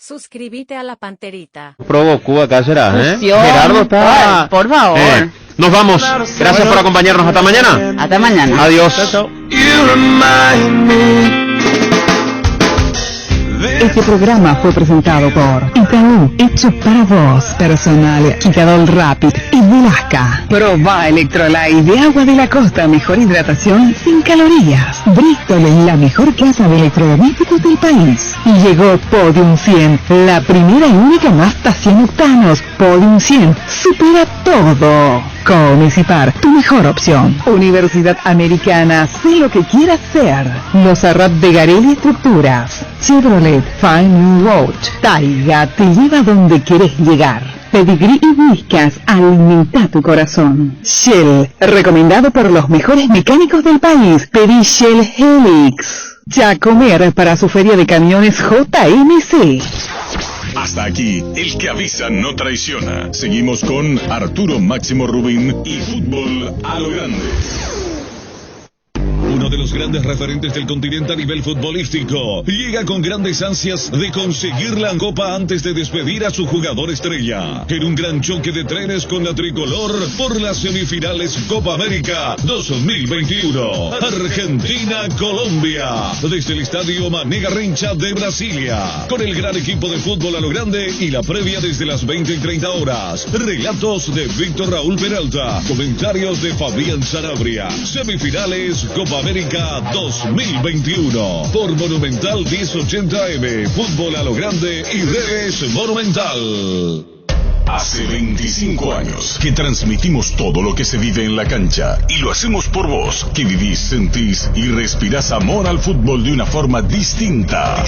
Suscríbete a la Panterita. Provocó acá será, Fusión. Gerardo está... Ay, por favor. Nos vamos. Gracias por acompañarnos. Hasta mañana. Hasta mañana. Adiós. Chau, chau. Este programa fue presentado por Itaú, hecho para vos, personal, Quitadol Rapid y Velasca. Proba Electrolyte de agua de la costa, mejor hidratación sin calorías. Bristol es la mejor casa de electrodomésticos del país. Y llegó Podium 100, la primera y única nafta 100 octanos. Podium 100 supera todo. Comunicipar, tu mejor opción. Universidad Americana, sé lo que quieras ser. Los Arrap de Garelli Estructuras. Chevrolet, Fine New Road. Taiga te lleva donde querés llegar. Pedigrí y Whiskas, alimenta tu corazón. Shell, recomendado por los mejores mecánicos del país. Pedí Shell Helix. Ya comer para su feria de camiones JMC. Hasta aquí, el que avisa no traiciona. Seguimos con Arturo Máximo Rubín y Fútbol a lo Grande. Uno de los grandes referentes del continente a nivel futbolístico llega con grandes ansias de conseguir la copa antes de despedir a su jugador estrella. En un gran choque de trenes con la tricolor por las semifinales Copa América 2021. Argentina-Colombia. Desde el estadio Mané Garrincha de Brasilia. Con el gran equipo de Fútbol a lo Grande y la previa desde las 20 y 30 horas. Relatos de Víctor Raúl Peralta. Comentarios de Fabián Sanabria. Semifinales Copa América 2021 por Monumental 1080M, Fútbol a lo Grande y redes Monumental. Hace 25 años que transmitimos todo lo que se vive en la cancha y lo hacemos por vos, que vivís, sentís y respirás amor al fútbol de una forma distinta.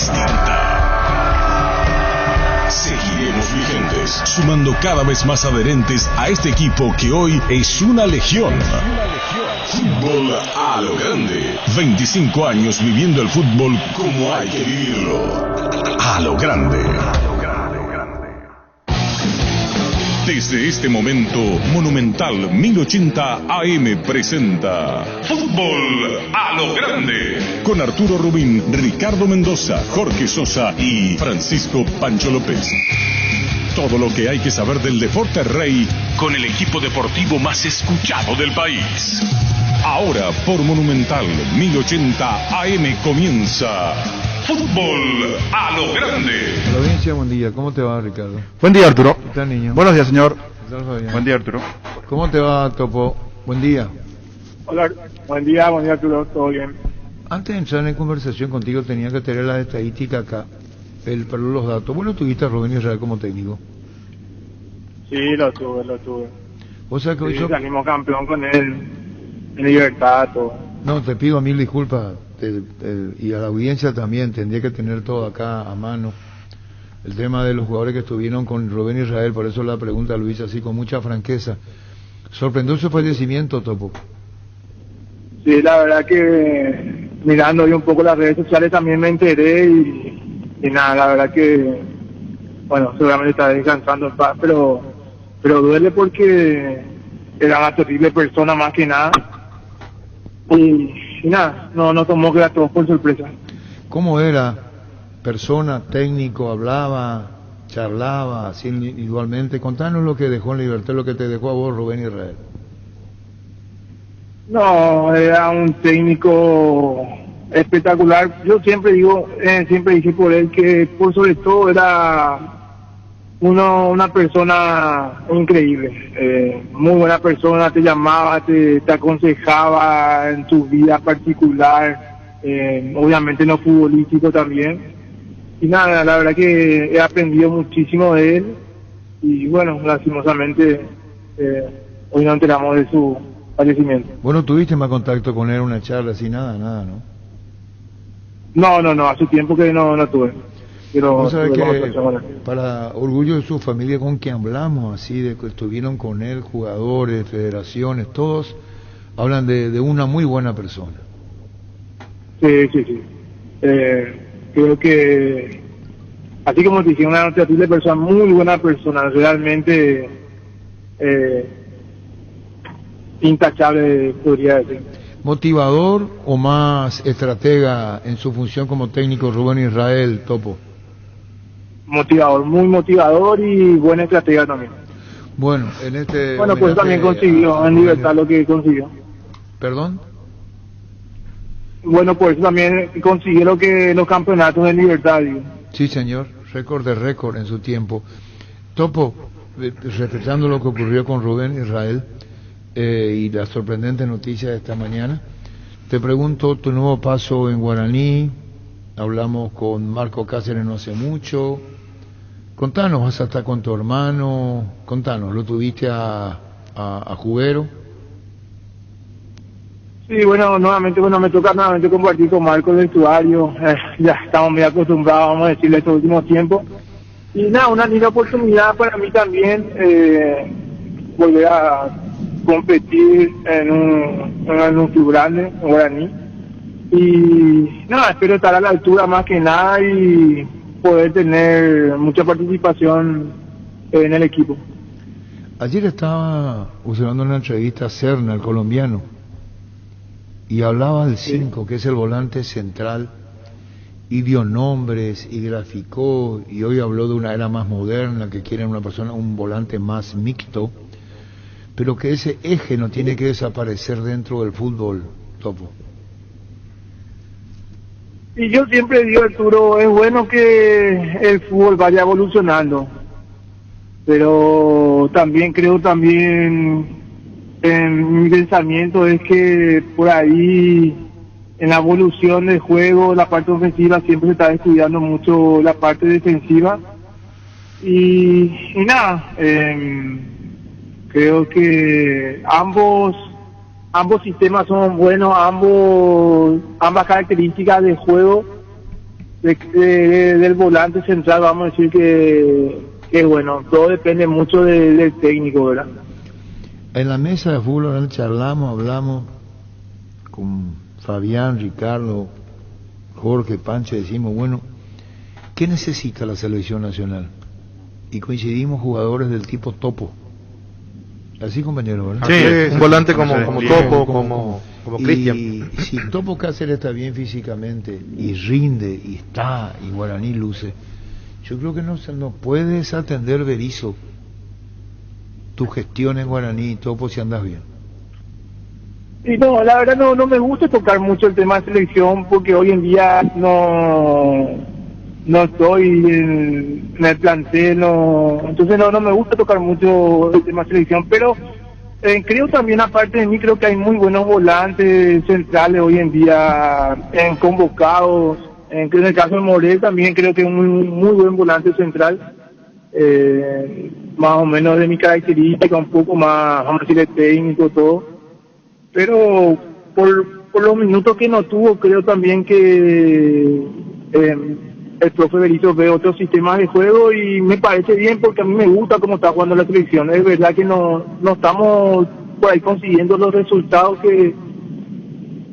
Seguiremos vigentes, sumando cada vez más adherentes a este equipo que hoy es una legión. Fútbol a lo Grande. 25 años viviendo el fútbol como hay que vivirlo. A lo Grande. Desde este momento, Monumental 1080 AM presenta Fútbol a lo Grande. Con Arturo Rubín, Ricardo Mendoza, Jorge Sosa y Francisco Pancho López. Todo lo que hay que saber del deporte rey con el equipo deportivo más escuchado del país. Ahora por Monumental 1080 AM comienza Fútbol a lo Grande. Provincia, buen día. ¿Cómo te va, Ricardo? Buen día, Arturo. ¿Qué tal, niño? Buenos días, señor. ¿Qué tal, Fabián? Buen día, Arturo. ¿Cómo te va, Topo? Buen día. Hola, buen día, Arturo, todo bien. Antes de entrar en conversación contigo tenía que tener la estadística acá, para los datos. Bueno, tuviste a Rubén Israel como técnico. Sí, lo tuve. O sea que hoy yo... salimos campeón con él, en libertad, todo. No, te pido mil disculpas, y a la audiencia también, tendría que tener todo acá a mano. El tema de los jugadores que estuvieron con Rubén Israel, por eso la pregunta lo hice así con mucha franqueza. ¿Sorprendió su fallecimiento, Topo? Sí, la verdad que mirando hoy un poco las redes sociales también me enteré y nada, la verdad que, bueno, seguramente está descansando en paz, pero duele porque era una terrible persona más que nada. Y nada, no tomó que a todos por sorpresa. ¿Cómo era? Persona, técnico, hablaba, charlaba, así individualmente. Contanos lo que dejó en libertad, lo que te dejó a vos, Rubén Israel. No, era un técnico espectacular. Yo siempre dije por él que por sobre todo era una persona increíble, muy buena persona, te llamaba, te aconsejaba en tu vida particular, obviamente no futbolístico también. Y nada, la verdad que he aprendido muchísimo de él y bueno, lastimosamente hoy nos enteramos de su fallecimiento. Bueno, ¿tuviste más contacto con él, una charla así? Nada, ¿no? No, hace tiempo que no tuve. Pero vos sabés que para orgullo de su familia con quien hablamos, así de que estuvieron con él, jugadores, federaciones, todos hablan de una muy buena persona. Sí. Creo que, así como te dije, una terrible persona, muy buena persona, realmente intachable, podría decir. ¿Motivador o más estratega en su función como técnico Rubén Israel, Topo? motivador, muy motivador y buena estrategia también. Bueno, en este Bueno, pues también consiguió en Libertad lo que consiguió. ¿Perdón? Bueno, pues también consiguió los campeonatos en Libertad, digo. Sí, señor, récord de récord en su tiempo. Topo, respetando lo que ocurrió con Rubén Israel y la sorprendente noticia de esta mañana, te pregunto tu nuevo paso en Guaraní. Hablamos con Marco Cáceres no hace mucho. Contanos, vas a estar con tu hermano. Contanos, ¿lo tuviste a Juguero? Sí, bueno, me toca nuevamente compartir con Marco el vestuario. Ya estamos muy acostumbrados, vamos a decirle, estos últimos tiempos. Y nada, una linda oportunidad para mí también volver a competir en un club grande, en Guaraní. Y nada, espero estar a la altura más que nada y poder tener mucha participación en el equipo. Ayer estaba observando una entrevista a Serna, el colombiano, y hablaba del 5, que es el volante central, y dio nombres y graficó, y hoy habló de una era más moderna, que quieren un volante más mixto, pero que ese eje no tiene que desaparecer dentro del fútbol, Topo. Y yo siempre digo, Arturo, es bueno que el fútbol vaya evolucionando, pero también creo en mi pensamiento es que por ahí en la evolución del juego, la parte ofensiva siempre se está descuidando mucho la parte defensiva y nada, creo que ambos sistemas son buenos, ambas características de juego del volante central, vamos a decir que bueno, todo depende mucho del técnico, ¿verdad? En la mesa de fútbol hablamos con Fabián, Ricardo, Jorge, Pancho, decimos, bueno, ¿qué necesita la selección nacional? Y coincidimos jugadores del tipo Topo. Así, compañero, ¿verdad? Sí, un volante como Topo, como Cristian. Y si Topo Cáceres está bien físicamente y rinde y está y Guaraní luce, yo creo que no puede desatender Berizzo tu gestión en Guaraní, Topo, si andas bien. Y no, la verdad no me gusta tocar mucho el tema de selección porque hoy en día no estoy en el plantel, entonces no me gusta tocar mucho el tema de selección, pero creo también, aparte de mí, creo que hay muy buenos volantes centrales hoy en día convocados. En el caso de Morel también creo que es un muy buen volante central, más o menos de mi característica, un poco más, vamos a decirle, técnico, todo, pero por los minutos que no tuvo, creo también que el profe Berizzo ve otros sistemas de juego y me parece bien porque a mí me gusta cómo está jugando la selección. Es verdad que no estamos por ahí consiguiendo los resultados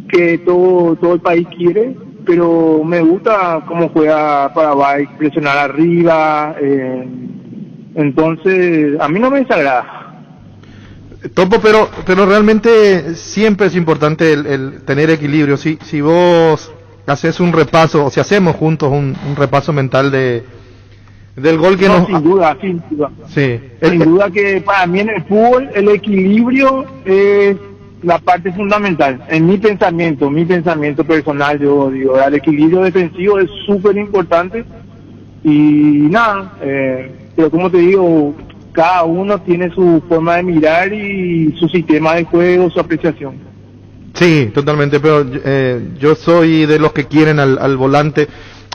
que todo el país quiere, pero me gusta cómo juega Paraguay, presionar arriba, entonces a mí no me desagrada. Topo, pero realmente siempre es importante el tener equilibrio. Si vos haces un repaso, o si hacemos juntos un repaso mental del gol que nos... Sin duda. Sí. Sin duda que para mí en el fútbol el equilibrio es la parte fundamental. En mi pensamiento personal, yo digo, el equilibrio defensivo es súper importante y nada, pero como te digo, cada uno tiene su forma de mirar y su sistema de juego, su apreciación. Sí, totalmente, pero yo soy de los que quieren al volante.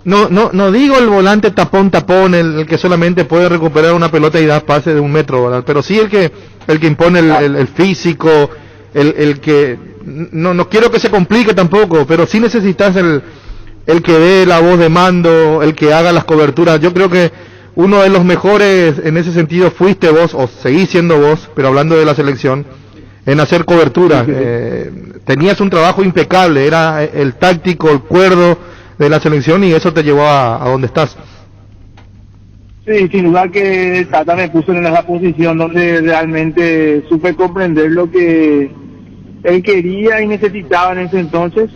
No digo el volante tapón, el que solamente puede recuperar una pelota y dar pase de 1 metro, ¿verdad? Pero sí el que impone el físico, el que no quiero que se complique tampoco, pero sí necesitas el que dé la voz de mando, el que haga las coberturas. Yo creo que uno de los mejores en ese sentido fuiste vos, o seguís siendo vos, pero hablando de la selección, en hacer cobertura. Tenías un trabajo impecable, era el táctico, el cuerdo de la selección y eso te llevó a donde estás. Sí, sin duda que Tata me puso en esa posición donde realmente supe comprender lo que él quería y necesitaba en ese entonces.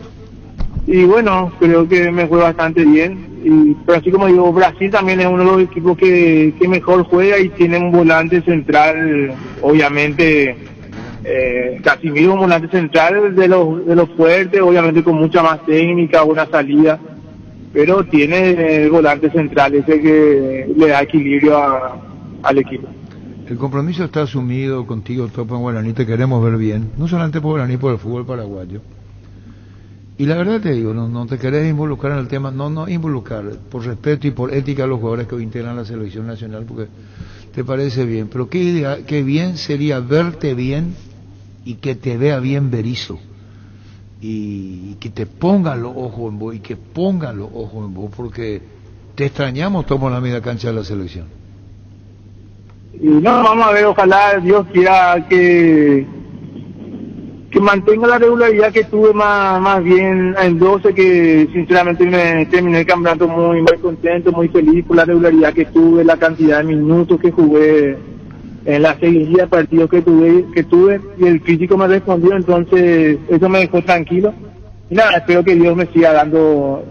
Y bueno, creo que me fue bastante bien. pero así como digo, Brasil también es uno de los equipos que mejor juega y tiene un volante central, obviamente, Casimiro, un volante central de los fuertes, obviamente con mucha más técnica, buena salida, pero tiene el volante central ese que le da equilibrio al equipo. El compromiso está asumido contigo, Topo, en Guaraní, te queremos ver bien, no solamente por Guaraní, por el fútbol paraguayo. Y la verdad te digo, no te querés involucrar en el tema, no involucrar, por respeto y por ética a los jugadores que hoy integran la selección nacional, porque te parece bien, pero qué bien sería verte bien y que te vea bien Berizzo, y que te pongan los ojos en vos, porque te extrañamos, Topo, en la media cancha de la selección. Y no, vamos a ver, ojalá Dios quiera que mantenga la regularidad que tuve más bien en 12, que sinceramente me terminé el campeonato muy contento, muy feliz por la regularidad que tuve, la cantidad de minutos que jugué en la seguidilla de partidos que tuve y el físico me respondió, entonces eso me dejó tranquilo. Y nada, espero que Dios me siga dando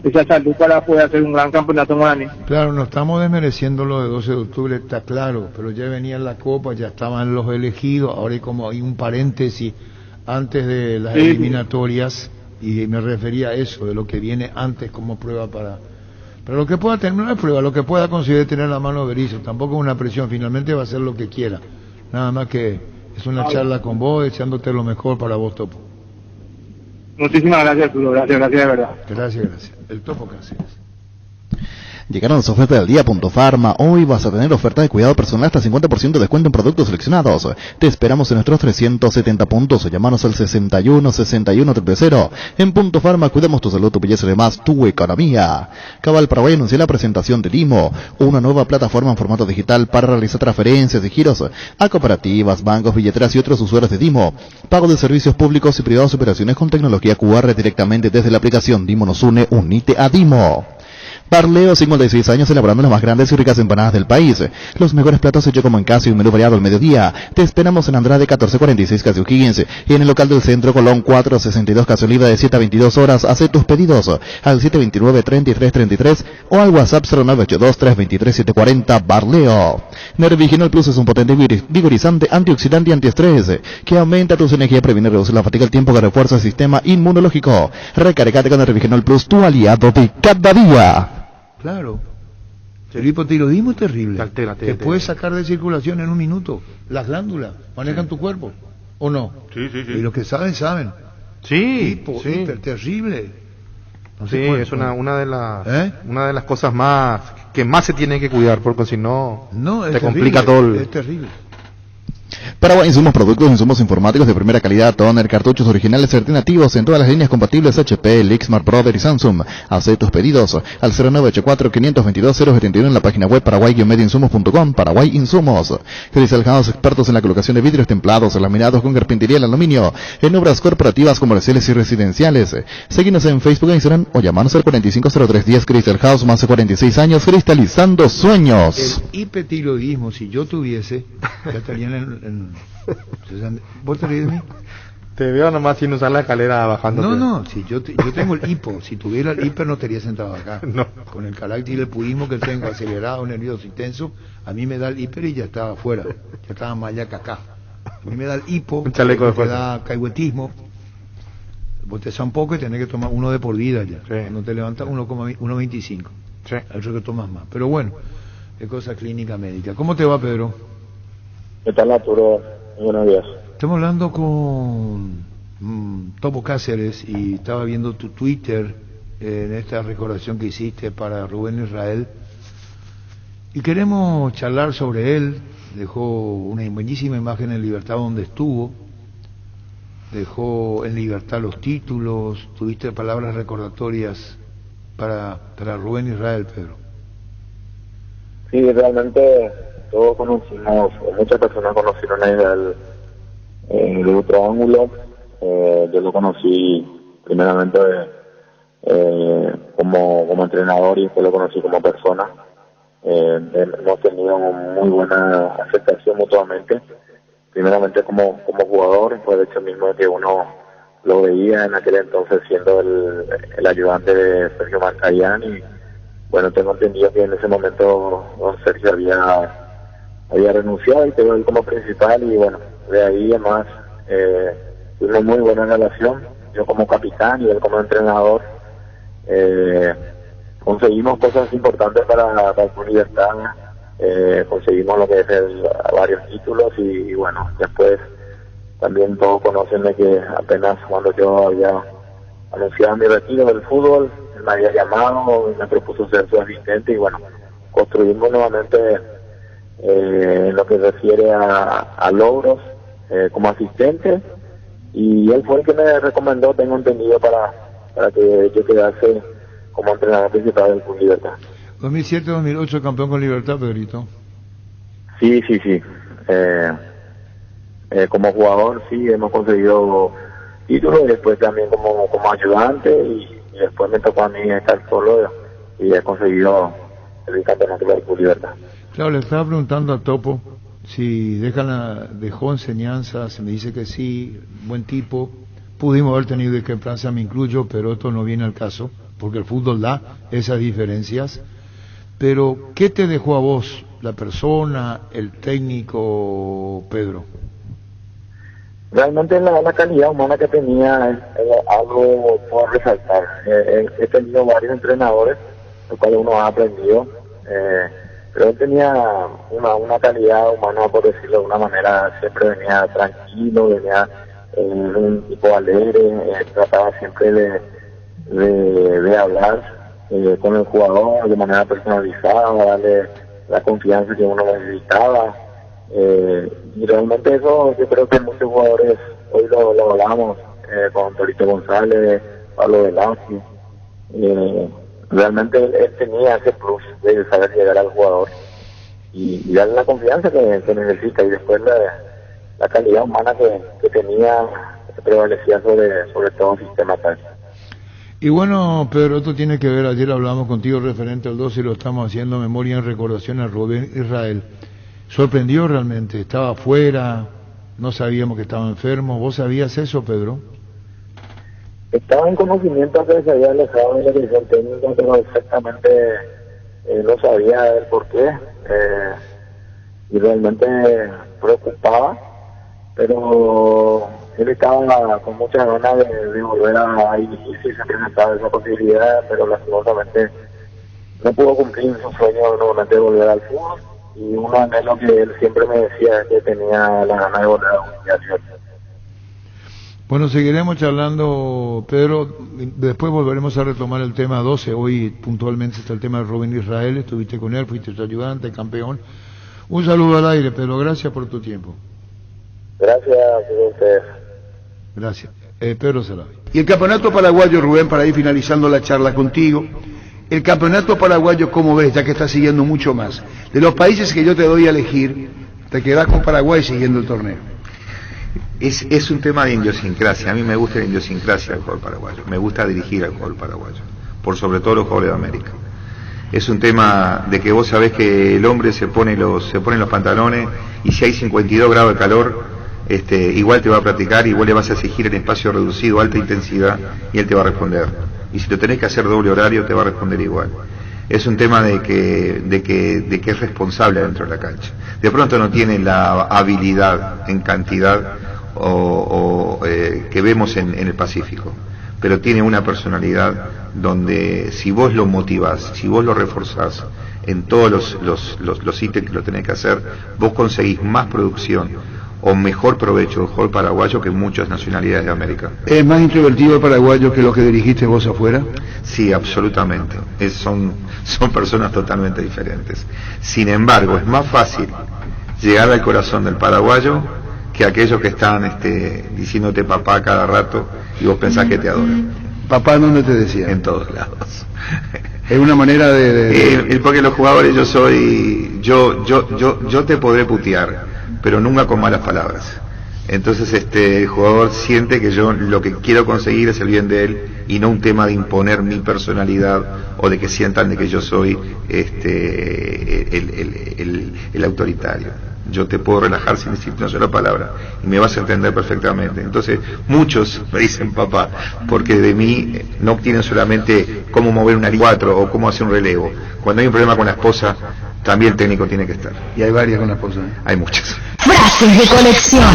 esa salud para poder hacer un gran campeonato en Guaraní. Claro, no estamos desmereciendo lo de 12 de octubre, está claro, pero ya venía la Copa, ya estaban los elegidos, ahora hay un paréntesis antes de las eliminatorias, y me refería a eso, de lo que viene antes como prueba pero lo que pueda tener, no es prueba, lo que pueda conseguir tener la mano Berizzo, tampoco es una presión, finalmente va a hacer lo que quiera, nada más que es una charla con vos, deseándote lo mejor para vos, Topo. Muchísimas gracias, Arturo, gracias de verdad. Gracias. El Topo Cáceres. Llegaron las ofertas del día. Farma. Hoy vas a tener oferta de cuidado personal hasta 50% de descuento en productos seleccionados. Te esperamos en nuestros 370 puntos. Llámanos al 61 61 00. En Punto Farma cuidamos tu salud, tu belleza y además tu economía. Cabal Paraguay anuncia la presentación de Dimo, una nueva plataforma en formato digital para realizar transferencias y giros a cooperativas, bancos, billeteras y otros usuarios de Dimo. Pago de servicios públicos y privados y operaciones con tecnología QR directamente desde la aplicación. Dimo nos une, unite a Dimo. Barleo, 56 años elaborando las más grandes y ricas empanadas del país. Los mejores platos hechos como en casa y un menú variado al mediodía. Te esperamos en Andrade 1446 Casi O'Higgins y en el local del Centro Colón 462 Casi Oliva de 7 a 22 horas. Haz tus pedidos al 729-3333 o al WhatsApp 0982-323-740. Barleo. Nerviginol Plus es un potente vigorizante, antioxidante y antiestrés que aumenta tu energía, previene y reduce la fatiga al tiempo que refuerza el sistema inmunológico. Recargate con Nerviginol Plus, tu aliado de cada día. Claro, el hipotiroidismo es terrible. Te puedes sacar de circulación en un minuto. Las glándulas manejan tu cuerpo, ¿o no? Sí. Y los que saben. Sí, hiper terrible. No sí, es una de las cosas que más se tiene que cuidar, porque si no, te complica todo. Es terrible. Paraguay Insumos, productos e insumos informáticos de primera calidad, toner, cartuchos originales y alternativos en todas las líneas compatibles HP, Lixmar, Brother y Samsung. Haz tus pedidos al 0984-522-071 en la página web paraguay-mediinsumos.com. Paraguay Insumos. Crystal House, expertos en la colocación de vidrios templados, laminados con carpintería en aluminio, en obras corporativas, comerciales y residenciales. Seguinos en Facebook e Instagram o llamanos al 450310. Crystal House, más de 46 años cristalizando sueños. El hipertiroidismo, si yo tuviese, ya estarían ¿Vos te ríes de mí? Te veo nomás sin usar la escalera bajando. No, si yo tengo el hipo. Si tuviera el hiper no estaría sentado acá. No. Con el carácter y el pudismo que tengo, acelerado, nervioso y tenso, a mí me da el hiper y ya estaba afuera. Ya estaba más allá que acá. A mí me da el hipo, un chaleco de fuerza. Me da caigüetismo. Bosteza un poco y tenés que tomar uno de por vida ya. Sí. Cuando te levantas 1,25. Sí. Hay otro que tomas más. Pero bueno, es cosa clínica médica. ¿Cómo te va, Pedro? ¿Qué tal, Arturo? Buenos días. Estamos hablando con Topo Cáceres y estaba viendo tu Twitter en esta recordación que hiciste para Rubén Israel y queremos charlar sobre él. Dejó una bellísima imagen en Libertad donde estuvo, dejó en libertad los títulos, tuviste palabras recordatorias para Rubén Israel, Pedro. Sí, realmente todos conocimos, muchas personas conocieron a Israel de otro ángulo. Yo lo conocí primeramente como entrenador y después lo conocí como persona. Hemos tenido muy buena aceptación mutuamente, primeramente como jugador, por el hecho mismo de que uno lo veía en aquel entonces siendo el ayudante de Sergio Marcayán bueno, tengo entendido que en ese momento don Sergio había renunciado y quedó él como principal, y bueno, de ahí además tuvimos muy buena relación, yo como capitán y él como entrenador. Conseguimos cosas importantes para el Club Libertad, conseguimos lo que es varios títulos, y bueno, después también todos conocen de que apenas cuando yo había anunciado mi retiro del fútbol, él me había llamado, me propuso ser su asistente, y bueno, construimos nuevamente en lo que se refiere a logros como asistente, y él fue el que me recomendó, tengo entendido, para que yo quedase como entrenador principal del Club Libertad. 2007-2008 campeón con Libertad, Pedrito. Sí. Como jugador sí hemos conseguido títulos, y después también como ayudante, y después me tocó a mí estar solo y he conseguido el campeonato del Club Libertad. Claro, le estaba preguntando a Topo si dejó enseñanzas, me dice que sí, buen tipo. Pudimos haber tenido discrepancia, me incluyo, pero esto no viene al caso, porque el fútbol da esas diferencias. Pero, ¿qué te dejó a vos la persona, el técnico, Pedro? Realmente la calidad humana que tenía es algo por resaltar. He tenido varios entrenadores, los cuales uno ha aprendido, pero él tenía una calidad humana, por decirlo de una manera. Siempre venía tranquilo, venía un tipo alegre, trataba siempre de hablar con el jugador de manera personalizada, darle la confianza que uno necesitaba, y realmente eso yo creo que muchos jugadores hoy lo hablamos, con Torito González, Pablo Velázquez. Realmente él tenía ese plus de saber llegar al jugador y darle la confianza que necesita, y después la calidad humana que tenía, que prevalecía sobre todo el sistema táctico. Y bueno, Pedro, esto tiene que ver, ayer hablamos contigo referente al 12 y lo estamos haciendo memoria en recordación a Rubén Israel. Sorprendió realmente, estaba afuera, no sabíamos que estaba enfermo. ¿Vos sabías eso, Pedro? Estaba en conocimiento que se había alejado de la dirección técnica, pero exactamente no sabía el por qué, y realmente preocupaba, pero él estaba con muchas ganas de volver a dirigir, si se presentaba esa posibilidad, pero lastimosamente no pudo cumplir su sueño nuevamente de volver al fútbol, y un anhelo que él siempre me decía que tenía la gana de volver a la Universidad. Bueno, seguiremos charlando, Pedro, después volveremos a retomar el tema 12, hoy puntualmente está el tema de Rubén Israel, estuviste con él, fuiste su ayudante, campeón. Un saludo al aire, Pedro, gracias por tu tiempo. Gracias a ustedes. Gracias. Pedro Sarabi. Y el campeonato paraguayo, Rubén, para ir finalizando la charla contigo, el campeonato paraguayo, ¿cómo ves, ya que estás siguiendo mucho más? De los países que yo te doy a elegir, te quedás con Paraguay siguiendo el torneo. Es un tema de idiosincrasia. A mí me gusta la idiosincrasia del jugador paraguayo, me gusta dirigir al jugador paraguayo, por sobre todo los jugadores de América. Es un tema de que vos sabés que el hombre se pone los pantalones, y si hay 52 grados de calor, igual te va a practicar, y vos le vas a exigir en espacio reducido, alta intensidad, y él te va a responder. Y si lo tenés que hacer doble horario, te va a responder igual. Es un tema de que es responsable dentro de la cancha. De pronto no tiene la habilidad en cantidad que vemos en el Pacífico, pero tiene una personalidad donde si vos lo motivás, si vos lo reforzás en todos los ítems que lo tenés que hacer, vos conseguís más producción o mejor provecho del jugador paraguayo que muchas nacionalidades de América. ¿Es más introvertido el paraguayo que lo que dirigiste vos afuera? Sí, absolutamente. Son personas totalmente diferentes. Sin embargo, es más fácil llegar al corazón del paraguayo que aquellos que están diciéndote papá cada rato y vos pensás que te adoran. ¿Papá dónde te decía? En todos lados. Es una manera porque los jugadores yo te podré putear, pero nunca con malas palabras. Entonces el jugador siente que yo lo que quiero conseguir es el bien de él, y no un tema de imponer mi personalidad o de que sientan de que yo soy el autoritario. Yo te puedo relajar sin decir una sola palabra y me vas a entender perfectamente. Entonces muchos me dicen papá, porque de mí no obtienen solamente cómo mover una 4 o cómo hacer un relevo. Cuando hay un problema con la esposa, también el técnico tiene que estar. Y hay varias con la esposa. Hay muchas. Frases de colección.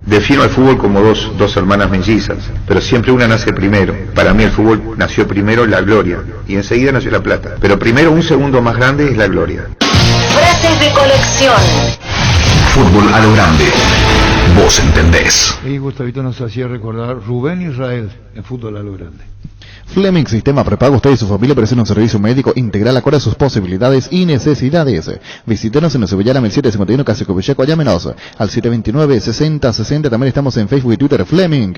Defino al fútbol como dos hermanas mellizas, pero siempre una nace primero. Para mí el fútbol nació primero la gloria y enseguida nació la plata. Pero primero, un segundo más grande, es la gloria. Frases de colección. Fútbol a lo grande. Vos entendés. Y Gustavito nos hacía recordar Rubén Israel en Fútbol a lo grande. Fleming Sistema Prepago, usted y su familia prestan un servicio médico integral acorde a sus posibilidades y necesidades. Visítenos en Cebollana 1751, Casi Covillaco, llámenos al 729-6060. También estamos en Facebook y Twitter, Fleming.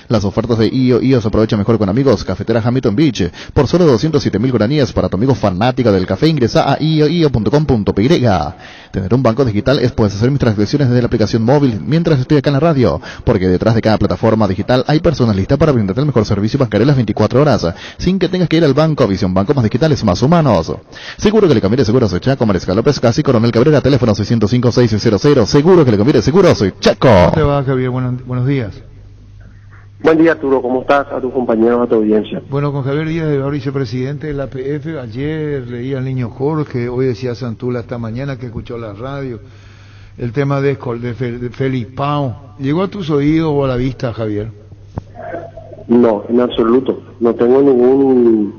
Las ofertas de IO se aprovecha mejor con amigos. Cafetera Hamilton Beach, por solo 207.000 guaraníes para tu amigo fanático del café. Ingresa a io.com.py. Tener un banco digital es poder hacer mis transacciones desde la aplicación móvil mientras estoy acá en la radio, porque detrás de cada plataforma digital hay personas listas para brindarte el mejor servicio bancario las 24 horas, sin que tengas que ir al banco. Visión Banco, más digitales, más humanos. Seguro que le conviene Seguros, soy Chaco, Mariscal López Casi, Coronel Cabrera, teléfono 605-600. Seguro que le conviene Seguros, soy Chaco. ¿Cómo te va, Javier? Buenos días. Buen día, Arturo. ¿Cómo estás? A tus compañeros, a tu audiencia. Bueno, con Javier Díaz, el vicepresidente de la APF. Ayer leí al niño Jorge, hoy decía Santula esta mañana que escuchó la radio. El tema de Félix Pau. ¿Llegó a tus oídos o a la vista, Javier? No, en absoluto. No tengo ningún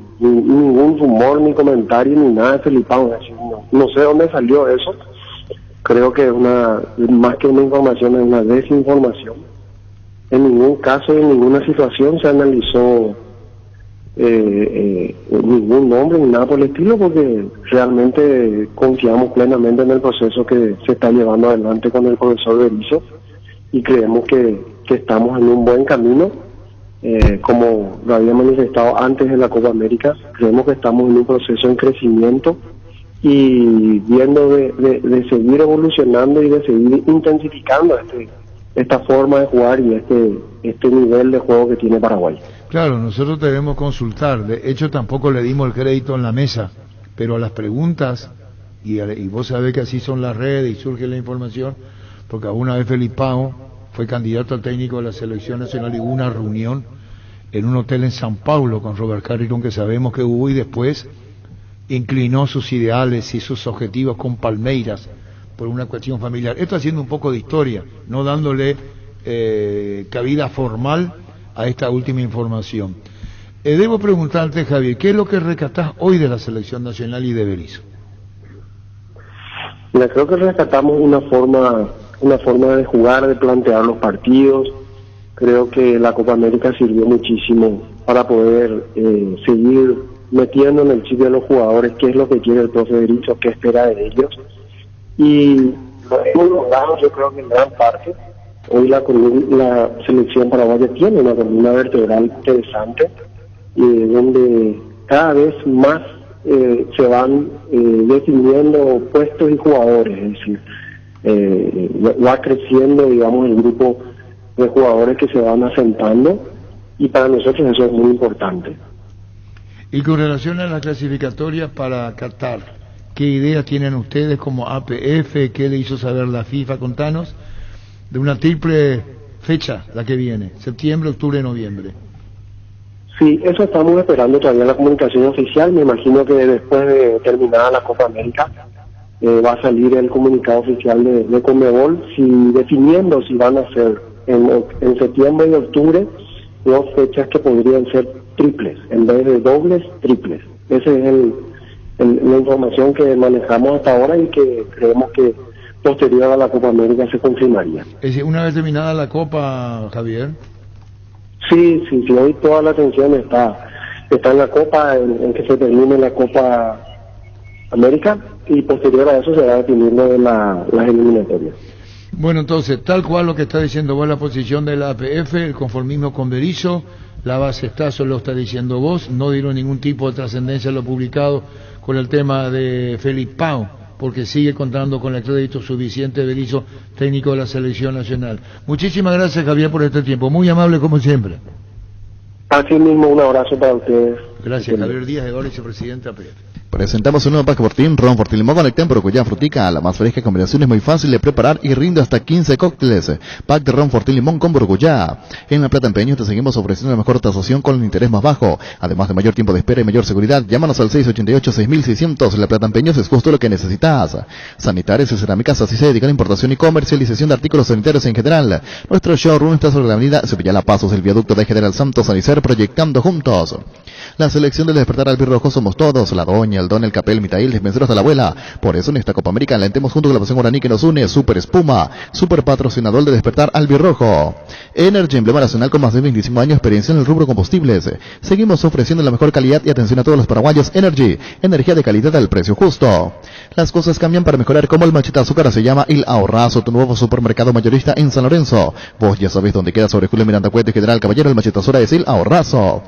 rumor, ni comentario, ni nada de Félix Pau. No sé dónde salió eso. Creo que es más que una información, es una desinformación. En ningún caso, en ninguna situación se analizó ningún nombre ni nada por el estilo, porque realmente confiamos plenamente en el proceso que se está llevando adelante con el profesor Berizzo y creemos que estamos en un buen camino. Como lo había manifestado antes de la Copa América, creemos que estamos en un proceso en crecimiento y viendo de seguir evolucionando y de seguir intensificando esta forma de jugar y este nivel de juego que tiene Paraguay. Claro, nosotros debemos consultar. De hecho, tampoco le dimos el crédito en la mesa, pero a las preguntas, y vos sabés que así son las redes y surge la información, porque alguna vez Félix Pau fue candidato al técnico de la Selección Nacional y hubo una reunión en un hotel en San Paulo con Robert Carrilón, que sabemos que hubo, y después inclinó sus ideales y sus objetivos con Palmeiras por una cuestión familiar. Esto haciendo un poco de historia, no dándole cabida formal a esta última información. Debo preguntarte, Javier, ¿qué es lo que rescatás hoy de la Selección Nacional y de Berizzo? Creo que rescatamos una forma de jugar, de plantear los partidos. Creo que la Copa América sirvió muchísimo para poder seguir metiendo en el chip de los jugadores qué es lo que quiere el profe Berizzo, qué espera de ellos. Y lo hemos logrado, yo creo que en gran parte. Hoy la selección paraguaya tiene una columna vertebral interesante, donde cada vez más se van definiendo puestos y jugadores, es decir, va creciendo, digamos, el grupo de jugadores que se van asentando, y para nosotros eso es muy importante. Y con relación a la clasificatoria para Qatar, ¿qué ideas tienen ustedes como APF? ¿Qué le hizo saber la FIFA? Contanos de una triple fecha, la que viene, septiembre, octubre, noviembre. Sí, eso estamos esperando todavía la comunicación oficial. Me imagino que después de terminada la Copa América va a salir el comunicado oficial de Conmebol, definiendo si van a ser en septiembre y octubre dos fechas que podrían ser triples, en vez de dobles, triples. Esa es la información que manejamos hasta ahora y que creemos que posterior a la Copa América se confirmaría. Es decir, una vez terminada la Copa, Javier. Sí, hoy toda la atención está en la Copa, en que se termine la Copa América, y posterior a eso se va a definir lo de las eliminatorias. Bueno, entonces, tal cual lo que está diciendo vos, la posición de la APF, el conformismo con Berizzo, la base está, eso lo está diciendo vos, no dieron ningún tipo de trascendencia a lo publicado con el tema de Félix Pau, porque sigue contando con el crédito suficiente de Berizzo, técnico de la Selección Nacional. Muchísimas gracias, Javier, por este tiempo, muy amable como siempre. Así mismo, un abrazo para ustedes. Gracias, Javier Díaz, vicepresidente APF. Presentamos un nuevo pack Fortín, Ron Fortín Limón con el Temporuyá Frutica, la más fresca combinación, es muy fácil de preparar y rinde hasta 15 cócteles. Pack de Ron Fortín Limón con Borgoyá. En La Plata Empeños te seguimos ofreciendo la mejor tasación con el interés más bajo, además de mayor tiempo de espera y mayor seguridad. Llámanos al 688-6600. La Plata Empeños es justo lo que necesitas. Sanitarias y Cerámicas, así se dedica a la importación y comercialización de artículos sanitarios en general. Nuestro showroom está sobre la avenida Cepillala Pasos, el viaducto de General Santos Anicer, proyectando juntos. La selección del despertar albirrojo somos todos, la doña, el don, el capel, Mitail, despenseros de la abuela. Por eso en esta Copa América alentemos junto con la pasión guaraní que nos une. Super Espuma, super patrocinador de despertar albirrojo. Energy, emblema nacional con más de 25 años de experiencia en el rubro combustibles. Seguimos ofreciendo la mejor calidad y atención a todos los paraguayos. Energy, energía de calidad al precio justo. Las cosas cambian para mejorar, como el Machita Azúcar se llama Il Ahorrazo, tu nuevo supermercado mayorista en San Lorenzo. Vos ya sabés dónde queda, sobre Julio Miranda Cuete, General Caballero. El Machita Azúcar es Il Ahorrazo.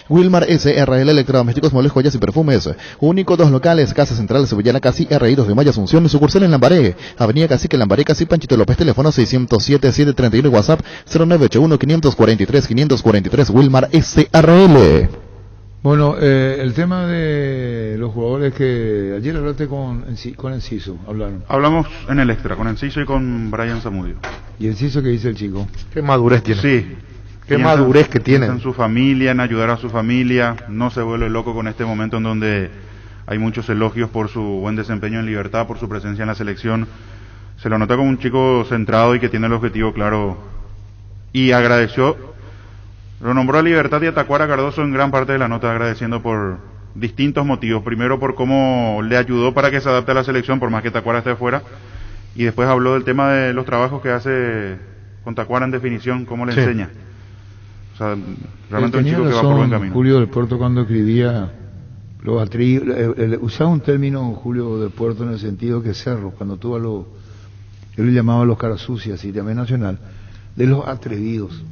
Wilmar SRL, electrodomésticos, muebles, joyas y perfumes. Único, 2 locales, Casa Central, Sevillana, Casi, R.I. de Maya, Asunción, sucursal en Lambaré, Avenida Cacique, Lambaré, Casi, Panchito López, teléfono 607-731, WhatsApp 0981-543-543, Wilmar SRL. Bueno, el tema de los jugadores que ayer hablaste con Enciso, Hablamos en el extra, con Enciso y con Brian Zamudio. ¿Y Enciso qué dice el chico? Qué madurez tiene. Sí. Qué madurez que tiene. En su familia, en ayudar a su familia, no se vuelve loco con este momento en donde hay muchos elogios por su buen desempeño en Libertad, por su presencia en la selección. Se lo nota como un chico centrado y que tiene el objetivo claro. Y agradeció, lo nombró a Libertad y a Tacuara Cardoso en gran parte de la nota, agradeciendo por distintos motivos. Primero por cómo le ayudó para que se adapte a la selección, por más que Tacuara esté afuera. Y después habló del tema de los trabajos que hace con Tacuara en definición, cómo le enseña. O sea, realmente un chico que va por buen camino. Julio del Puerto, cuando escribía los atrevidos, usaba un término Julio del Puerto en el sentido que Cerro, cuando tuvo él le llamaba los caras sucias y también nacional, de los atrevidos,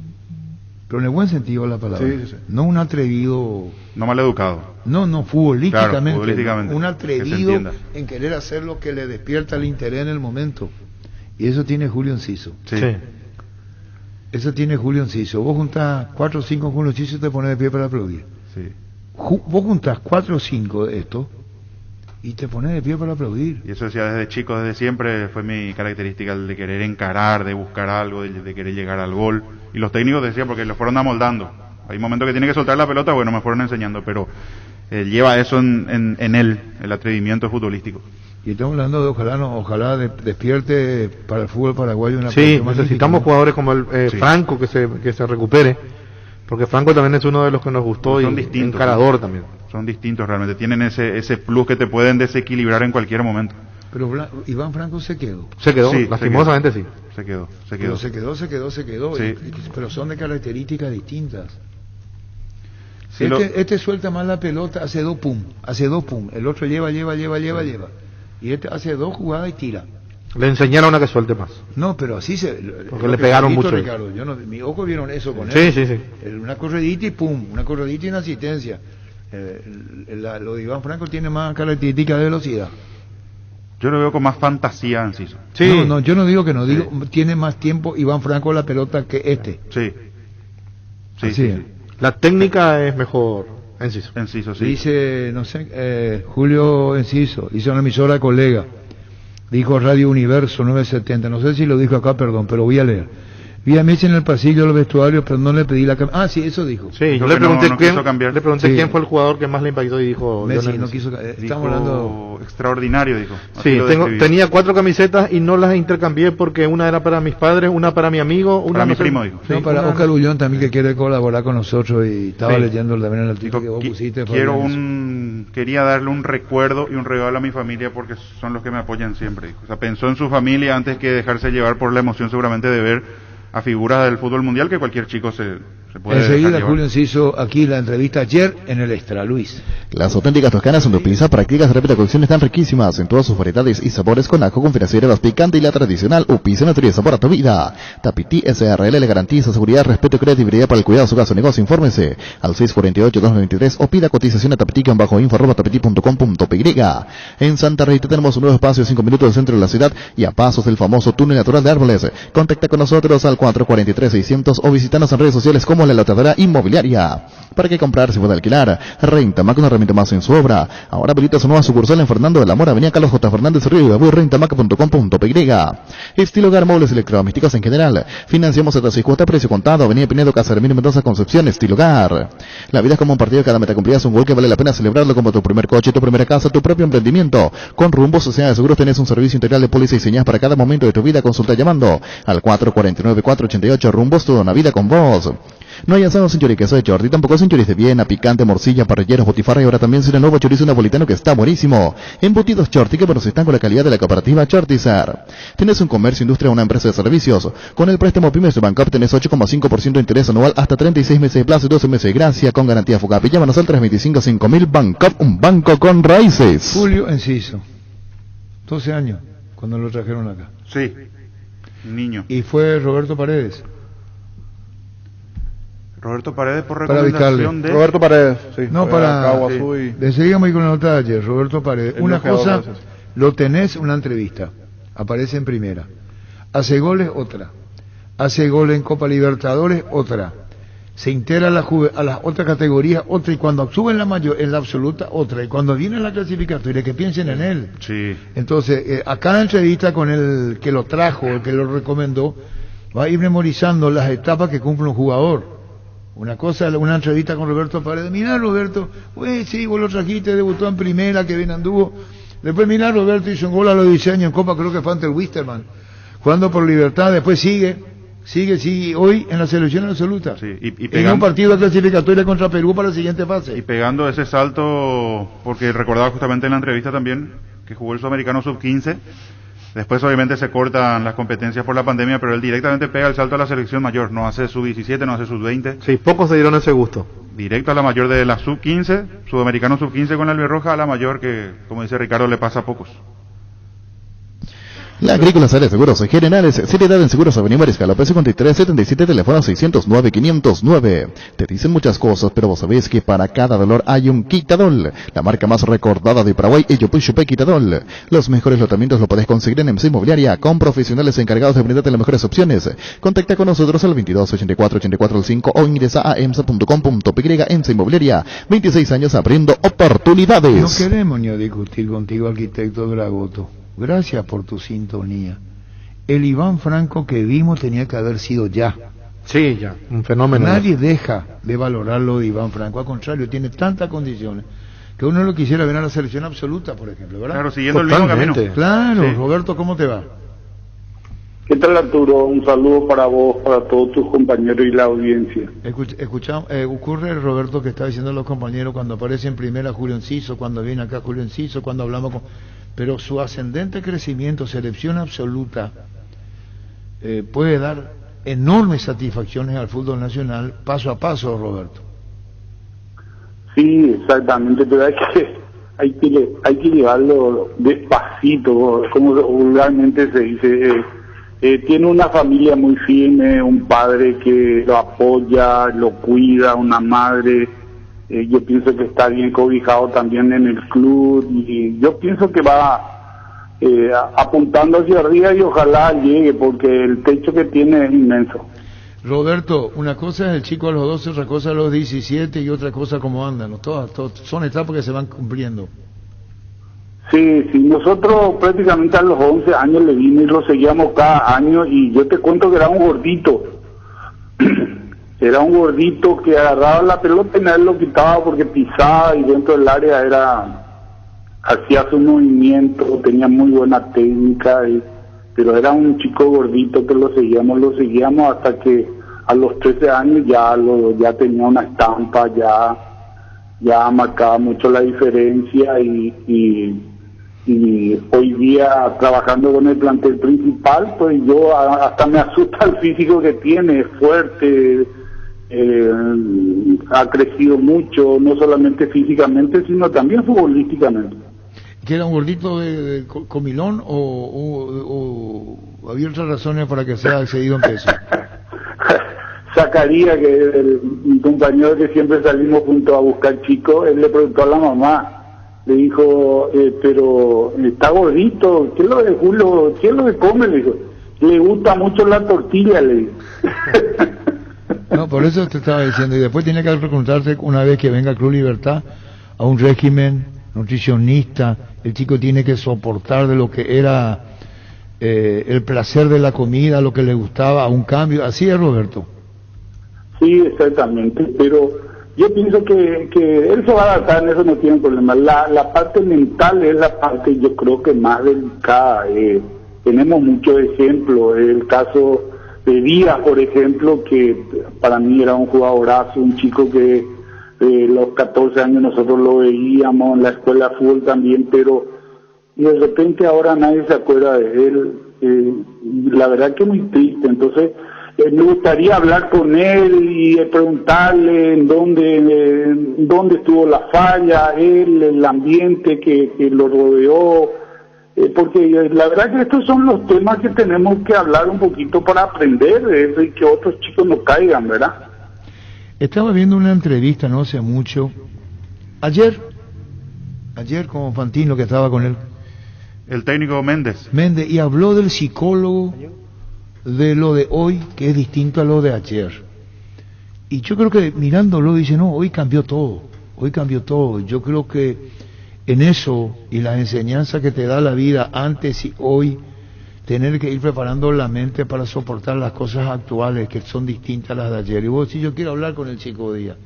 pero en el buen sentido de la palabra. Sí. No un atrevido, no mal educado, no futbolísticamente, claro, futbolísticamente, un atrevido en querer hacer lo que le despierta el interés en el momento, y eso tiene Julio Enciso. Sí. Eso tiene Julio Enciso. Vos juntás 4 o 5 Julio Enciso y te pones de pie para aplaudir. Sí. Vos juntás 4 o 5 de estos y te pones de pie para aplaudir. Y eso decía desde chico, desde siempre fue mi característica, el de querer encarar, de buscar algo, de querer llegar al gol. Y los técnicos decían, porque lo fueron amoldando. Hay momentos que tiene que soltar la pelota, bueno, me fueron enseñando, pero lleva eso en él, el atrevimiento futbolístico. Y estamos hablando de ojalá despierte para el fútbol paraguayo una sí, necesitamos jugadores como el Franco que se recupere, porque Franco también es uno de los que nos gustó y encarador también. Son distintos realmente, tienen ese plus que te pueden desequilibrar en cualquier momento. Pero Iván Franco se quedó. Sí, lastimosamente sí. Se quedó. Pero se quedó. Sí. Pero son de características distintas. Sí, este suelta más la pelota, hace dos pum. El otro lleva. Y este hace 2 jugadas y tira. Le enseñaron a que suelte más. No, pero así porque le pegaron mucho. Ricardo, mi ojo vieron eso con él. Sí. Una corredita y pum, una corredita y una asistencia. Lo de Iván Franco tiene más características de velocidad. Yo lo veo con más fantasía, Enciso. Sí. No, yo no digo que no, digo tiene más tiempo Iván Franco la pelota que este. Sí. La técnica es mejor. Enciso, sí. Dice, no sé, Julio Enciso, dice una emisora colega, dijo Radio Universo 970, no sé si lo dijo acá, perdón, pero voy a leer. Vi a Messi en el pasillo de los vestuarios, pero no le pedí la camiseta. Ah, sí, eso dijo. Sí, yo le pregunté quién fue el jugador que más le impactó y dijo... Messi no quiso... Estamos hablando... Extraordinario, dijo. Sí, tenía 4 camisetas y no las intercambié porque una era para mis padres, una para mi amigo, una para mi primo, dijo. Sí, para Oscar Ullón también, que quiere colaborar con nosotros y estaba leyendo también el artículo que vos pusiste. Quería darle un recuerdo y un regalo a mi familia porque son los que me apoyan siempre, dijo. O sea, pensó en su familia antes que dejarse llevar por la emoción seguramente de ver a figuras del fútbol mundial que cualquier chico se puede enseguida Julio Enciso, aquí la entrevista ayer en el Extra, Luis. Las auténticas toscanas donde utiliza prácticas de rápida cocción están riquísimas en todas sus variedades y sabores con ajo, con financieras picante y la tradicional Upiza Natural, sabor a tu vida. Tapití SRL le garantiza seguridad, respeto y credibilidad para el cuidado de su caso o negocio. Infórmese al 648-293 o pida cotización a tapití-info@tapití.com.py. En Santa Rita tenemos un nuevo espacio de 5 minutos del centro de la ciudad y a pasos del famoso túnel natural de árboles. Contacta con nosotros al 443-600 o visítanos en redes sociales como Somos la lotadora inmobiliaria. ¿Para qué comprar si puede alquilar? Rentamac, una herramienta más en su obra. Ahora habilita su nueva sucursal en Fernando de la Mora, avenida Carlos J. Fernández Río y Gabuy, rentamac.com.py. Estilo hogar, muebles electrodomésticos en general. Financiamos hasta 6 cuotas, precio contado, avenida Pinedo, Casa Hermínio Mendoza, Concepción, Estilo hogar. La vida es como un partido, cada meta cumplida es un gol que vale la pena celebrarlo, como tu primer coche, tu primera casa, tu propio emprendimiento. Con Rumbo Sociedad de Seguros tenés un servicio integral de póliza y señas para cada momento de tu vida. Consulta llamando al 449-488. Rumbos, toda una vida con vos. No hay asado sin choriqueso de Chorti, tampoco sin chorizo de Viena, picante, morcilla, parrilleros, botifarra y ahora también sin el nuevo chorizo napolitano que está buenísimo. Embutidos Chorti, que nos están con la calidad de la cooperativa Chortizar. Tenés un comercio, industria o una empresa de servicios. Con el préstamo Pymes de Bancop tenés 8,5% de interés anual hasta 36 meses de plazo y 12 meses de gracia con garantía FUCAP. Llámanos al 325-5000 Bancop, un banco con raíces. Julio Enciso, 12 años, cuando lo trajeron acá. Sí, niño. Y fue Roberto Paredes. Roberto Paredes por Para recomendación de... Roberto Paredes, sí. No, para... Caguazú y... Seguimos con la nota de ayer, Roberto Paredes. Una cosa, lo tenés una entrevista, aparece en primera. Hace goles, otra. Hace goles en Copa Libertadores, otra. Se integra a las otras categorías, otra. Y cuando sube en la mayor, en la absoluta, otra. Y cuando viene la clasificatoria, que piensen en él. Sí. Entonces, a cada entrevista con el que lo trajo, el que lo recomendó, va a ir memorizando las etapas que cumple un jugador. Una cosa, una entrevista con Roberto Paredes. Mirá, Roberto, pues sí, vos lo trajiste, debutó en primera, que bien anduvo. Después mirá, Roberto hizo un gol a los 10 años en Copa, creo que fue ante el Wisterman, jugando por Libertad. Después sigue, hoy en la selección absoluta. Sí, en un partido de clasificatoria contra Perú para la siguiente fase. Y pegando ese salto, porque recordaba justamente en la entrevista también que jugó el Sudamericano Sub-15. Después obviamente se cortan las competencias por la pandemia, pero él directamente pega el salto a la selección mayor, no hace sub-17, no hace sub-20. Sí, pocos se dieron ese gusto. Directo a la mayor de la sub-15, sudamericano sub-15 con la albirroja, a la mayor que, como dice Ricardo, le pasa a pocos. La Agrícola Sale Seguros Generales, seriedad en Seguros Avenida Mariscal, 5377, teléfono 609-509. Te dicen muchas cosas, pero vos sabés que para cada dolor hay un Quitadol. La marca más recordada de Paraguay, Yopuy Quitadol. Los mejores tratamientos lo podés conseguir en EMSA Inmobiliaria, con profesionales encargados de brindarte las mejores opciones. Contacta con nosotros al 2284-8405 o ingresa a emsa.com.py. EMSA Inmobiliaria, 26 años abriendo oportunidades. No queremos ni discutir contigo, arquitecto Dragoto. Gracias por tu sintonía. El Iván Franco que vimos tenía que haber sido ya. Sí, ya, un fenómeno. Nadie deja de valorarlo de Iván Franco, al contrario, tiene tantas condiciones que uno lo quisiera ver a la selección absoluta, por ejemplo, ¿verdad? Claro, siguiendo el mismo camino. Claro, sí. Roberto, ¿cómo te va? ¿Qué tal, Arturo? Un saludo para vos, para todos tus compañeros y la audiencia. Escuchamos, ocurre, Roberto, que está diciendo los compañeros cuando aparece en primera Julio Enciso, cuando viene acá Julio Enciso, cuando hablamos con... Pero su ascendente crecimiento, selección absoluta, puede dar enormes satisfacciones al fútbol nacional paso a paso, Roberto. Sí, exactamente, pero hay que llevarlo despacito, como vulgarmente se dice. Tiene una familia muy firme, un padre que lo apoya, lo cuida, una madre. Yo pienso que está bien cobijado también en el club y yo pienso que va apuntando hacia arriba y ojalá llegue porque el techo que tiene es inmenso. Roberto, una cosa es el chico a los 12, otra cosa a los 17 y otra cosa como andan, ¿no? Todas son etapas que se van cumpliendo. Sí, nosotros prácticamente a los 11 años le vimos y lo seguíamos cada año y yo te cuento que era un gordito. Era un gordito que agarraba la pelota y nadie lo quitaba porque pisaba y dentro del área hacía su movimiento, tenía muy buena técnica, pero era un chico gordito que lo seguíamos hasta que a los 13 años ya tenía una estampa, ya marcaba mucho la diferencia y hoy día trabajando con el plantel principal, pues yo hasta me asusta el físico que tiene, es fuerte. Ha crecido mucho, no solamente físicamente, sino también futbolísticamente. ¿Que era un gordito de comilón o había otras razones para que sea excedido en peso? Zacarías, que mi compañero que siempre salimos juntos a buscar chicos, él le preguntó a la mamá, le dijo, pero está gordito, ¿qué es lo de Julio? ¿Qué es lo que come? Le dijo, le gusta mucho la tortilla, le dijo. No, por eso te estaba diciendo. Y después tiene que reclutarse una vez que venga Club Libertad a un régimen nutricionista. El chico tiene que soportar de lo que era el placer de la comida, lo que le gustaba, a un cambio. Así es, Roberto. Sí, exactamente, pero yo pienso que él se va a adaptar, en eso no tiene problema. La parte mental es la parte, yo creo que más delicada. Tenemos muchos ejemplos, el caso de Díaz, por ejemplo, que para mí era un jugadorazo, un chico que los 14 años nosotros lo veíamos en la escuela de fútbol también, pero de repente ahora nadie se acuerda de él. La verdad que es muy triste. Entonces me gustaría hablar con él y preguntarle en dónde estuvo la falla, el ambiente que lo rodeó, porque la verdad que estos son los temas que tenemos que hablar un poquito para aprender de eso y que otros chicos no caigan, ¿verdad? Estaba viendo una entrevista no hace mucho, ayer con Fantino, que estaba con él, el técnico Méndez, y habló del psicólogo, de lo de hoy, que es distinto a lo de ayer. Y yo creo que mirándolo dice, no, hoy cambió todo. Yo creo que en eso y las enseñanzas que te da la vida antes y hoy, tener que ir preparando la mente para soportar las cosas actuales que son distintas a las de ayer. Y vos decís, yo quiero hablar con el chico Díaz.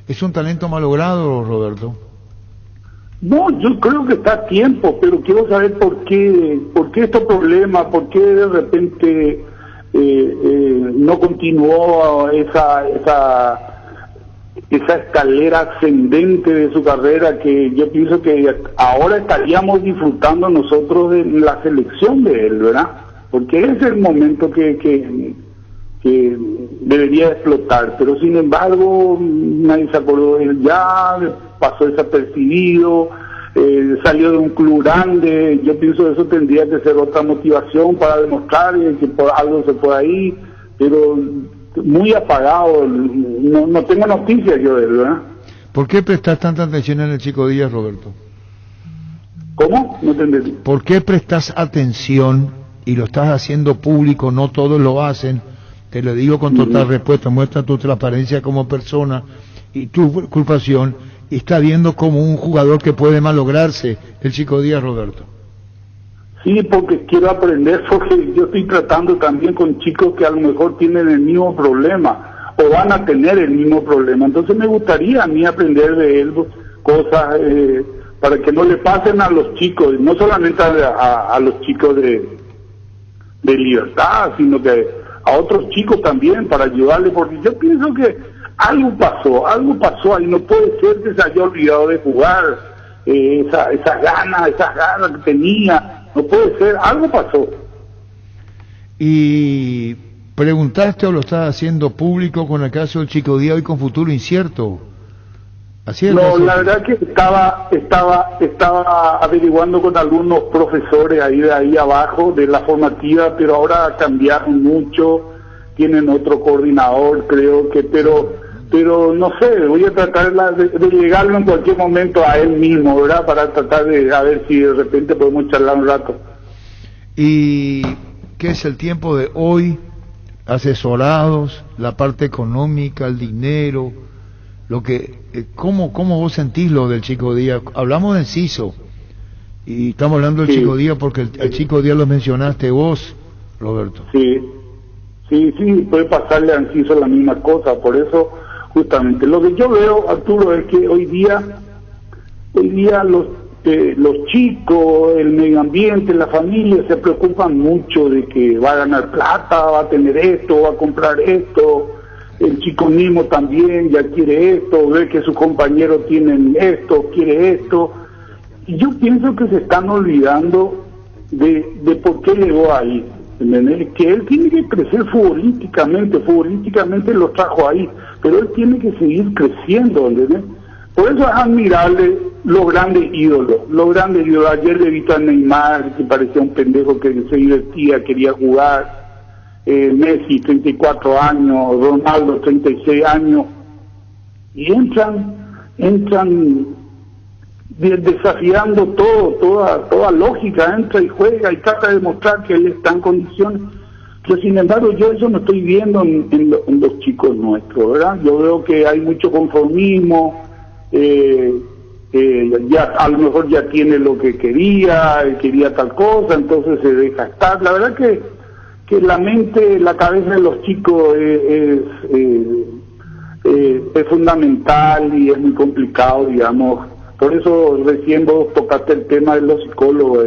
¿Es un talento malogrado, Roberto? No, yo creo que está a tiempo, pero quiero saber por qué estos problemas, por qué de repente no continuó esa escalera ascendente de su carrera, que yo pienso que ahora estaríamos disfrutando nosotros de la selección de él, ¿verdad? Porque ese es el momento que debería explotar, pero sin embargo nadie se acordó de él, ya pasó desapercibido, salió de un club grande. Yo pienso que eso tendría que ser otra motivación para demostrar que por algo se fue ahí, pero muy apagado, no tengo noticias yo de él, ¿verdad? ¿Por qué prestas tanta atención en el chico Díaz, Roberto? ¿Cómo? No te entendí. ¿Por qué prestas atención y lo estás haciendo público? No todos lo hacen, te lo digo con total respuesta, muestra tu transparencia como persona y tu preocupación, y está viendo como un jugador que puede malograrse el chico Díaz, Roberto. Sí, porque quiero aprender, porque yo estoy tratando también con chicos que a lo mejor tienen el mismo problema o van a tener el mismo problema. Entonces me gustaría a mí aprender de él cosas para que no le pasen a los chicos, no solamente a los chicos de Libertad, sino que a otros chicos también, para ayudarles, porque yo pienso que algo pasó ahí. No puede ser que se haya olvidado de jugar, esas ganas que tenía. No puede ser, algo pasó. ¿Y preguntaste o lo estás haciendo público con el caso del chico Díaz hoy con futuro incierto? ¿Así es? No, la verdad que estaba averiguando con algunos profesores de ahí abajo de la formativa, pero ahora cambiaron mucho, tienen otro coordinador, creo que, pero no sé, voy a tratar de llegarlo en cualquier momento a él mismo, ¿verdad? Para tratar de a ver si de repente podemos charlar un rato. ¿Y qué es el tiempo de hoy? Asesorados, la parte económica, el dinero, lo que, ¿cómo vos sentís lo del chico Díaz? Hablamos de Enciso y estamos hablando del chico Díaz porque el chico Díaz lo mencionaste vos, Roberto. Sí, puede pasarle a Enciso la misma cosa, por eso justamente lo que yo veo, Arturo, es que hoy día los chicos, el medio ambiente, la familia se preocupan mucho de que va a ganar plata, va a tener esto, va a comprar esto. El chico mismo también ya quiere esto, ve que sus compañeros tienen esto, quiere esto. Y yo pienso que se están olvidando de por qué llegó ahí. ¿Entendés? Que él tiene que crecer futbolísticamente lo trajo ahí, pero él tiene que seguir creciendo, ¿entendés? Por eso es admirable los grandes ídolos. Ayer le he visto a Neymar, que parecía un pendejo que se divertía, quería jugar. Messi, 34 años, Ronaldo, 36 años, y entran desafiando toda lógica, entra y juega y trata de demostrar que él está en condiciones. Pero sin embargo, yo eso no estoy viendo en los chicos nuestros, ¿verdad? Yo veo que hay mucho conformismo, ya a lo mejor ya tiene lo que quería tal cosa, entonces se deja estar. La verdad que la mente, la cabeza de los chicos es fundamental y es muy complicado, digamos. Por eso recién vos tocaste el tema de los psicólogos,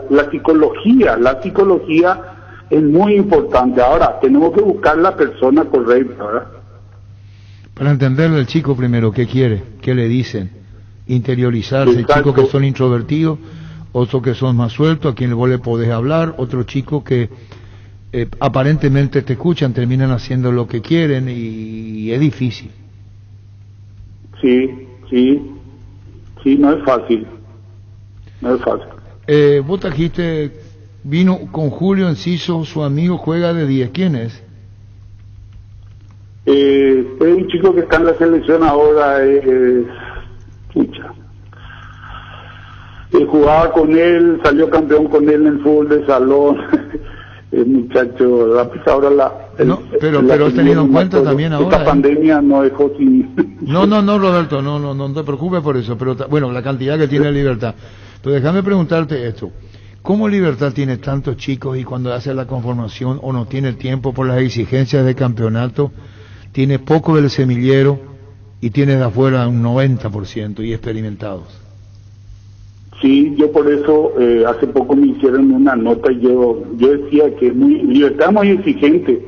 la psicología es muy importante. Ahora, tenemos que buscar la persona correcta, ¿verdad? Para entender al chico primero, ¿qué quiere? ¿Qué le dicen? Interiorizarse. Chicos que son introvertidos, otros que son más sueltos, a quien vos le podés hablar, otros chicos que aparentemente te escuchan, terminan haciendo lo que quieren y es difícil. Sí, no es fácil. Vos trajiste, vino con Julio Enciso, su amigo juega de 10, ¿quién es? Es un chico que está en la selección ahora, jugaba con él, salió campeón con él en fútbol de salón. El muchacho, ahora pero has tenido en cuenta también ahora. Esta pandemia no dejó sin... No, Roberto, no te preocupes por eso, pero bueno, la cantidad que tiene Libertad. Pero déjame preguntarte esto. ¿Cómo Libertad tiene tantos chicos y cuando hace la conformación o no tiene tiempo por las exigencias de campeonato, tiene poco del semillero y tiene de afuera un 90% y experimentados? Sí, yo por eso hace poco me hicieron una nota y yo decía que Libertad es muy exigente.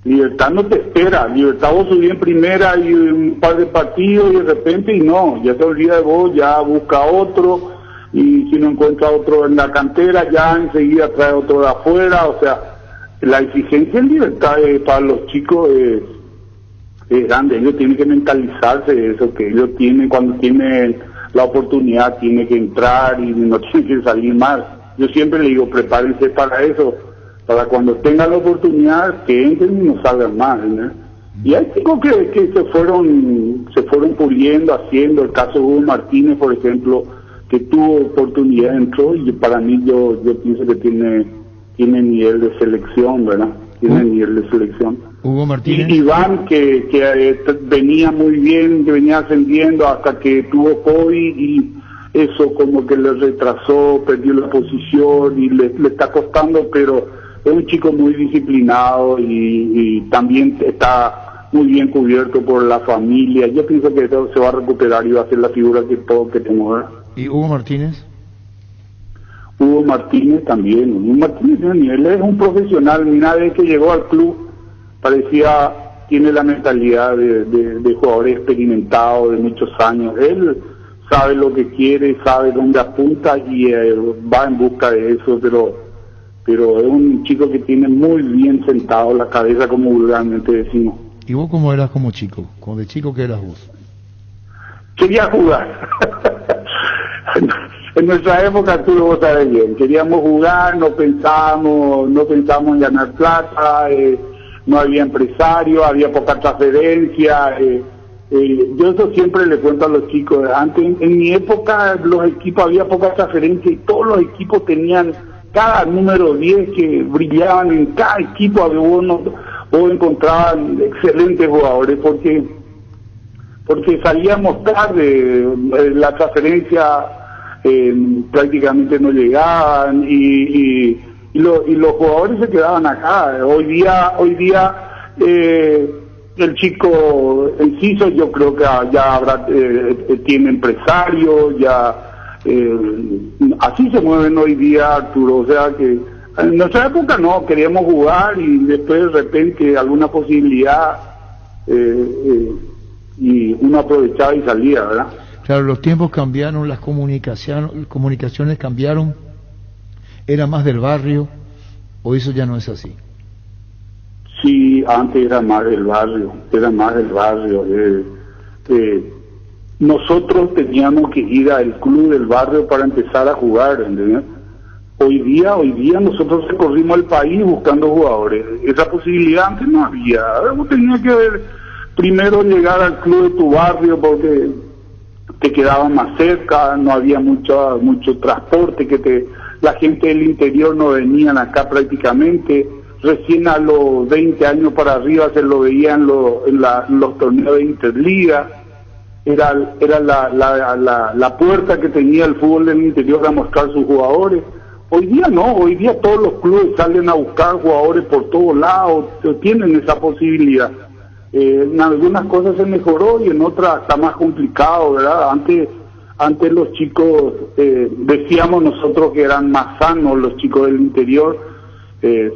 Libertad no te espera. Libertad vos subís en primera y un par de partidos y de repente ya se olvida de vos, ya busca otro y si no encuentra otro en la cantera ya enseguida trae otro de afuera. O sea, la exigencia en Libertad para los chicos es grande. Ellos tienen que mentalizarse de eso, que ellos tienen cuando tienen la oportunidad tiene que entrar y no tiene que salir mal. Yo siempre le digo, prepárense para eso, para cuando tengan la oportunidad que entren y no salgan mal, ¿no? Y hay chicos que se fueron puliendo, haciendo, el caso de Hugo Martínez, por ejemplo, que tuvo oportunidad, entró, y para mí yo pienso que tiene nivel de selección, ¿verdad? Tiene nivel de selección. Hugo Martínez. Y Iván, que venía muy bien, que venía ascendiendo hasta que tuvo COVID y eso como que le retrasó, perdió la posición y le está costando, pero es un chico muy disciplinado y también está muy bien cubierto por la familia. Yo pienso que eso se va a recuperar y va a ser la figura que todos queremos ver. ¿Y Hugo Martínez? Hugo Martínez también. Hugo Martínez él es un profesional. Mira, desde que llegó al club tiene la mentalidad de jugadores experimentados de muchos años. Él sabe lo que quiere, sabe dónde apunta y va en busca de eso, pero es un chico que tiene muy bien sentado la cabeza, como vulgarmente decimos. ¿Y vos cómo eras como chico? ¿Cómo de chico qué eras vos? Quería jugar. En nuestra época, tú lo sabes bien, queríamos jugar, no pensábamos en ganar plata, no había empresario, había poca transferencia. Yo eso siempre le cuento a los chicos. Antes, en mi época, los equipos había poca transferencia y todos los equipos tenían cada número 10 que brillaban en cada equipo. Vos encontraban excelentes jugadores porque salíamos tarde, la transferencia prácticamente no llegaban y los jugadores se quedaban acá. Hoy día el chico Enciso yo creo que ya tiene empresario, así se mueven hoy día, Arturo. O sea que en nuestra época no, queríamos jugar y después de repente alguna posibilidad y uno aprovechaba y salía, ¿verdad? Claro, los tiempos cambiaron, las comunicaciones cambiaron. ¿Era más del barrio o eso ya no es así? Sí, antes era más del barrio. Nosotros teníamos que ir al club del barrio para empezar a jugar, ¿entendés? Hoy día nosotros recorrimos el país buscando jugadores. Esa posibilidad antes no había. Vos tenías que ver, primero llegar al club de tu barrio porque te quedaba más cerca, no había mucho transporte, la gente del interior no venían acá prácticamente, recién a los 20 años para arriba se lo veía en los torneos de Interliga. Era la puerta que tenía el fútbol del interior a mostrar sus jugadores. Hoy día no, hoy día todos los clubes salen a buscar jugadores por todos lados, tienen esa posibilidad. En algunas cosas se mejoró y en otras está más complicado, ¿verdad? Antes los chicos, decíamos nosotros que eran más sanos los chicos del interior,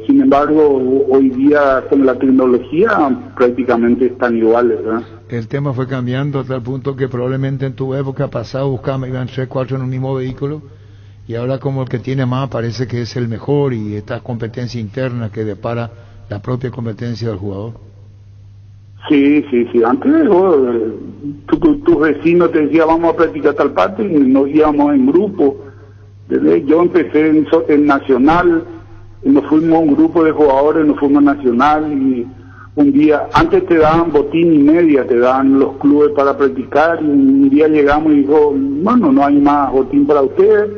sin embargo hoy día con la tecnología prácticamente están iguales, ¿verdad? El tema fue cambiando a tal punto que probablemente en tu época pasada buscábamos, iban 3, 4 en un mismo vehículo, y ahora como el que tiene más parece que es el mejor, y esta competencia interna que depara la propia competencia del jugador. Sí, antes tu vecino te decía vamos a practicar tal parte y nos íbamos en grupo. Yo empecé en Nacional, nos fuimos un grupo de jugadores, nos fuimos a Nacional, y un día, antes te daban botín y media, te daban los clubes para practicar, y un día llegamos y dijo, bueno, no hay más botín para ustedes,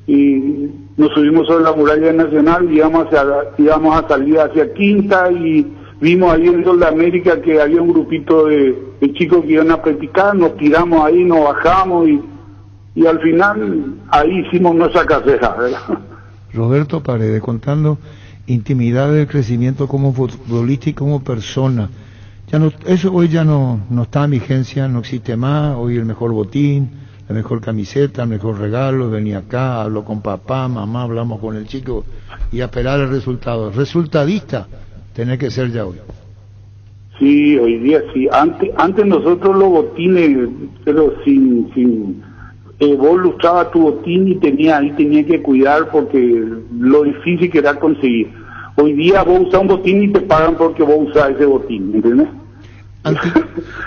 y nos subimos sobre la muralla Nacional, íbamos a salir hacia Quinta, y vimos ahí en Sol de América que había un grupito de chicos que iban a practicar, nos tiramos ahí, nos bajamos, y al final ahí hicimos nuestra carrera, ¿verdad? Roberto Paredes, contando intimidad del crecimiento como futbolista y como persona. Eso hoy ya no está en vigencia, no existe más. Hoy el mejor botín, la mejor camiseta, el mejor regalo, venía acá, hablo con papá, mamá, hablamos con el chico y a esperar el resultado. Resultadista tenés que ser ya hoy. Sí, hoy día sí. Antes nosotros los botines, pero sin vos lustrabas tu botín y tenía que cuidar porque lo difícil que era conseguir. Hoy día vos usas un botín y te pagan porque vos usas ese botín, ¿entiendes?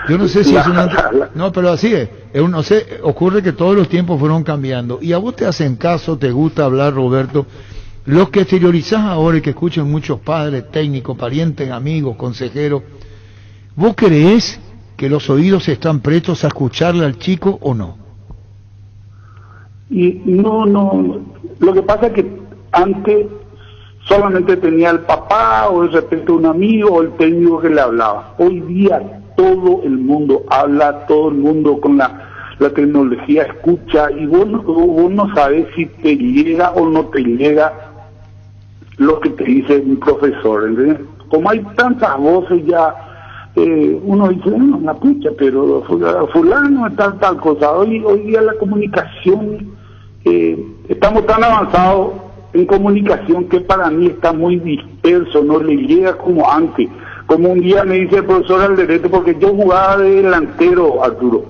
Yo no sé si es una... No, pero así es. No sé, ocurre que todos los tiempos fueron cambiando. Y a vos te hacen caso, te gusta hablar, Roberto. Los que exteriorizás ahora y que escuchan muchos padres, técnicos, parientes, amigos, consejeros, ¿vos creés que los oídos están prestos a escucharle al chico o no? Y no, lo que pasa es que antes solamente tenía el papá o de repente un amigo o el técnico que le hablaba. Hoy día todo el mundo habla, todo el mundo con la tecnología escucha, y vos no sabés si te llega o no te llega lo que te dice un profesor, ¿entendés? Como hay tantas voces ya, uno dice, no, la pucha, pero fulano está tal cosa. Hoy día la comunicación, estamos tan avanzados en comunicación que para mí está muy disperso, no le llega como antes. Como un día me dice el profesor Alderete, porque yo jugaba de delantero, Arturo,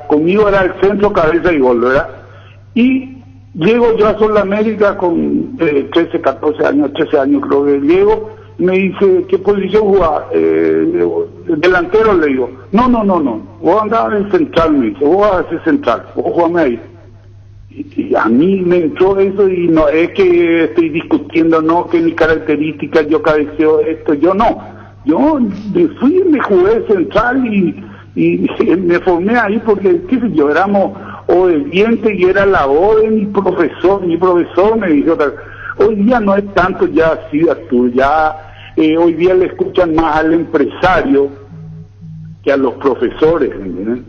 conmigo era el centro, cabeza y gol, ¿verdad? Y llego yo a Sudamérica con 13 años creo que llego. Me dice, ¿qué posición jugaba? Delantero, le digo. No, vos andabas en central, me dice, vos vas a ser central, vos jugame ahí. Y a mí me entró eso, y no es que estoy discutiendo, no, que mi característica, yo cabeceo esto, yo me jugué central y me formé ahí porque, qué sé yo, éramos obedientes y era la voz de mi profesor me dijo, hoy día no es tanto ya así, Arturo, ya hoy día le escuchan más al empresario que a los profesores, ¿entiendes?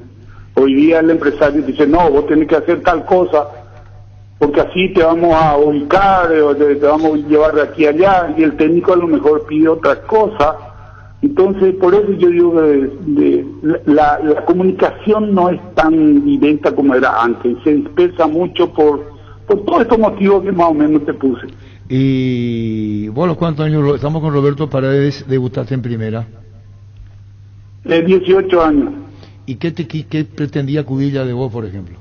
Hoy día el empresario dice, no, vos tenés que hacer tal cosa, porque así te vamos a ubicar, o te vamos a llevar de aquí a allá, y el técnico a lo mejor pide otra cosa. Entonces, por eso yo digo que la comunicación no es tan directa como era antes, se dispersa mucho por todos estos motivos que más o menos te puse. ¿Y vos, los cuántos años estamos con Roberto Paredes, debutaste en primera? 18 años. ¿Y qué pretendía Cudilla de vos, por ejemplo,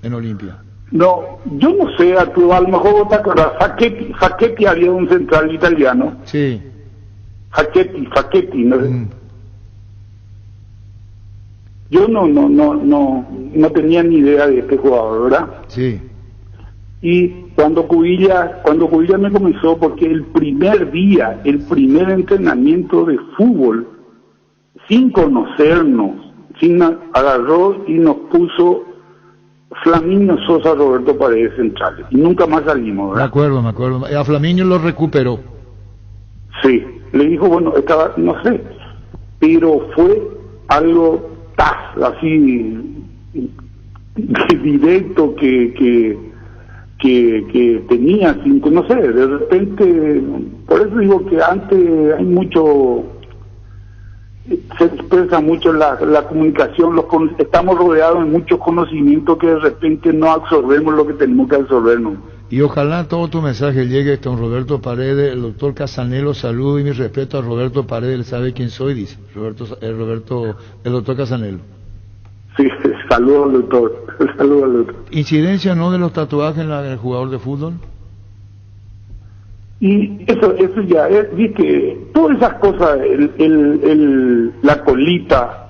en Olimpia? No, yo no sé, Arturo, a lo mejor vos te acordás, Facchetti había un central italiano. Sí. Facchetti, ¿no? Yo no tenía ni idea de este jugador, ¿verdad? Sí. Y cuando Cudilla me comenzó, porque el primer entrenamiento de fútbol, sin conocernos, agarró y nos puso Flaminio Sosa, Roberto Paredes centrales, y nunca más salimos, ¿verdad? Me acuerdo. A Flaminio lo recuperó. le dijo, bueno, estaba, no sé, pero fue algo así directo que tenía, no sé, de repente, por eso digo que antes hay mucho, se expresa mucho la comunicación, estamos rodeados de muchos conocimientos que de repente no absorbemos lo que tenemos que absorbernos. Y ojalá todo tu mensaje llegue a don Roberto Paredes. El doctor Casanelo, saludo y mi respeto a Roberto Paredes, él sabe quién soy, dice el doctor Casanelo. Sí, saludo al doctor, saludo al doctor. ¿Incidencia no de los tatuajes en el jugador de fútbol? Y eso ya, viste, todas esas cosas, la colita,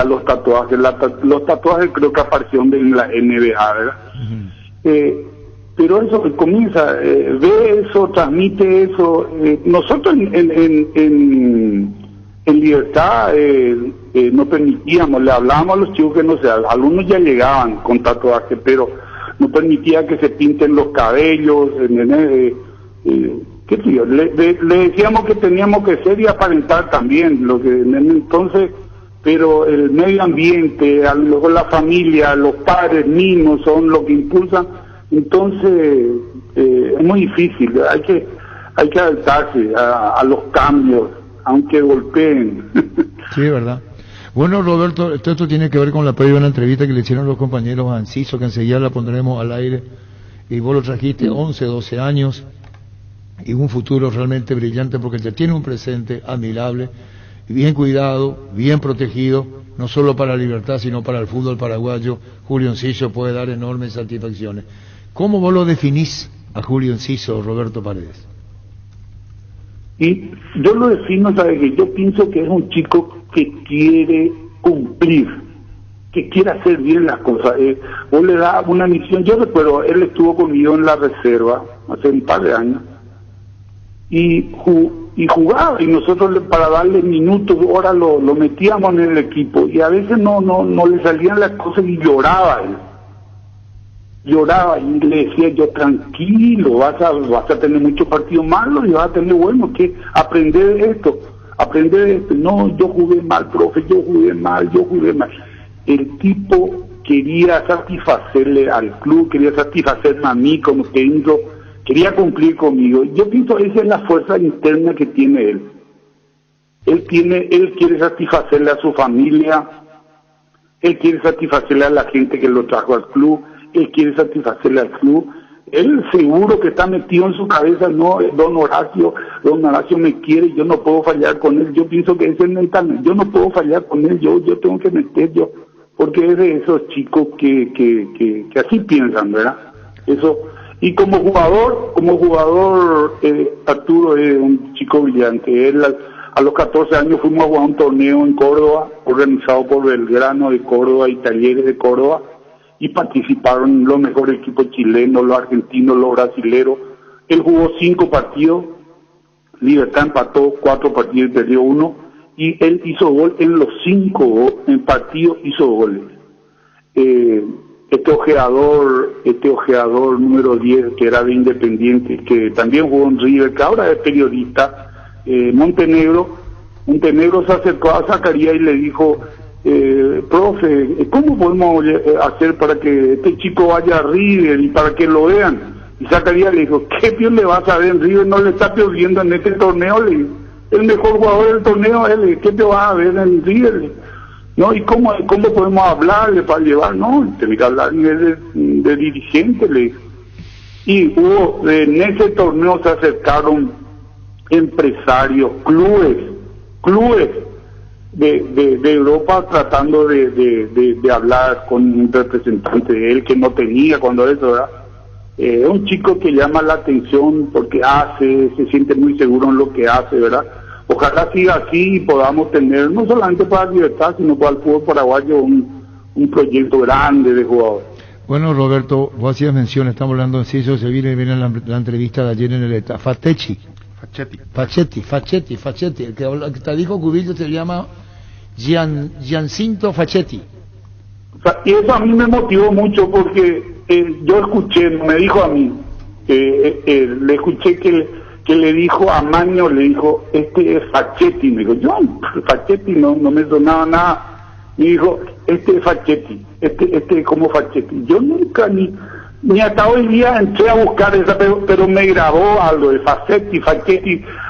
los tatuajes, los tatuajes creo que aparecieron en la NBA, ¿verdad? Uh-huh. Pero eso que comienza, ve eso, transmite eso, nosotros en Libertad no permitíamos, le hablábamos a los chicos que no sé, algunos ya llegaban con tatuajes, pero no permitía que se pinten los cabellos, qué sé yo, le decíamos que teníamos que ser y aparentar también, lo que entonces, pero el medio ambiente, a lo mejor la familia, los padres mismos son los que impulsan, entonces es muy difícil, hay que adaptarse a los cambios, aunque golpeen. Sí, verdad. Bueno, Roberto, esto tiene que ver con la previa de una entrevista que le hicieron los compañeros a Enciso, que enseguida la pondremos al aire, y vos lo trajiste 11, 12 años, y un futuro realmente brillante, porque ya tiene un presente admirable, bien cuidado, bien protegido, no solo para la Libertad, sino para el fútbol paraguayo. Julio Enciso puede dar enormes satisfacciones. ¿Cómo vos lo definís a Julio Enciso, Roberto Paredes? Y yo lo defino, ¿sabes? Que yo pienso que es un chico que quiere cumplir, que quiere hacer bien las cosas. Vos le das una misión, yo recuerdo, él estuvo conmigo en la reserva hace un par de años, y jugaba, y nosotros para darle minutos, ahora lo metíamos en el equipo, y a veces no le salían las cosas y lloraba él. Lloraba y le decía yo, tranquilo, vas a tener muchos partidos malos y vas a tener buenos, que aprender de esto. No, yo jugué mal, profe, yo jugué mal. El tipo quería satisfacerle al club, quería satisfacerme a mí como técnico, quería cumplir conmigo. Yo pienso esa es la fuerza interna que tiene él. Él quiere satisfacerle a su familia, él quiere satisfacerle a la gente que lo trajo al club, él quiere satisfacerle al club, él seguro que está metido en su cabeza, no, don Horacio me quiere, yo no puedo fallar con él. Yo pienso que ese es mental, yo no puedo fallar con él, yo tengo que meter yo, porque es de esos chicos que así piensan, ¿verdad? Eso. Y como jugador Arturo es un chico brillante. Él a los 14 años fuimos a jugar un torneo en Córdoba, organizado por Belgrano de Córdoba y Talleres de Córdoba, y participaron los mejores equipos chilenos, los argentinos, los brasileros. Él jugó 5 partidos, Libertad empató 4 partidos y perdió 1, y él hizo gol en los 5 partidos, hizo goles. Este ojeador número 10, que era de Independiente, que también jugó en River, que ahora es periodista, Montenegro se acercó a Zacarías y le dijo, profe, ¿cómo podemos hacer para que este chico vaya a River y para que lo vean? Y Zacarías le dijo, ¿qué Dios le vas a ver en River? No le está perdiendo en este torneo, le dijo, el mejor jugador del torneo, ¿qué te vas a ver en River? No, ¿y cómo podemos hablarle para llevar? No, tenés que hablar a nivel de dirigente, le dijo. Y en ese torneo se acercaron empresarios, clubes de Europa tratando de hablar con un representante de él que no tenía cuando eso, ¿verdad? Es un chico que llama la atención porque se siente muy seguro en lo que hace, ¿verdad? Ojalá siga así y podamos tener, no solamente para Libertad, sino para el fútbol paraguayo, un proyecto grande de jugadores. Bueno, Roberto, vos hacías mención, estamos hablando de Ciso, se viene la entrevista de ayer en el ETA. Fachetti, el que te dijo Cubillo se llama Giancinto Fachetti. O sea, y eso a mí me motivó mucho porque yo escuché, me dijo a mí, le escuché que que le dijo a Maño, le dijo, este es Facchetti. Me dijo, yo, Facchetti no me sonaba nada. Me dijo, este es Facchetti, este es como Facchetti. Yo nunca ni hasta hoy día entré a buscar esa, pero me grabó algo de Facchetti,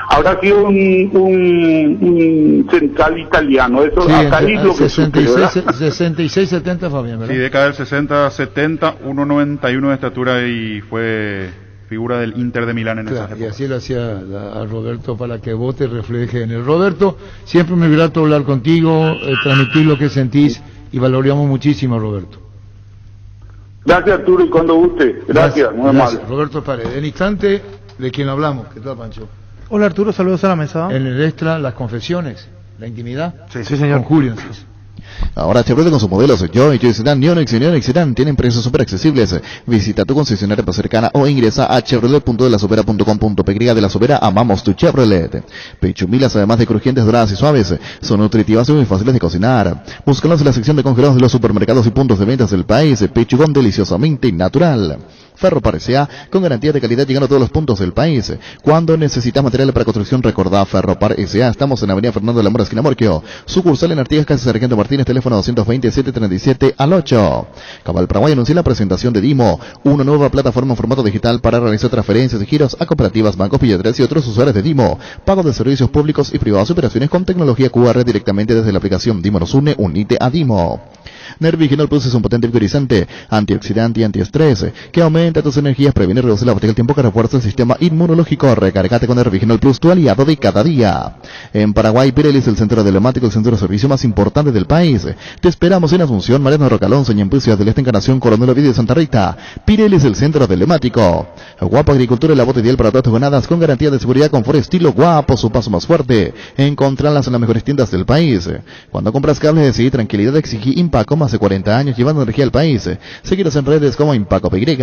habrá sido un central italiano, eso sí, hasta ahí lo que supe, 66-70, Fabián, ¿verdad? Sí, década del 60-70, 1.91 de estatura y fue figura del Inter de Milán en esa época. Y así lo hacía a Roberto para que vos te reflejes en él. Roberto, siempre me grato hablar contigo, transmitir lo que sentís y valoramos muchísimo, Roberto. Gracias, Arturo, y cuando guste. Gracias, muy amable. Roberto Paredes. En instante, ¿de quién hablamos? ¿Qué tal, Pancho? Hola, Arturo, saludos a la mesa. En el extra, las confesiones, la intimidad. Sí, señor. Con Julio. Ahora Chevrolet con sus modelos Joy Sedan, Neonix y Neonix Sedan tienen precios súper accesibles. Visita tu concesionaria más cercana o ingresa a chevrolet.delasovera.com.py. De La Sobera, amamos tu Chevrolet. Pechumilas, además de crujientes, doradas y suaves, son nutritivas y muy fáciles de cocinar. Búscalas en la sección de congelados de los supermercados y puntos de ventas del país. Pechugón deliciosamente natural. Ferropar S.A. con garantía de calidad llegando a todos los puntos del país. Cuando necesitas material para construcción, recordá Ferropar S.A. Estamos en Avenida Fernando de la Mora, esquina Morquio. Sucursal en Artigas, Casa Sargento Martínez, teléfono 227-37 Cabal Paraguay anuncia la presentación de Dimo, una nueva plataforma en formato digital para realizar transferencias y giros a cooperativas, bancos, billeteras y otros usuarios de Dimo. Pago de servicios públicos y privados, operaciones con tecnología QR directamente desde la aplicación Dimo nos une, unite a Dimo. Nerviginol Plus es un potente vigorizante, antioxidante y antiestrés que aumenta tus energías, previene y reduce la fatiga del tiempo, que refuerza el sistema inmunológico. Recargate con Nerviginol Plus, tu aliado de cada día. En Paraguay, Pirelli es el centro telemático, el centro de servicio más importante del país. Te esperamos en Asunción, Mariano Rocalonso, Ñempuy, Ciudad del Este, Encarnación, Coronel Ovidio de Santa Rita. Pirelli es el centro telemático. Guapo Agricultura, la bota ideal para todas tus ganadas, con garantía de seguridad, confort, estilo Guapo, su paso más fuerte. Encontrarlas en las mejores tiendas del país. Cuando compras cables, decidí tranquilidad, exigí Impaco, más de 40 años llevando energía al país. Seguiros en redes como Impaco PY.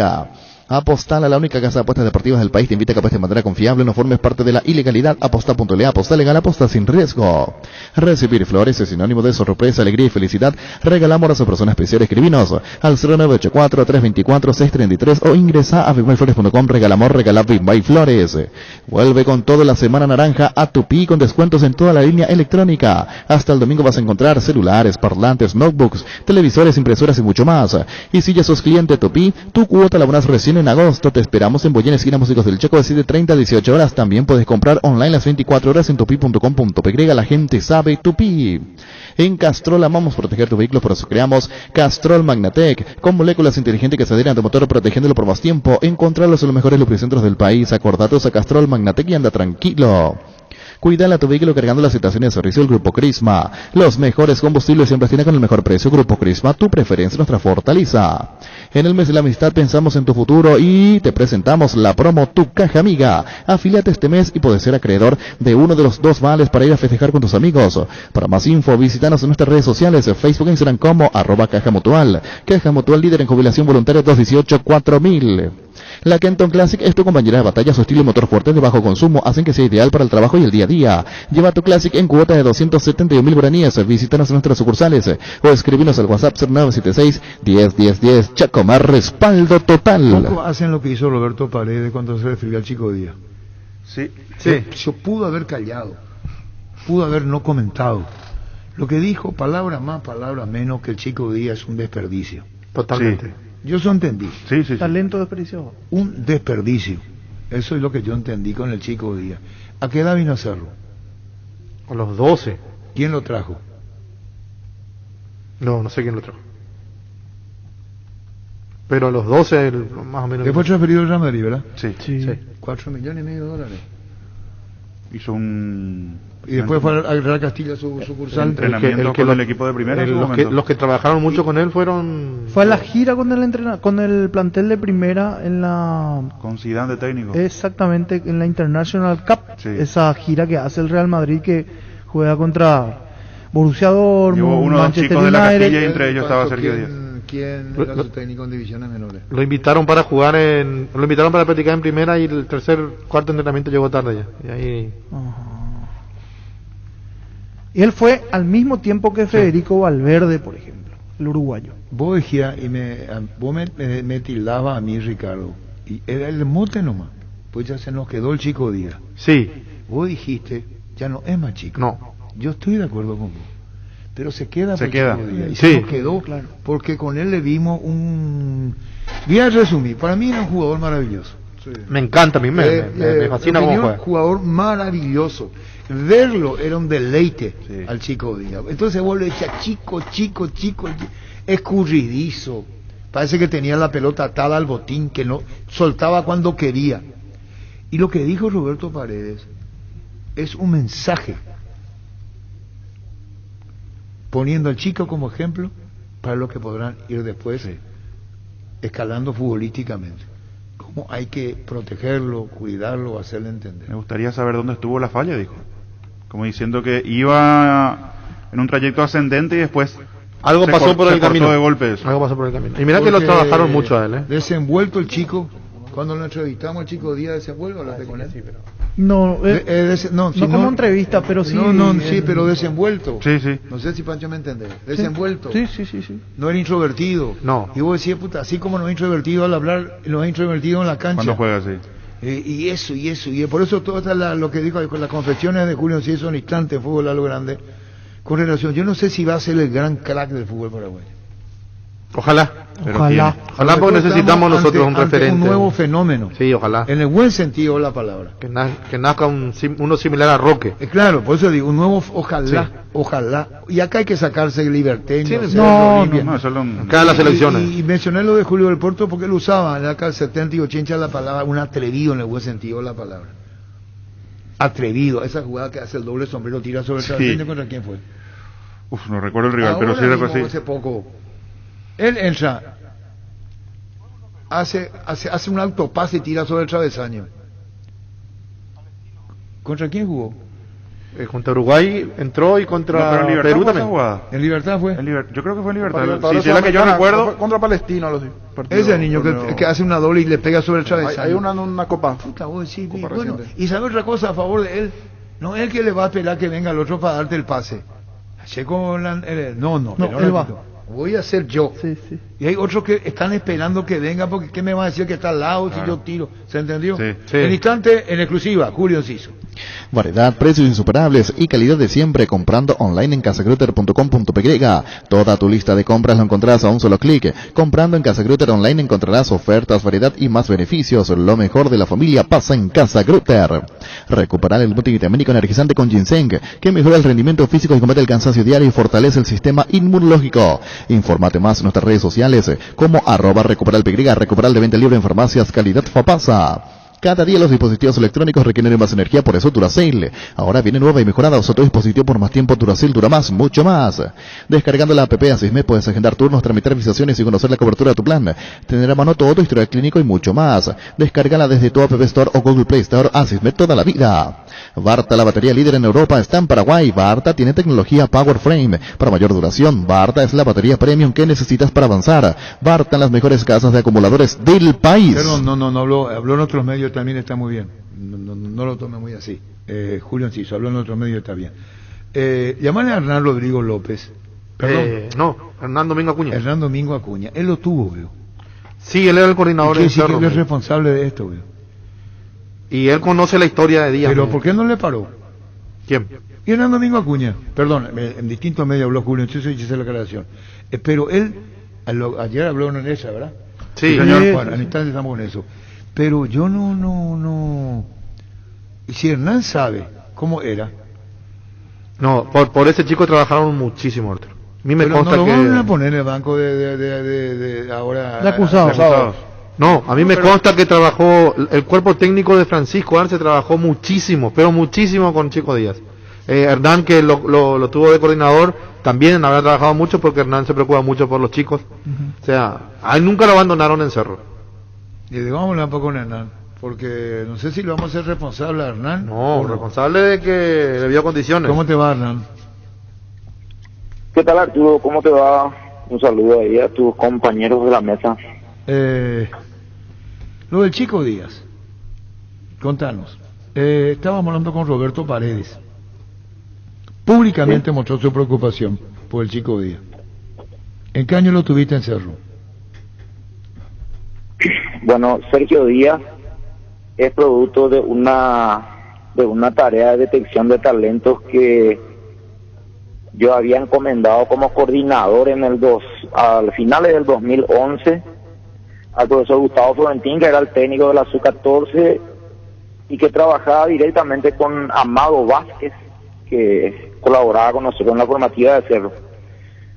Apostal, a la única casa de apuestas deportivas del país, te invita a que apuestes de manera confiable, no formes parte de la ilegalidad. Aposta.le, aposta legal, aposta sin riesgo. Recibir flores es sinónimo de sorpresa, alegría y felicidad. Regalamos a su persona especial. Escribinos al 0984-324-633 o ingresa a bigmayflores.com. Regalamos, regala Big My Flores. Vuelve con toda la semana naranja a Tupi, con descuentos en toda la línea electrónica. Hasta el domingo vas a encontrar celulares, parlantes, notebooks, televisores, impresoras y mucho más. Y si ya sos cliente Tupi, tu cuota la abonas recién en agosto. Te esperamos en Boyén, esquina Músicos del Chaco, de 7:30 a 18 horas. También puedes comprar online las 24 horas en tupi.com.py. La gente sabe Tupi. En Castrol amamos proteger tu vehículo, por eso creamos Castrol Magnatec, con moléculas inteligentes que se adhieren a tu motor, protegiéndolo por más tiempo. Encontrarlos en los mejores lubricentros del país. Acordatos a Castrol Magnatec y anda tranquilo. Cuídale a tu vehículo cargando las estaciones de servicio del Grupo Crisma. Los mejores combustibles siempre tienen con el mejor precio. Grupo Crisma, tu preferencia, nuestra fortaleza. En el mes de la amistad pensamos en tu futuro y te presentamos la promo Tu Caja Amiga. Afíliate este mes y puedes ser acreedor de uno de los 2 vales para ir a festejar con tus amigos. Para más info, visítanos en nuestras redes sociales, Facebook e Instagram como @Caja Mutual. Caja Mutual, líder en jubilación voluntaria, 218-4000. La Kenton Classic es tu compañera de batalla. Su estilo y motor fuerte de bajo consumo hacen que sea ideal para el trabajo y el día a día. Lleva tu Classic en cuota de 271.000 guaraníes. Visítanos en nuestras sucursales o escribinos al WhatsApp 0976-101010. Chacomar, respaldo total. Poco hacen lo que hizo Roberto Paredes cuando se refirió al Chico Díaz. Sí. Yo pudo haber callado, pudo haber no comentado. Lo que dijo, palabra más, palabra menos, que el Chico Díaz es un desperdicio. Totalmente. Sí. Yo eso entendí. Talento desperdicio. Un desperdicio. Eso es lo que yo entendí con el Chico Díaz. ¿A qué edad vino a hacerlo? A los 12. ¿Quién lo trajo? No sé quién lo trajo. Pero a los 12, más o menos. Después transferido al Real Madrid, ¿verdad? Sí. 4,5 millones de dólares. Hizo un... Y después fue a Real Castilla su sucursal. Entrenamiento con el equipo de primera. Los que trabajaron mucho con él fueron... Fue a la gira con el plantel de primera en la... Con Zidane de técnico. Exactamente, en la International Cup. Sí. Esa gira que hace el Real Madrid, que juega contra Borussia Dortmund, Manchester United. De la Castilla, y entre ellos estaba Sergio Díaz. ¿Quién era su técnico en divisiones menores? Lo invitaron para practicar en primera, y el cuarto entrenamiento llegó tarde ya. Y ahí... Y él fue al mismo tiempo que Federico Valverde, por ejemplo, el uruguayo. Vos decías, y vos me tildabas a mí, Ricardo, y era el mote nomás. pues ya se nos quedó el Chico Díaz. Sí. Vos dijiste, ya no es más chico. No. Yo estoy de acuerdo con vos. Pero se queda por queda. Chico Díaz. Y Sí. se nos quedó, claro, porque con él le vimos un... Voy a resumir, para mí era un jugador maravilloso. Me encanta, a mí me fascina cómo juega. Un jugador maravilloso. Verlo era un deleite al Chico Díaz. Entonces vos le decías, chico, escurridizo. Parece que tenía la pelota atada al botín, que no soltaba cuando quería. Y lo que dijo Roberto Paredes es un mensaje, poniendo al chico como ejemplo para los que podrán ir después escalando futbolísticamente. Cómo hay que protegerlo, cuidarlo, hacerle entender. Me gustaría saber dónde estuvo la falla, dijo. Como diciendo que iba en un trayecto ascendente y después algo pasó por el camino. De golpe eso. Algo pasó por el camino. Y mira que lo trabajaron mucho a él, Desenvuelto el chico. Cuando lo entrevistamos al Chico Díaz, desenvuelto, hablaste con él. No, no como entrevista, pero sí. Sí, pero desenvuelto. Sí. No sé si Pancho me entiende. Desenvuelto. Sí. No era introvertido. No. Y vos decías, puta, así como no es introvertido al hablar, no es introvertido en la cancha. Cuando juega, sí. Y eso. Y por eso todo lo que dijo con las confesiones de Julio, si son instantes de fútbol a lo grande, con relación, yo no sé si va a ser el gran crack del fútbol paraguayo. Ojalá porque necesitamos nosotros un referente, un nuevo fenómeno. Sí, ojalá. En el buen sentido de la palabra. Que nazca uno similar a Roque. Claro, por eso digo, un nuevo, ojalá. Y acá hay que sacarse el liberteño. Cada las elecciones. Y mencioné lo de Julio del Porto porque él usaba en la década del 70 y 80 la palabra, un atrevido en el buen sentido de la palabra. Atrevido, esa jugada que hace el doble sombrero, tira sobre el travesaño, ¿contra quién fue? No recuerdo el rival, ahora pero sí recuerdo. Sí. Hace poco. Él entra, hace un autopase y tira sobre el travesaño. ¿Contra quién jugó? Contra Uruguay entró y contra Perú también. ¿En Libertad fue? Yo creo que fue en Libertad. Sí, la que yo recuerdo. Contra Palestino. Ese niño que hace una doble y le pega sobre el travesaño. Hay una copa. Puta, vos decís, bueno, y sabe otra cosa a favor de él. No él que le va a esperar que venga el otro para darte el pase. No, él va. Voy a ser yo. Sí. Y hay otros que están esperando que venga porque ¿qué me va a decir que está al lado si yo tiro? ¿Se entendió? Sí. El instante en exclusiva, Julio Enciso. Variedad, precios insuperables y calidad de siempre comprando online en casagrutter.com.py. Toda tu lista de compras lo encontrarás a un solo clic. Comprando en Casa Grutter online encontrarás ofertas, variedad y más beneficios. Lo mejor de la familia pasa en Casa Grutter. Recuperar el multivitamínico energizante con ginseng, que mejora el rendimiento físico y combate el cansancio diario y fortalece el sistema inmunológico. Infórmate más en nuestras redes sociales como @recuperalpy, Recuperal de venta libre en farmacias, calidad Fapasa. Cada día los dispositivos electrónicos requieren más energía, por eso Duracell. Ahora viene nueva y mejorada, otro dispositivo por más tiempo. Duracell dura más, mucho más. Descargando la app Asismed puedes agendar turnos, tramitar visaciones y conocer la cobertura de tu plan. Tener a mano todo tu historial clínico y mucho más. Descárgala desde tu App Store o Google Play Store. Asismed toda la vida. Varta, la batería líder en Europa, está en Paraguay. Varta tiene tecnología Power Frame para mayor duración. Varta es la batería premium que necesitas para avanzar. Varta en las mejores casas de acumuladores del país. Perdón, no habló en otros medios, también está muy bien. No lo tome muy así. Julio Enciso, habló en otros medios, está bien. Llamale a Hernán Rodrigo López. Perdón. Hernán Domingo Acuña. Hernán Domingo Acuña. Él lo tuvo, veo. Sí, él era el coordinador de Cerro. Él es responsable de esto, veo. Y él conoce la historia de Díaz. Pero ¿por qué no le paró? ¿Quién? Y Hernán Domingo Acuña. Perdón, en distintos medios habló Julio, entonces hice la aclaración. Pero él, ayer habló en esa, ¿verdad? Sí, señor. Bueno, al instante estamos con eso. Pero yo no. Y si Hernán sabe cómo era. No, por ese chico trabajaron muchísimo, Arturo. A mí me consta no lo que... van a poner en el banco de ahora... De acusados. No, a mí me consta que trabajó, el cuerpo técnico de Francisco Arce trabajó muchísimo, pero muchísimo con Chico Díaz. Hernán, que lo tuvo de coordinador, también habrá trabajado mucho porque Hernán se preocupa mucho por los chicos. O sea, a él nunca lo abandonaron en Cerro. Y vamos a hablar un poco con Hernán, porque no sé si lo vamos a hacer responsable a Hernán. No, responsable de que le vio condiciones. ¿Cómo te va, Hernán? ¿Qué tal, Arturo? ¿Cómo te va? Un saludo ahí a tus compañeros de la mesa. Lo del Chico Díaz, contanos. Estábamos hablando con Roberto Paredes. Públicamente mostró su preocupación por el Chico Díaz. ¿En qué año lo tuviste en Cerro? Bueno, Sergio Díaz es producto de una tarea de detección de talentos que yo había encomendado como coordinador al finales del 2011 al profesor Gustavo Florentín, que era el técnico de la Sub-14 y que trabajaba directamente con Amado Vázquez, que colaboraba con nosotros en la formativa de Cerro,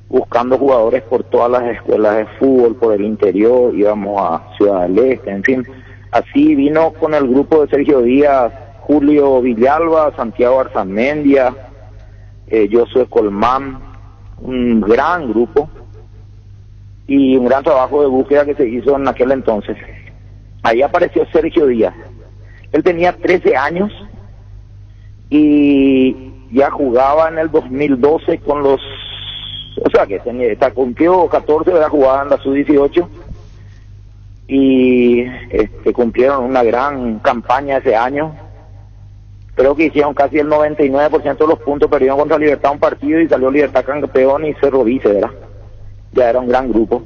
buscando jugadores por todas las escuelas de fútbol, por el interior, íbamos a Ciudad del Este, en fin. Así vino con el grupo de Sergio Díaz, Julio Villalba, Santiago Arzamendia, Josué Colmán, un gran grupo y un gran trabajo de búsqueda que se hizo en aquel entonces. Ahí apareció Sergio Díaz. Él tenía 13 años y ya jugaba en el 2012 con los... O sea, que cumplió 14, ya jugaba en la Sub-18 y cumplieron una gran campaña ese año. Creo que hicieron casi el 99% de los puntos, perdieron contra Libertad un partido y salió Libertad campeón y Cerro vice, ¿verdad? Ya era un gran grupo.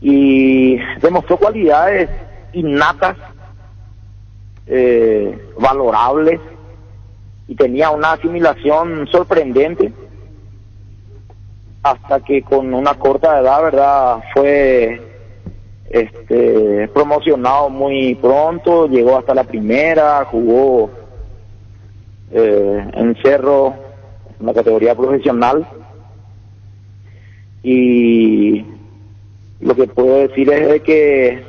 Y demostró cualidades innatas, valorables, y tenía una asimilación sorprendente, hasta que con una corta edad, ¿verdad?, fue promocionado muy pronto, llegó hasta la primera, jugó en Cerro, en la categoría profesional, y lo que puedo decir es de que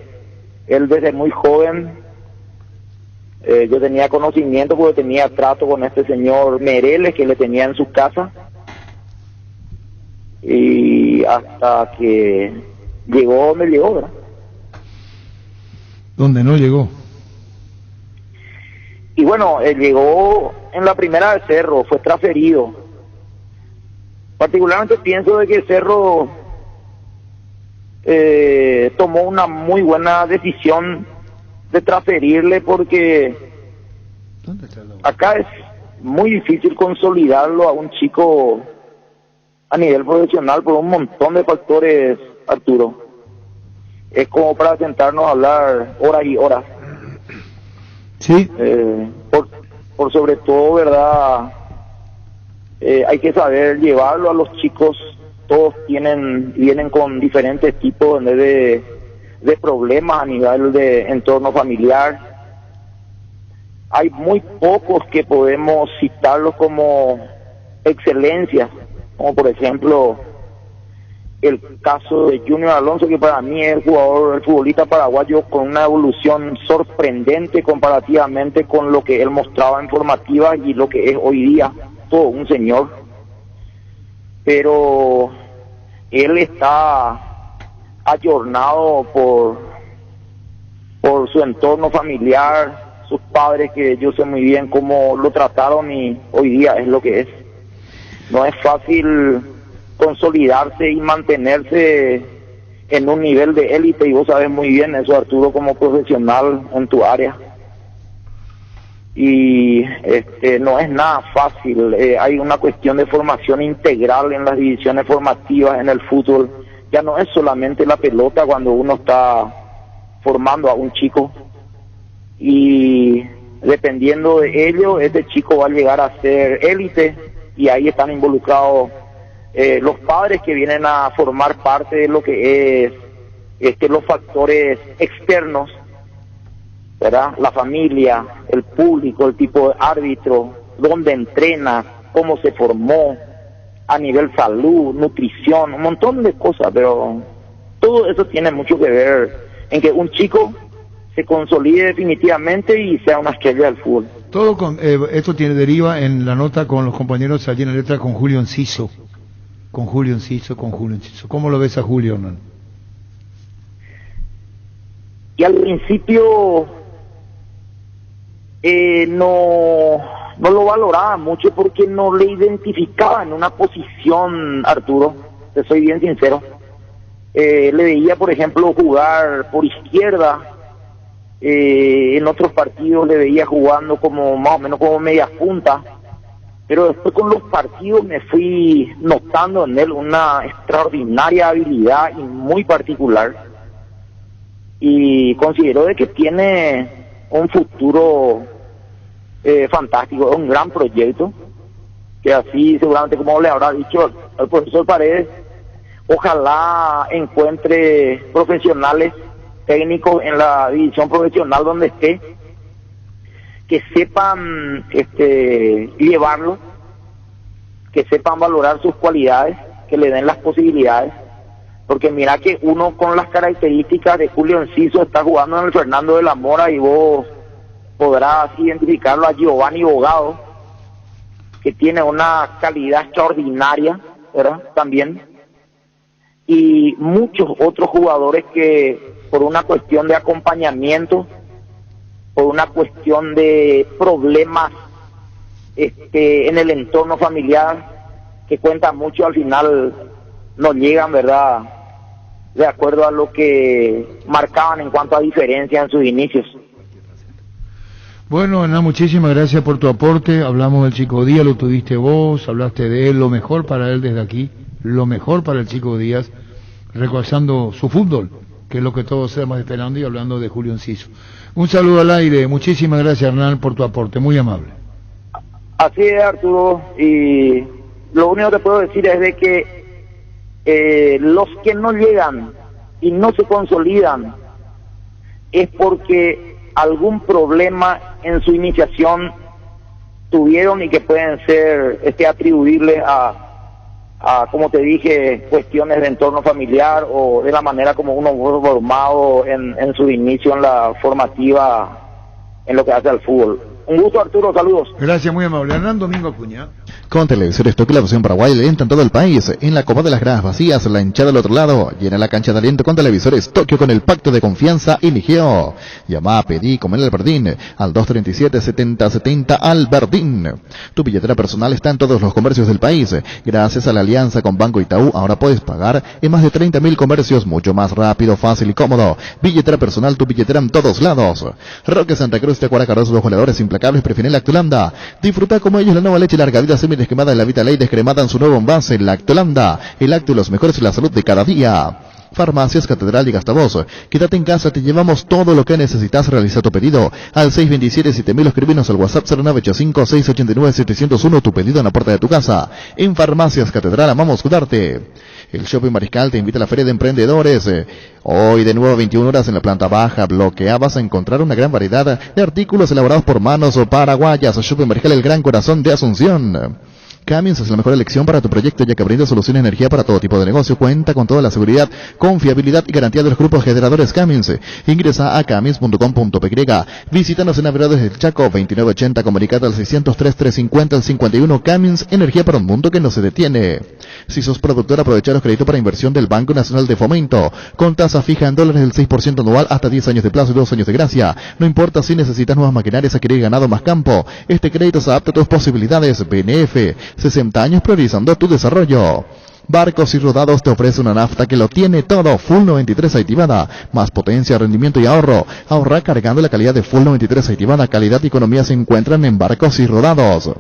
él desde muy joven, yo tenía conocimiento porque tenía trato con este señor Mereles que le tenía en su casa, y hasta que llegó donde llegó, ¿verdad? ¿Dónde no llegó? Y bueno, llegó en la primera de Cerro, fue transferido. Particularmente pienso de que Cerro tomó una muy buena decisión de transferirle, porque acá es muy difícil consolidarlo a un chico a nivel profesional por un montón de factores, Arturo. Es como para sentarnos a hablar horas y horas. Sí. Por sobre todo, ¿verdad? Hay que saber llevarlo a los chicos. Todos vienen con diferentes tipos de problemas a nivel de entorno familiar. Hay muy pocos que podemos citarlos como excelencia, como por ejemplo el caso de Junior Alonso, que para mí es el futbolista paraguayo con una evolución sorprendente comparativamente con lo que él mostraba en formativa y lo que es hoy día, todo un señor. Pero él está ayornado por su entorno familiar, sus padres, que yo sé muy bien cómo lo trataron, y hoy día es lo que es. No es fácil consolidarse y mantenerse en un nivel de élite, y vos sabes muy bien eso, Arturo, como profesional en tu área. Y no es nada fácil. Hay una cuestión de formación integral en las divisiones formativas en el fútbol. Ya no es solamente la pelota cuando uno está formando a un chico, y dependiendo de ello, este chico va a llegar a ser élite, y ahí están involucrados los padres, que vienen a formar parte de lo que es los factores externos, ¿verdad? La familia, el público, el tipo de árbitro, dónde entrena, cómo se formó, a nivel salud, nutrición, un montón de cosas, pero todo eso tiene mucho que ver en que un chico se consolide definitivamente y sea una estrella del fútbol. Todo esto deriva en la nota con los compañeros allí en la letra con Julio Enciso. Con Julio Enciso. ¿Cómo lo ves a Julio, Hernán? Y al principio no lo valoraba mucho porque no le identificaba en una posición, Arturo, te soy bien sincero. Le veía, por ejemplo, jugar por izquierda, en otros partidos le veía jugando como más o menos como media punta, pero después con los partidos me fui notando en él una extraordinaria habilidad y muy particular, y considero de que tiene un futuro fantástico, un gran proyecto, que así seguramente, como le habrá dicho el profesor Paredes, ojalá encuentre profesionales técnicos en la división profesional donde esté, que sepan llevarlo, que sepan valorar sus cualidades, que le den las posibilidades, porque mira que uno con las características de Julio Enciso está jugando en el Fernando de la Mora, y vos podrás identificarlo a Giovanni Bogado, que tiene una calidad extraordinaria, ¿verdad? También, y muchos otros jugadores que por una cuestión de acompañamiento, por una cuestión de problemas en el entorno familiar, que cuenta mucho, al final no llegan, ¿verdad?, de acuerdo a lo que marcaban en cuanto a diferencia en sus inicios. Bueno, Hernán, muchísimas gracias por tu aporte. Hablamos del Chico Díaz, lo tuviste vos, hablaste de él, lo mejor para él desde aquí, lo mejor para el Chico Díaz, recordando su fútbol, que es lo que todos estamos esperando, y hablando de Julio Enciso. Un saludo al aire, muchísimas gracias, Hernán, por tu aporte, muy amable. Así es, Arturo, y lo único que puedo decir es de que los que no llegan y no se consolidan es porque algún problema en su iniciación tuvieron, y que pueden ser atribuibles a, como te dije, cuestiones de entorno familiar o de la manera como uno fue formado en su inicio en la formativa en lo que hace al fútbol. Un gusto, Arturo, saludos. Gracias, muy amable. Hernán Domingo Acuña. Con Televisores Tokio, la versión Paraguay le entra en todo el país. En la Copa de las Gradas Vacías, la hinchada al otro lado. Llena la cancha de aliento con Televisores Tokio, con el pacto de confianza eligió. Llama, pedí, comer Alberdín al 237-7070 Alberdín. Tu billetera personal está en todos los comercios del país. Gracias a la alianza con Banco Itaú, ahora puedes pagar en más de 30.000 comercios mucho más rápido, fácil y cómodo. Billetera personal, tu billetera en todos lados. Roque Santa Cruz, Tecuara Carozo, los goleadores implacables prefieren Lactolanda. Disfruta como ellos la nueva leche larga vida semi-descremada de la Vita Ley, descremada en su nuevo envase, Lactolanda. El lácteo, los mejores y la salud de cada día. Farmacias Catedral y Gastavoz. Quédate en casa, te llevamos todo lo que necesitas. Realiza tu pedido al 627-7000, escribinos al WhatsApp 0985-689-701, tu pedido en la puerta de tu casa. En Farmacias Catedral amamos cuidarte. El Shopping Mariscal te invita a la Feria de Emprendedores. Hoy de nuevo a 21 horas en la planta baja, bloque A, vas a encontrar una gran variedad de artículos elaborados por manos o paraguayas. Shopping Mariscal, el gran corazón de Asunción. Cummins es la mejor elección para tu proyecto, ya que brinda soluciones de energía para todo tipo de negocio. Cuenta con toda la seguridad, confiabilidad y garantía de los grupos generadores Cummins. Ingresa a cummins.com.py. Visítanos en Avenida del Chaco 2980, comunicate al 603-350-51. Cummins, energía para un mundo que no se detiene. Si sos productor, aprovecha los créditos para inversión del Banco Nacional de Fomento, con tasa fija en dólares del 6% anual, hasta 10 años de plazo y 2 años de gracia. No importa si necesitas nuevas maquinarias, adquirir ganado, más campo. Este crédito se adapta a tus posibilidades. BNF, 60 años priorizando tu desarrollo. Barcos y Rodados te ofrece una nafta que lo tiene todo. Full 93 activada. Más potencia, rendimiento y ahorro. Ahorra cargando la calidad de Full 93 activada. Calidad y economía se encuentran en Barcos y Rodados.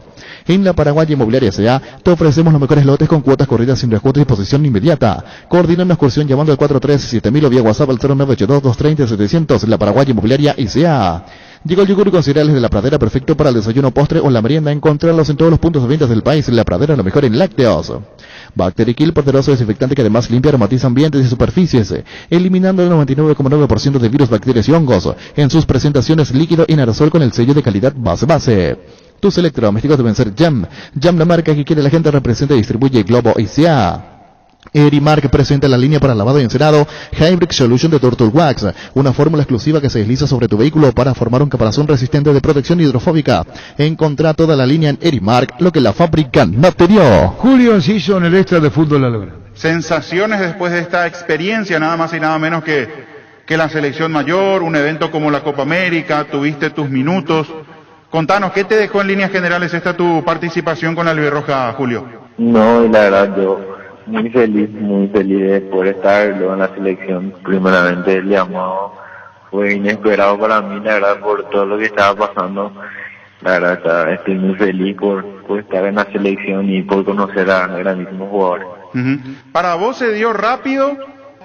En la Paraguaya Inmobiliaria S.A. te ofrecemos los mejores lotes con cuotas corridas sin reajuste y disposición inmediata. Coordina una excursión llamando al 437.000 o vía WhatsApp al 0982-230-700. La Paraguaya Inmobiliaria S.A. Llegó el yogur con cereales de La Pradera, perfecto para el desayuno, postre o la merienda. Encontrarlos en todos los puntos de venta del país. La Pradera, lo mejor en lácteos. Bacterikill, poderoso desinfectante que además limpia, aromatiza ambientes y superficies, eliminando el 99,9% de virus, bacterias y hongos. En sus presentaciones líquido y en aerosol con el sello de calidad base. Tus electrodomésticos deben ser Jam. Jam, la marca que quiere la gente, representa y distribuye Globo ICA. Erimark presenta la línea para lavado y encerado Hybrid Solution de Turtle Wax, una fórmula exclusiva que se desliza sobre tu vehículo para formar un caparazón resistente de protección hidrofóbica. Encontrá toda la línea en Erimark, lo que la fábrica no te dio. Julio Enciso en el extra de fútbol a la grande. Sensaciones después de esta experiencia, nada más y nada menos que la selección mayor, un evento como la Copa América, tuviste tus minutos. Contanos, ¿qué te dejó en líneas generales esta tu participación con la albirroja, Julio? No, y la verdad yo muy feliz de poder estar luego en la selección. Primeramente el llamado fue inesperado para mí, la verdad, por todo lo que estaba pasando. La verdad estoy muy feliz por estar en la selección y por conocer a grandísimos jugadores. ¿Para vos se dio rápido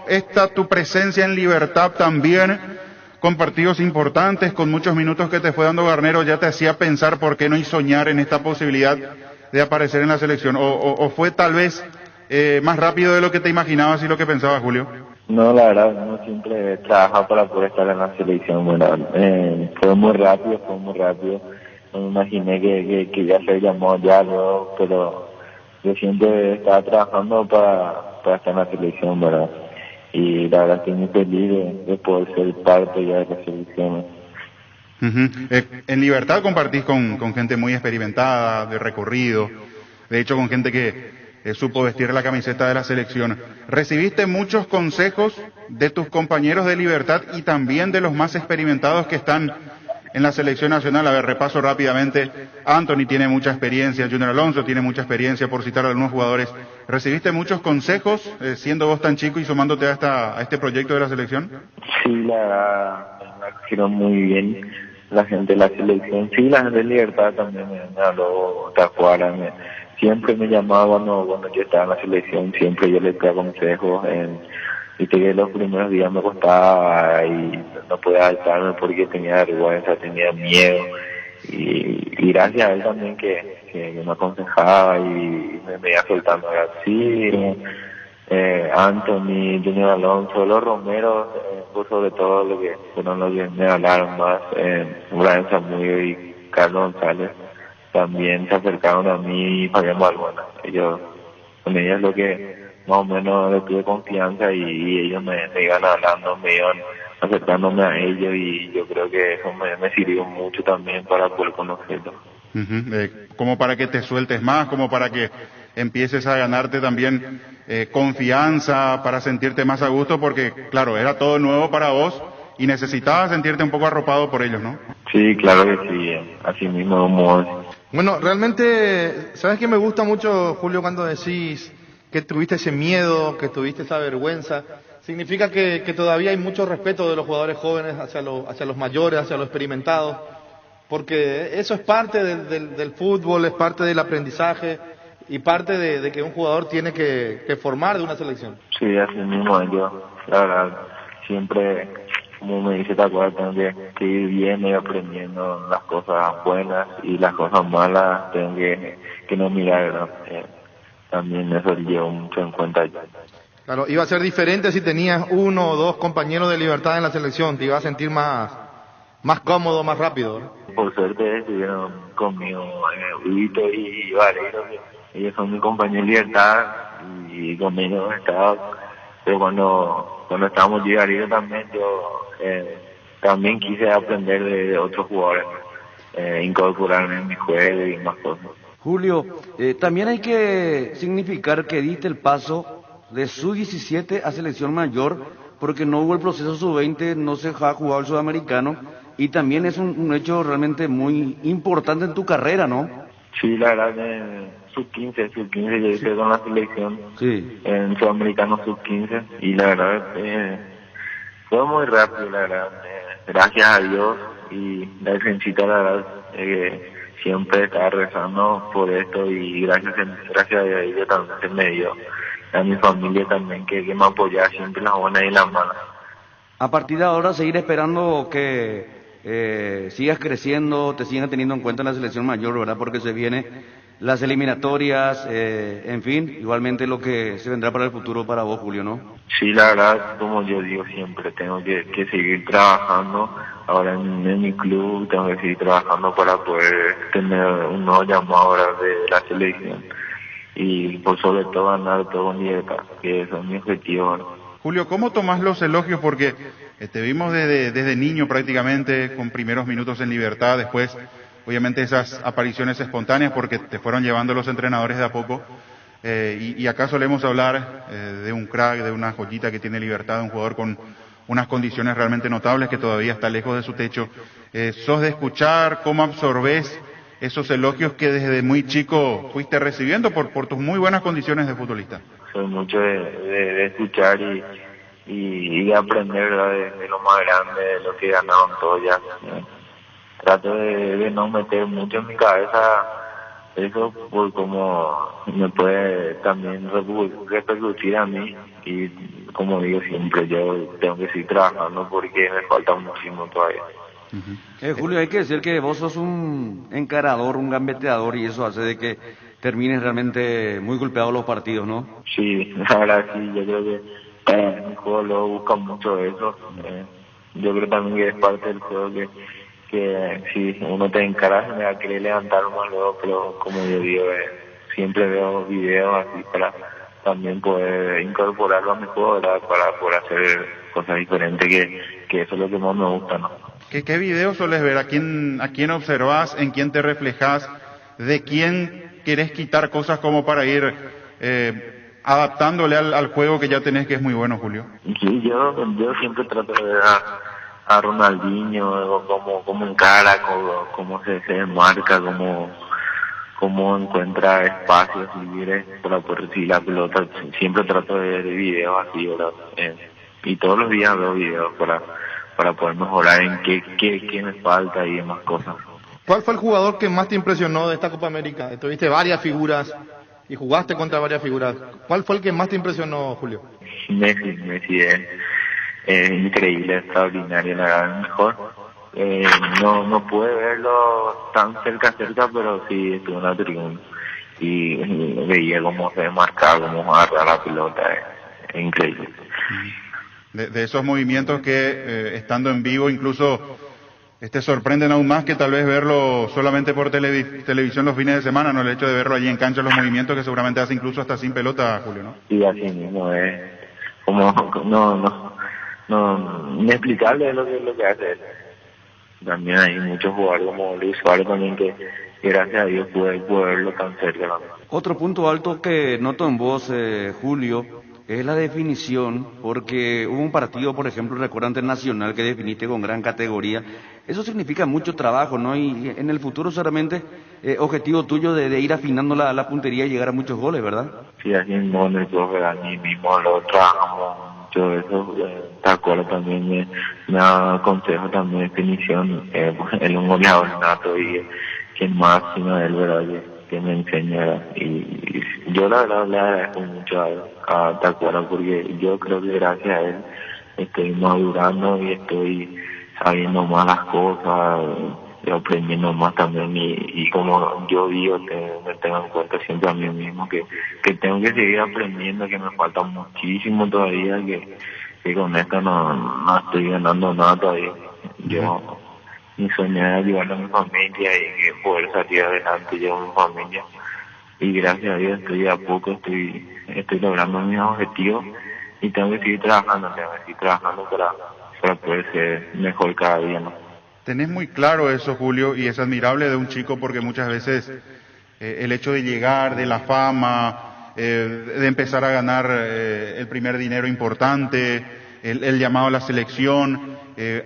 esta tu presencia en Libertad también con partidos importantes, con muchos minutos que te fue dando Garnero, ya te hacía pensar por qué no y soñar en esta posibilidad de aparecer en la selección? ¿O fue tal vez más rápido de lo que te imaginabas y lo que pensabas, Julio? No, la verdad, uno siempre trabaja para poder estar en la selección, ¿verdad? Fue muy rápido. No me imaginé que ya se llamó ya luego, pero yo siempre estaba trabajando para estar en la selección, ¿verdad? Y la verdad estoy muy feliz de poder ser parte ya de la selección. En Libertad compartís con gente muy experimentada, de recorrido, de hecho con gente que supo vestir la camiseta de la selección. ¿Recibiste muchos consejos de tus compañeros de Libertad y también de los más experimentados que están en la selección nacional? A ver, repaso rápidamente. Anthony tiene mucha experiencia, Junior Alonso tiene mucha experiencia, por citar a algunos jugadores. ¿Recibiste muchos consejos siendo vos tan chico y sumándote a este proyecto de la selección? Sí, la verdad, me acogieron muy bien la gente de la selección. Sí, la gente de Libertad también me habló, Tacuara, siempre me llamaba cuando yo estaba en la selección, siempre yo les pedía consejos. Viste que los primeros días me costaba y no podía adaptarme porque tenía vergüenza, tenía miedo. Y gracias a él también que me aconsejaba y me iba soltando así. Anthony, Junior Alonso, los Romeros, por sobre todo lo que fueron los que me hablaron más, Brian Samudio y Carlos González, también se acercaron a mí y Fabián Balbuena. Con ellos lo que más o menos le tuve confianza y ellos me iban hablando, me iban acercándome a ellos y yo creo que eso me sirvió mucho también para poder conocerlos. Como para que te sueltes más, como para que empieces a ganarte también confianza, para sentirte más a gusto, porque claro, era todo nuevo para vos y necesitabas sentirte un poco arropado por ellos, ¿no? Sí, claro que sí, así mismo como... Bueno, realmente, ¿sabes qué me gusta mucho, Julio, cuando decís que tuviste ese miedo, que tuviste esa vergüenza? Significa que todavía hay mucho respeto de los jugadores jóvenes hacia los mayores, hacia los experimentados, porque eso es parte del fútbol, es parte del aprendizaje y parte de que un jugador tiene que formar de una selección. Sí, así mismo yo, la verdad, siempre, como me dice Tacuara, tengo que ir bien y aprendiendo las cosas buenas y las cosas malas tengo que no mirar, ¿no? También eso llevo mucho en cuenta yo. Claro, iba a ser diferente si tenías uno o dos compañeros de Libertad en la selección, te ibas a sentir más cómodo, más rápido, ¿no? Por suerte estuvieron conmigo Huguito y Valero, ellos son mis compañeros de Libertad y conmigo estaba, pero cuando estábamos yo y Valero también, yo también quise aprender de otros jugadores, incorporarme en mi juego y más cosas. Julio, también hay que significar que diste el paso de sub-17 a selección mayor, porque no hubo el proceso sub-20, no se ha jugado el sudamericano, y también es un hecho realmente muy importante en tu carrera, ¿no? Sí, la verdad, sub-15 yo hice con la selección, sí, en sudamericano sub-15, y la verdad fue muy rápido, la verdad, gracias a Dios, y la defensita, la verdad, siempre estaba rezando por esto, y gracias a ellos también se me dio. A mi familia también que me apoyaba siempre las buenas y las malas. A partir de ahora seguir esperando que sigas creciendo, te sigan teniendo en cuenta en la selección mayor, ¿verdad? Porque se vienen las eliminatorias, en fin, igualmente lo que se vendrá para el futuro para vos, Julio, ¿no? Sí, la verdad, como yo digo siempre, tengo que seguir trabajando. Ahora en mi club tengo que seguir trabajando para poder tener un nuevo llamado ahora de la selección. Y por sobre todo ganar todo con Libertad, que eso es mi objetivo, ¿no? Julio, ¿cómo tomás los elogios? Porque te vimos desde niño prácticamente, con primeros minutos en Libertad, después obviamente esas apariciones espontáneas porque te fueron llevando los entrenadores de a poco, y acá solemos hablar de un crack, de una joyita que tiene Libertad, de un jugador con unas condiciones realmente notables que todavía está lejos de su techo. ¿Sos de escuchar? ¿Cómo absorbés esos elogios que desde muy chico fuiste recibiendo por tus muy buenas condiciones de futbolista? Soy mucho de escuchar y de aprender, ¿verdad? De lo más grande, de lo que ganaron todos ya. Trato de no meter mucho en mi cabeza eso por cómo me puede también repercutir a mí, y como digo siempre, yo tengo que seguir trabajando porque me falta muchísimo todavía. Julio, hay que decir que vos sos un encarador, un gambeteador, y eso hace de que termines realmente muy golpeado los partidos, ¿no? Sí, la verdad sí, yo creo que mi juego lo busca mucho eso. Yo creo también que es parte del juego que si uno te encara me va a querer levantar más luego, pero como yo digo, siempre veo videos así para también poder incorporarlo a mi juego, ¿verdad? Para poder hacer cosas diferentes, que eso es lo que más me gusta, ¿no? ¿Qué videos sueles ver? ¿A quién observas? ¿En quién te reflejas? ¿De quién querés quitar cosas como para ir adaptándole al juego que ya tenés, que es muy bueno, Julio? Sí, yo siempre trato de ver a Ronaldinho, cómo encara, cómo se desmarca, cómo encuentra espacios libres para poder recibir la pelota. Siempre trato de ver videos así, ¿verdad? Y todos los días veo videos para poder mejorar en qué me falta y demás cosas. ¿Cuál fue el jugador que más te impresionó de esta Copa América? Tuviste varias figuras y jugaste contra varias figuras. ¿Cuál fue el que más te impresionó, Julio? Messi es increíble, extraordinario, la verdad, mejor. No pude verlo tan cerca, pero sí estuve en la tribuna y veía cómo se marcaba, cómo agarraba la pelota, es increíble. De esos movimientos que estando en vivo incluso te sorprenden aún más que tal vez verlo solamente por televisión los fines de semana, no el hecho de verlo allí en cancha, los movimientos que seguramente hace incluso hasta sin pelota, Julio, ¿no? Sí, así mismo es como no inexplicable lo que hace él. También hay muchos jugadores como Luis Suárez también que gracias a Dios pude verlo tan cerca. Otro punto alto que noto en vos, Julio, es la definición, porque hubo un partido, por ejemplo, Recordante Nacional, que definiste con gran categoría. Eso significa mucho trabajo, ¿no? Y en el futuro seguramente objetivo tuyo de ir afinando la puntería y llegar a muchos goles, ¿verdad? Sí, así mismo nosotros a mí mismo lo trabajamos mucho eso. Te acuerdo también me da consejo también de definición. Él es un goleador nato y quien más sino él, ¿verdad? Que me enseña, y yo la verdad le agradezco mucho a Tacuara, porque yo creo que gracias a él estoy madurando y estoy sabiendo más las cosas, aprendiendo más también, y como yo digo, me tengo en cuenta siempre a mí mismo que tengo que seguir aprendiendo, que me falta muchísimo todavía, que con esto no estoy ganando nada todavía. Mi sueño es ayudar a mi familia y poder salir adelante yo a mi familia, y gracias a Dios estoy a poco, estoy logrando mis objetivos, y tengo que seguir trabajando para poder ser mejor cada día, ¿no? Tenés muy claro eso, Julio, y es admirable de un chico, porque muchas veces el hecho de llegar, de la fama, de empezar a ganar el primer dinero importante, el llamado a la selección,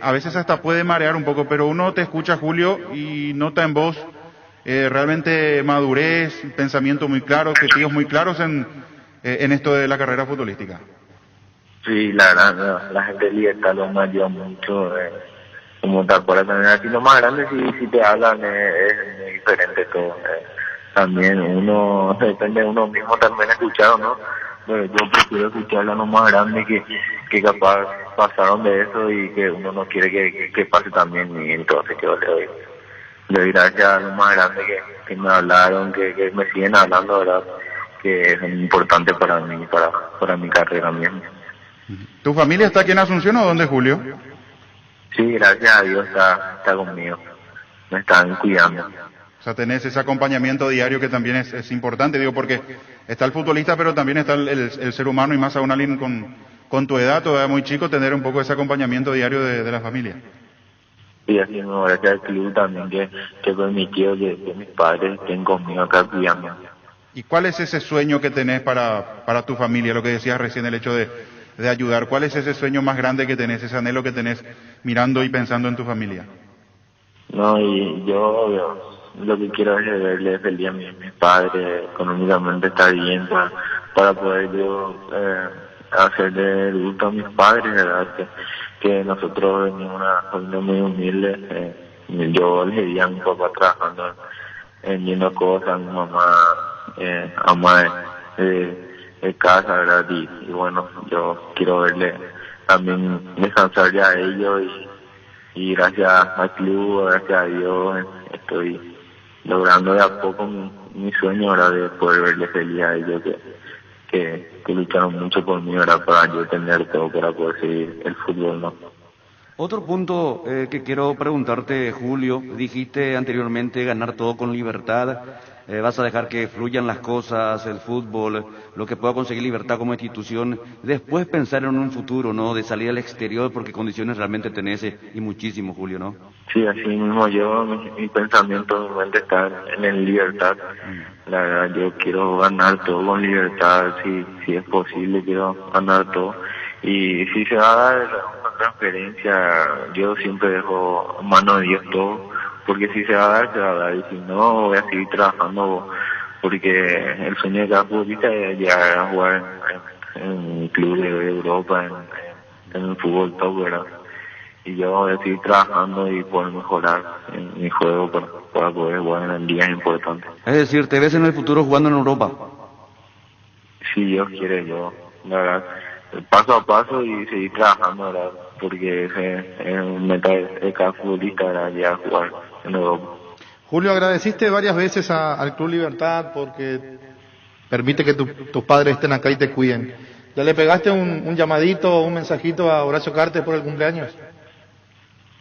a veces hasta puede marear un poco, pero uno te escucha, Julio, y nota en vos realmente madurez, pensamiento muy claro, objetivos muy claros en esto de la carrera futbolística. Sí, la verdad, la gente de Libertad lo me ayuda mucho, como te acuerdas también, así lo más grande si te hablan es diferente todo. También uno, depende de uno mismo también escuchar, ¿no? Pero yo prefiero escuchar a los más grandes que capaz pasaron de eso y que uno no quiere que pase también, y entonces que le doy gracias a los más grandes que me hablaron, que me siguen hablando, ¿verdad? Que es importante para mí, para mi carrera misma. ¿Tu familia está aquí en Asunción o dónde, Julio? Sí, gracias a Dios está conmigo, me están cuidando. O sea, tenés ese acompañamiento diario que también es importante, digo, porque está el futbolista, pero también está el ser humano, y más aún alguien con tu edad, todavía muy chico, tener un poco ese acompañamiento diario de la familia. Y así mismo, gracias al club también que permitió que mis padres estén conmigo acá cuidando. ¿Y cuál es ese sueño que tenés para tu familia? Lo que decías recién, el hecho de ayudar. ¿Cuál es ese sueño más grande que tenés, ese anhelo que tenés mirando y pensando en tu familia? No, y yo lo que quiero es verle feliz a mis padres, económicamente estar bien para poder yo hacerle el gusto a mis padres, ¿verdad? Que nosotros venimos de una familia muy humilde. Yo les di a mi papá trabajando vendiendo cosas, mi mamá ama de casa, ¿verdad? Y bueno, yo quiero verle también descansar ya a ellos y gracias al club, gracias a Dios, estoy logrando de a poco mi sueño, ¿verdad? De poder verle feliz a ellos que lucharon mucho por mí, ¿verdad? Para yo tener todo para poder seguir el fútbol, ¿no? Otro punto que quiero preguntarte, Julio, dijiste anteriormente ganar todo con libertad, vas a dejar que fluyan las cosas, el fútbol, lo que pueda conseguir libertad como institución, después pensar en un futuro, ¿no? De salir al exterior, porque condiciones realmente tenés y muchísimo, Julio, ¿no? Sí, así mismo yo, mi pensamiento, mi mente está en libertad. La verdad, yo quiero ganar todo con libertad, si es posible, quiero ganar todo. Y si se va a dar una transferencia, yo siempre dejo en mano de Dios todo, porque si se va a dar, se va a dar, y si no, voy a seguir trabajando, porque el sueño de cada futbolista es llegar a jugar en clubes de Europa, en el fútbol top, ¿verdad? Y yo voy a seguir trabajando y poder mejorar en mi juego para poder jugar en días importantes. Es decir, ¿te ves en el futuro jugando en Europa? Si Dios quiere, yo, la verdad, paso a paso y seguir trabajando, ¿verdad? Porque es un meta de cada futbolista, ¿verdad? Ya jugar en Europa. Julio, agradeciste varias veces al Club Libertad porque permite que tus padres estén acá y te cuiden. ¿Ya le pegaste un llamadito o un mensajito a Horacio Cartes por el cumpleaños?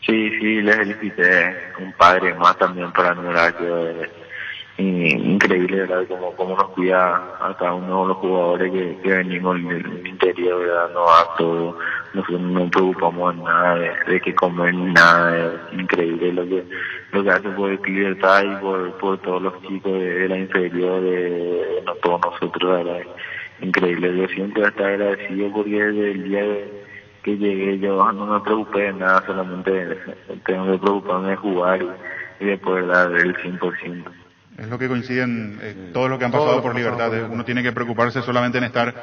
Sí, le felicité, un padre más también para Horacio. Increíble, ¿verdad? Como nos cuida a cada uno de los jugadores que venimos del interior, ¿verdad? No aptos, nosotros no nos preocupamos en nada de que comer ni nada. Es increíble lo que hace por el Libertad y por todos los chicos de la inferior, de todos nosotros, ¿verdad? Increíble, yo siempre estoy agradecido porque desde el día que llegué yo no me preocupé de nada, solamente tengo que preocuparme de jugar y de poder dar el 100%. Es lo que coinciden todos los que han pasado por Libertad. Uno tiene que preocuparse solamente en estar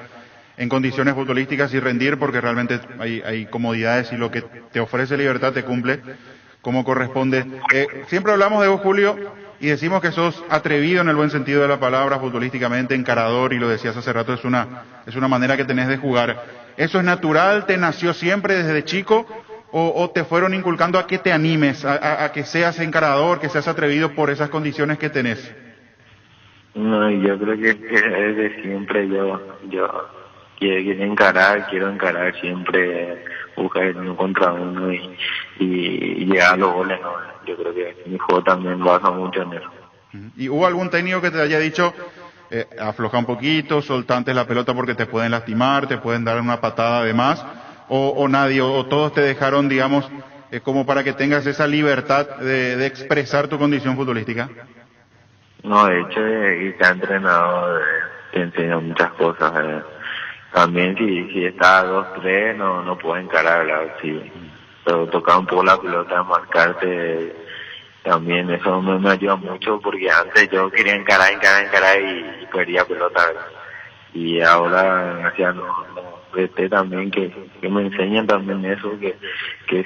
en condiciones futbolísticas y rendir, porque realmente hay comodidades y lo que te ofrece Libertad te cumple como corresponde. Siempre hablamos de vos, Julio, y decimos que sos atrevido en el buen sentido de la palabra, futbolísticamente encarador, y lo decías hace rato, es una manera que tenés de jugar. ¿Eso es natural? ¿Te nació siempre desde chico? ¿O te fueron inculcando a que te animes, a que seas encarador, que seas atrevido por esas condiciones que tenés? No, yo creo que desde siempre yo quiero encarar siempre, buscar uno contra uno y llegar a los goles, ¿no? Yo creo que mi juego también basa mucho en eso. ¿Y hubo algún técnico que te haya dicho, afloja un poquito, solta antes la pelota porque te pueden lastimar, te pueden dar una patada de más? O nadie, o todos te dejaron, digamos, como para que tengas esa libertad de expresar tu condición futbolística? No, de hecho, y te ha entrenado, te enseña muchas cosas. También si está 2-3 no puedes encarar, ¿verdad? Pero tocar un poco la pelota, marcarte, también eso me ayuda mucho, porque antes yo quería encarar y perdía pelota, ¿verdad? Y ahora, gracias también que me enseñan también eso, que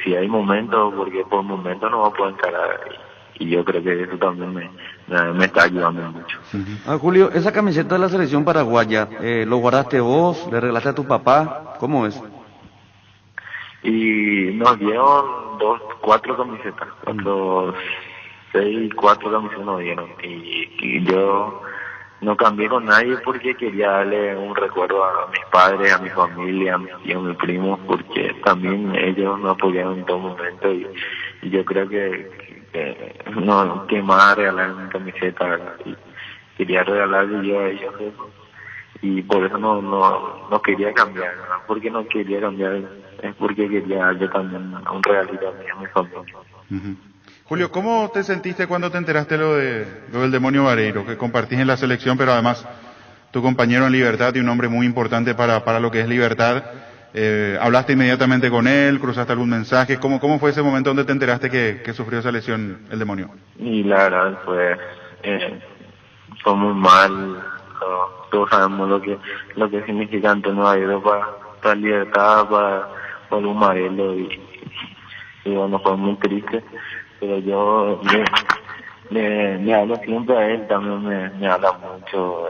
si hay momentos, porque por momentos no va a poder encarar, y yo creo que eso también me está ayudando mucho. Julio, esa camiseta de la selección paraguaya, ¿lo guardaste vos? ¿Le regalaste a tu papá? ¿Cómo es? Y nos dieron 4 camisetas, 4 camisetas nos dieron, y yo no cambié con nadie porque quería darle un recuerdo a mis padres, a mi familia, a mis tíos, a mis primos, porque también ellos me apoyaron en todo momento, y yo creo que más regalar una camiseta, ¿verdad? Y quería regalarle yo a ellos eso, y por eso no quería cambiar, ¿verdad? Porque no quería cambiar, es porque quería darle también un regalito a mi familia. Julio, ¿cómo te sentiste cuando te enteraste lo del Demonio Vareiro, que compartís en la selección, pero además tu compañero en Libertad y un hombre muy importante para lo que es Libertad? ¿Hablaste inmediatamente con él? ¿Cruzaste algún mensaje? ¿Cómo fue ese momento donde te enteraste que sufrió esa lesión el Demonio? Y la verdad fue muy mal. Todos sabemos lo que significa Antonio Vareiro para Libertad, para un Marelo, y bueno, fue muy triste. Pero yo le hablo siempre a él, también me habla mucho,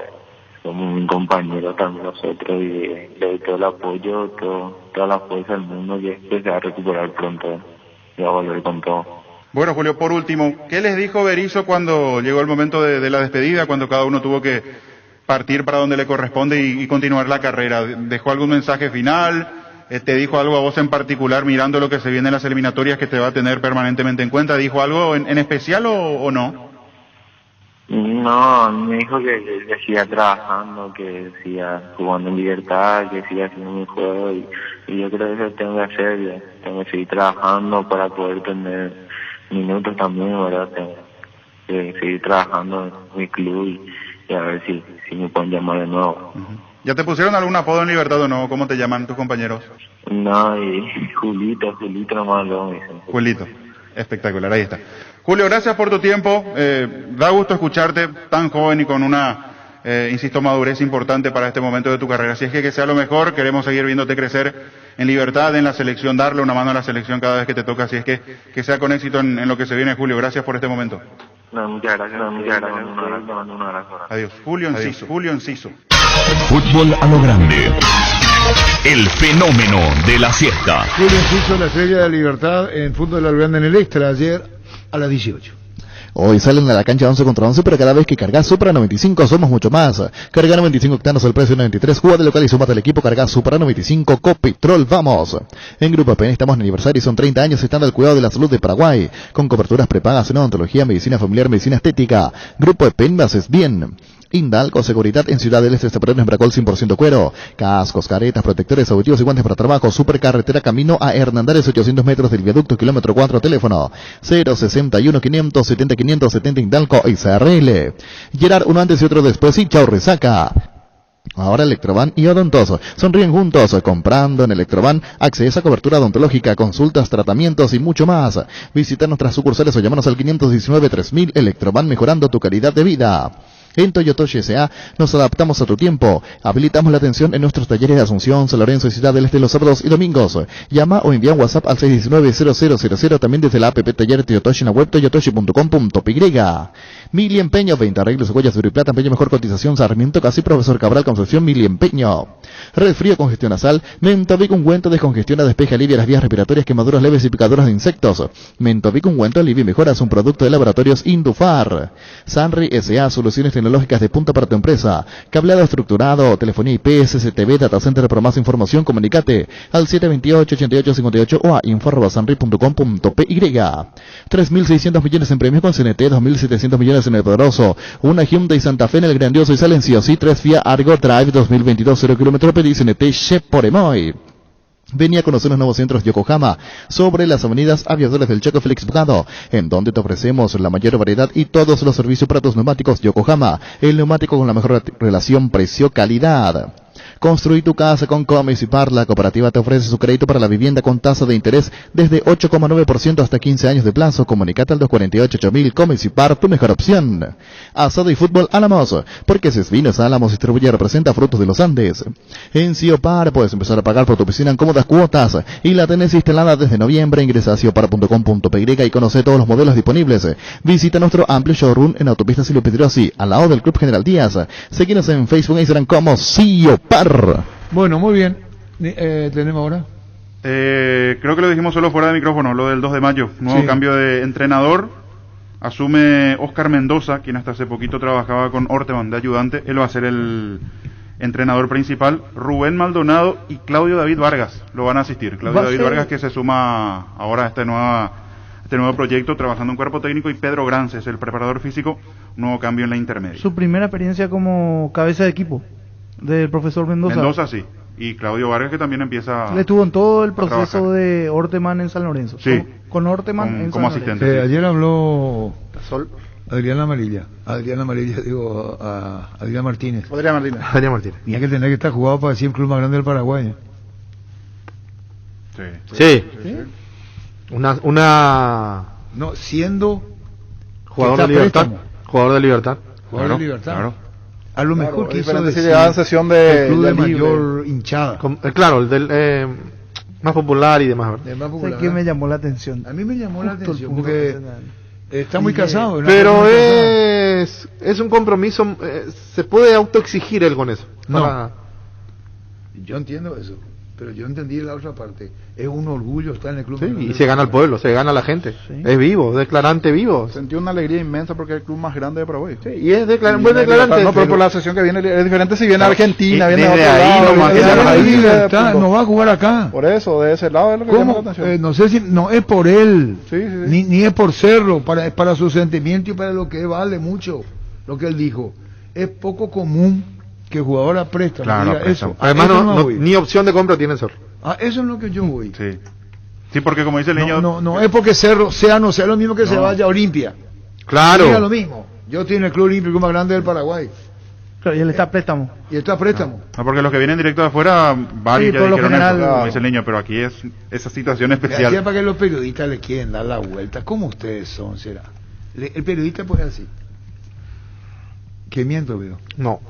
somos un compañero también nosotros, y le doy todo el apoyo, toda la fuerza del mundo, y se va a recuperar pronto y va a volver con todo. Bueno, Julio, por último, ¿qué les dijo Berizzo cuando llegó el momento de la despedida, cuando cada uno tuvo que partir para donde le corresponde y continuar la carrera? ¿Dejó algún mensaje final? ¿Te dijo algo a vos en particular, mirando lo que se viene en las eliminatorias, que te va a tener permanentemente en cuenta? ¿Dijo algo en especial o no? No, me dijo que siga trabajando, que siga jugando en libertad, que siga haciendo mi juego, y yo creo que eso tengo que hacer, tengo que seguir trabajando para poder tener minutos también, ¿verdad? Tengo que seguir trabajando en mi club y a ver si me pueden llamar de nuevo. ¿Ya te pusieron algún apodo en Libertad o no? ¿Cómo te llaman tus compañeros? No, y Julito nomás lo me dicen. Julito, espectacular, ahí está. Julio, gracias por tu tiempo, da gusto escucharte tan joven y con una, insisto, madurez importante para este momento de tu carrera. Así es que sea lo mejor, queremos seguir viéndote crecer en Libertad, en la selección, darle una mano a la selección cada vez que te toca, así es que sea con éxito en lo que se viene, Julio. Gracias por este momento. No, muchas gracias. Un abrazo. Adiós. Julio Enciso. Fútbol a lo grande. El fenómeno de la siesta. Julio Enciso, la estrella de Libertad en fútbol a lo grande en el extra, ayer a las 18. Hoy salen a la cancha 11 contra 11, pero cada vez que cargas Supra 95 somos mucho más. Carga 95 octanos al precio de 93, juega de local y súmate al equipo, carga Supra 95, Copetrol, vamos. En Grupo PN estamos en aniversario y son 30 años estando al cuidado de la salud de Paraguay, con coberturas prepagas en odontología, medicina familiar, medicina estética. Grupo PN me haces bien. Indalco Seguridad en Ciudad del Este, en Bracol 100% cuero, cascos, caretas, protectores auditivos y guantes para trabajo. Supercarretera camino a Hernandarias, 800 metros del viaducto, kilómetro 4, teléfono 061 570 570 Indalco y CRL. Gerard, uno antes y otro después, y chau resaca. Ahora Electrovan y Odontoso sonríen juntos. Comprando en Electrovan, accedes a cobertura odontológica, consultas, tratamientos y mucho más. Visita nuestras sucursales o llámanos al 519-3000. Electrovan, mejorando tu calidad de vida. En Toyotoshi S.A. nos adaptamos a tu tiempo. Habilitamos la atención en nuestros talleres de Asunción, San Lorenzo y Ciudad del Este los sábados y domingos. Llama o envía un WhatsApp al 619-0000, también desde la app Taller Toyotoshi en la web toyotoshi.com.py. Mili Empeño, 20 arreglos, huellas de plata, empeño, mejor cotización, Sarmiento, casi Profesor Cabral, Concepción, Mili Empeño. Resfrío, congestión nasal, Mentovic ungüento, descongestiona, despeja, alivia las vías respiratorias, quemaduras leves y picaduras de insectos. Mentovic ungüento, alivia y mejora, es un producto de laboratorios Indufar. Sanri S.A. soluciones tecnológicas de punta para tu empresa. Cableado estructurado, telefonía IP, SCTV, data center. Para más información, comunicate al 728-8858 o a info@sanri.com.py. 3.600 millones en premios con CNT, 2.700 millones en el poderoso. Una Hyundai Santa Fe en el grandioso y salen sí o sí 3 Fiat Argo Drive 2022, 0 km, pedí CNT Chep por Emoy. Venía a conocer los nuevos centros Yokohama sobre las avenidas Aviadores del Chaco Félix Bogado, en donde te ofrecemos la mayor variedad y todos los servicios para tus neumáticos. Yokohama, el neumático con la mejor relación precio-calidad. Construí tu casa con Comecipar. La cooperativa te ofrece su crédito para la vivienda con tasa de interés desde 8,9% hasta 15 años de plazo. Comunicate al 248-8000. Comecipar, tu mejor opción. Asado y fútbol Álamos, porque Cesvinos Álamos distribuye y representa frutos de los Andes. En Ciopar puedes empezar a pagar por tu piscina en cómodas cuotas y la tenés instalada desde noviembre. Ingresa a ciopar.com.py y conoce todos los modelos disponibles. Visita nuestro amplio showroom en Autopista Silvio Pedrosi, al lado del Club General Díaz. Seguinos en Facebook e Instagram como Ciopar. Bueno, muy bien. ¿Tenemos ahora? Creo que lo dijimos solo fuera de micrófono, lo del 2 de mayo. Nuevo cambio de entrenador. Asume Oscar Mendoza, quien hasta hace poquito trabajaba con Orteman de ayudante. Él va a ser el entrenador principal. Rubén Maldonado y Claudio David Vargas lo van a asistir. Claudio David Vargas, que se suma ahora a este nuevo proyecto, trabajando en cuerpo técnico, y Pedro Grances, el preparador físico, nuevo cambio en la intermedia. Su primera experiencia como cabeza de equipo del profesor Mendoza. Mendoza, sí. Y Claudio Vargas, que también empieza. Le estuvo en todo el proceso de Orteman en San Lorenzo. Sí. Con Orteman como asistente. Ayer habló Adriana Amarilla, Adrián Martínez. Adrián Martínez. Tenía que tener que estar jugado para decir el club más grande del Paraguay. Sí. Una no, siendo jugador de Libertad. Jugador de Libertad. Claro. A lo mejor quiso decir en sesión de el club de mayor hinchada. Claro, el del más popular y demás. ¿Sabes qué me llamó la atención? A mí me llamó la atención porque Está muy casado. Pero es un compromiso, se puede autoexigir él con eso. No. Yo entiendo eso, pero yo entendí la otra parte. Es un orgullo estar en el club. Sí, y se gana al pueblo, se gana a la gente. Sí. Es vivo, declarante vivo. Sentí una alegría inmensa porque es el club más grande de Paraguay. Sí, y es buen declarante. No, pero por la sesión que viene es diferente si viene a Argentina, viene de ahí, no va a jugar acá. Por eso, de ese lado es lo que llama la atención. No sé si no es por él, ni es por Cerro, para su sentimiento y para lo que vale mucho lo que él dijo. Es poco común que el jugador a préstamo diga eso. Además, ni opción de compra tiene Cerro. Eso es lo que yo voy. Sí, porque como dice el niño... No es porque Cerro sea lo mismo que se vaya a Olimpia. Claro. Diga lo mismo. Yo tengo el club olímpico más grande del Paraguay. Claro, y él está a préstamo. No, porque los que vienen directo de afuera, varios ya dijeron general, eso, como dice el niño, pero aquí es esa situación especial. Para que los periodistas le quieren dar la vuelta. ¿Cómo ustedes son, será? El periodista puede así. ¿Qué miento veo? No.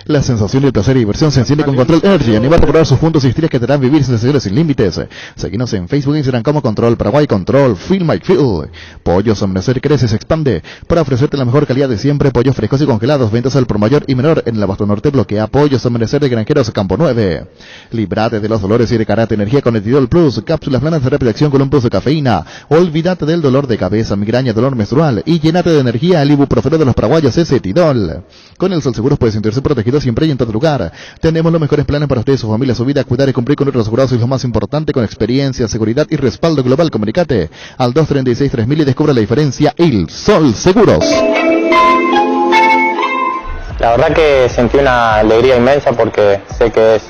La sensación y el placer y diversión se enciende con Control Energy. Anima a recuperar sus puntos y historias que te harán vivir sensaciones sin límites. Seguinos en Facebook e Instagram como Control Paraguay, Control, Feel My Feel. Pollos Amanecer crece y se expande para ofrecerte la mejor calidad de siempre. Pollos frescos y congelados, ventas al por mayor y menor en el Abasto Norte. Bloquea Pollos Amanecer de Granjeros Campo 9. Librate de los dolores y recargate energía con Etidol Plus. Cápsulas planas de rápida acción con un plus de cafeína. Olvídate del dolor de cabeza, migraña, dolor menstrual y llénate de energía. El ibuprofeno de los paraguayos es Etidol. Con el Sol Seguros puedes sentirse protegido siempre y en todo lugar. Tenemos los mejores planes para ustedes, su familia, su vida, cuidar y cumplir con nuestros asegurados, y lo más importante, con experiencia, seguridad y respaldo global. Comunicate al 236-3000 y descubra la diferencia. El Sol Seguros. La verdad que sentí una alegría inmensa porque sé que es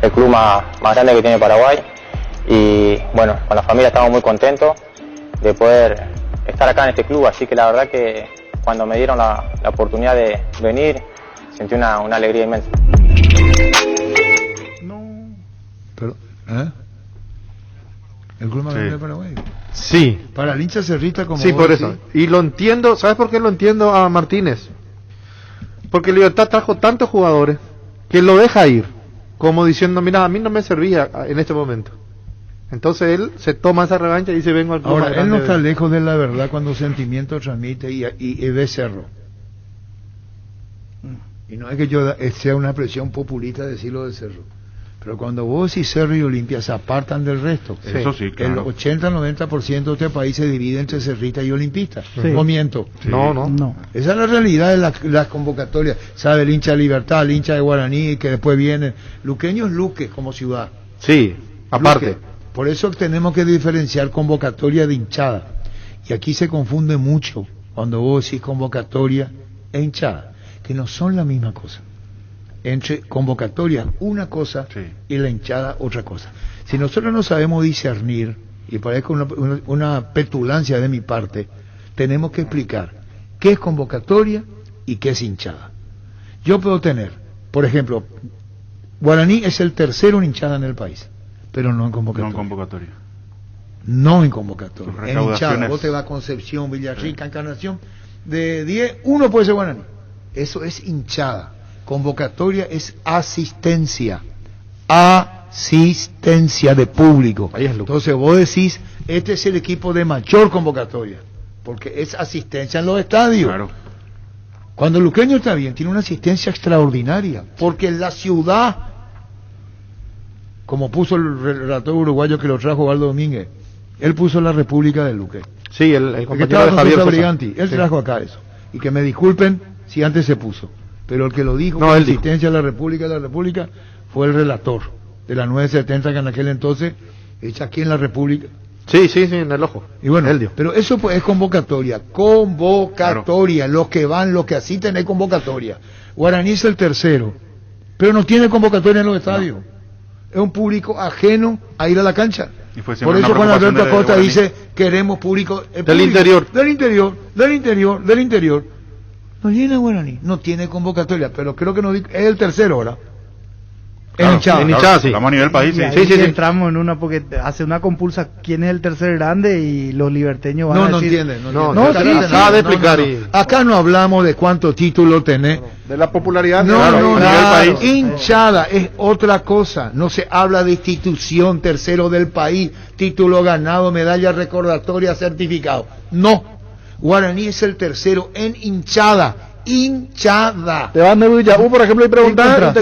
el club más grande que tiene Paraguay y bueno, con la familia estamos muy contentos de poder estar acá en este club, así que la verdad que cuando me dieron la oportunidad de venir sentí una alegría inmensa. Pero, ¿el club más grande de Paraguay? Sí. Para el hincha cerrita como... Sí, por eso. Y lo entiendo, ¿sabes por qué lo entiendo a Martínez? Porque Libertad trajo tantos jugadores que lo deja ir, como diciendo, mira, a mí no me servía en este momento. Entonces él se toma esa revancha y dice, vengo al club. Ahora, él no está lejos de la verdad cuando sentimiento transmite y ve Cerro. Y no es que yo sea una expresión populista decirlo de Cerro, pero cuando vos y Cerro y Olimpia se apartan del resto, eso sí, claro. El 80-90% de este país se divide entre cerrita y olimpista. Sí. No miento. Sí. No. Esa es la realidad de las convocatorias. Sabe el hincha de Libertad, el hincha de Guaraní, que después viene. Luqueño es Luque como ciudad. Sí, aparte. Luque. Por eso tenemos que diferenciar convocatoria de hinchada. Y aquí se confunde mucho cuando vos decís convocatoria e hinchada, que no son la misma cosa. Entre convocatoria una cosa y la hinchada otra cosa. Si nosotros no sabemos discernir, y parece una petulancia de mi parte, tenemos que explicar qué es convocatoria y qué es hinchada. Yo puedo tener, por ejemplo, Guaraní es el tercero en hinchada en el país, pero no en convocatoria. No en convocatoria. En hinchada, vos te vas a Concepción, Villarrica, Encarnación, de 10, uno puede ser Guaraní. Eso es hinchada. Convocatoria es asistencia de público. Entonces vos decís, este es el equipo de mayor convocatoria, porque es asistencia en los estadios. Claro. Cuando el luqueño está bien, tiene una asistencia extraordinaria, porque en la ciudad, como puso el relator uruguayo que lo trajo Valdo Domínguez, él puso la República del Luque. Sí, el compañero de Javier Briganti, él trajo acá eso. Y que me disculpen si antes se puso, pero el que lo dijo, la asistencia a la República, fue el relator de la 970, que en aquel entonces hecha aquí en la República. Sí, en el ojo. Y bueno, pero eso pues es convocatoria, claro. Los que van, los que asisten es convocatoria. Guaraní es el tercero, pero no tiene convocatoria en los estadios. Es un público ajeno a ir a la cancha. Por eso Juan Alberto Acosta dice, queremos público del interior. No llena Guaraní, no tiene convocatoria, pero creo que no es el tercero ahora. Claro, en hinchada, sí. Estamos a nivel país, Y ahí entramos en una, porque hace una compulsa quién es el tercer grande y los liberteños van a decir... Acaba de explicar. Acá no hablamos de cuántos títulos tenés. De la popularidad. Hinchada es otra cosa. No se habla de institución, tercero del país, título ganado, medalla recordatoria, certificado. No. Guaraní es el tercero en hinchada. Hinchada. Te van de Villaú, por ejemplo, y preguntar.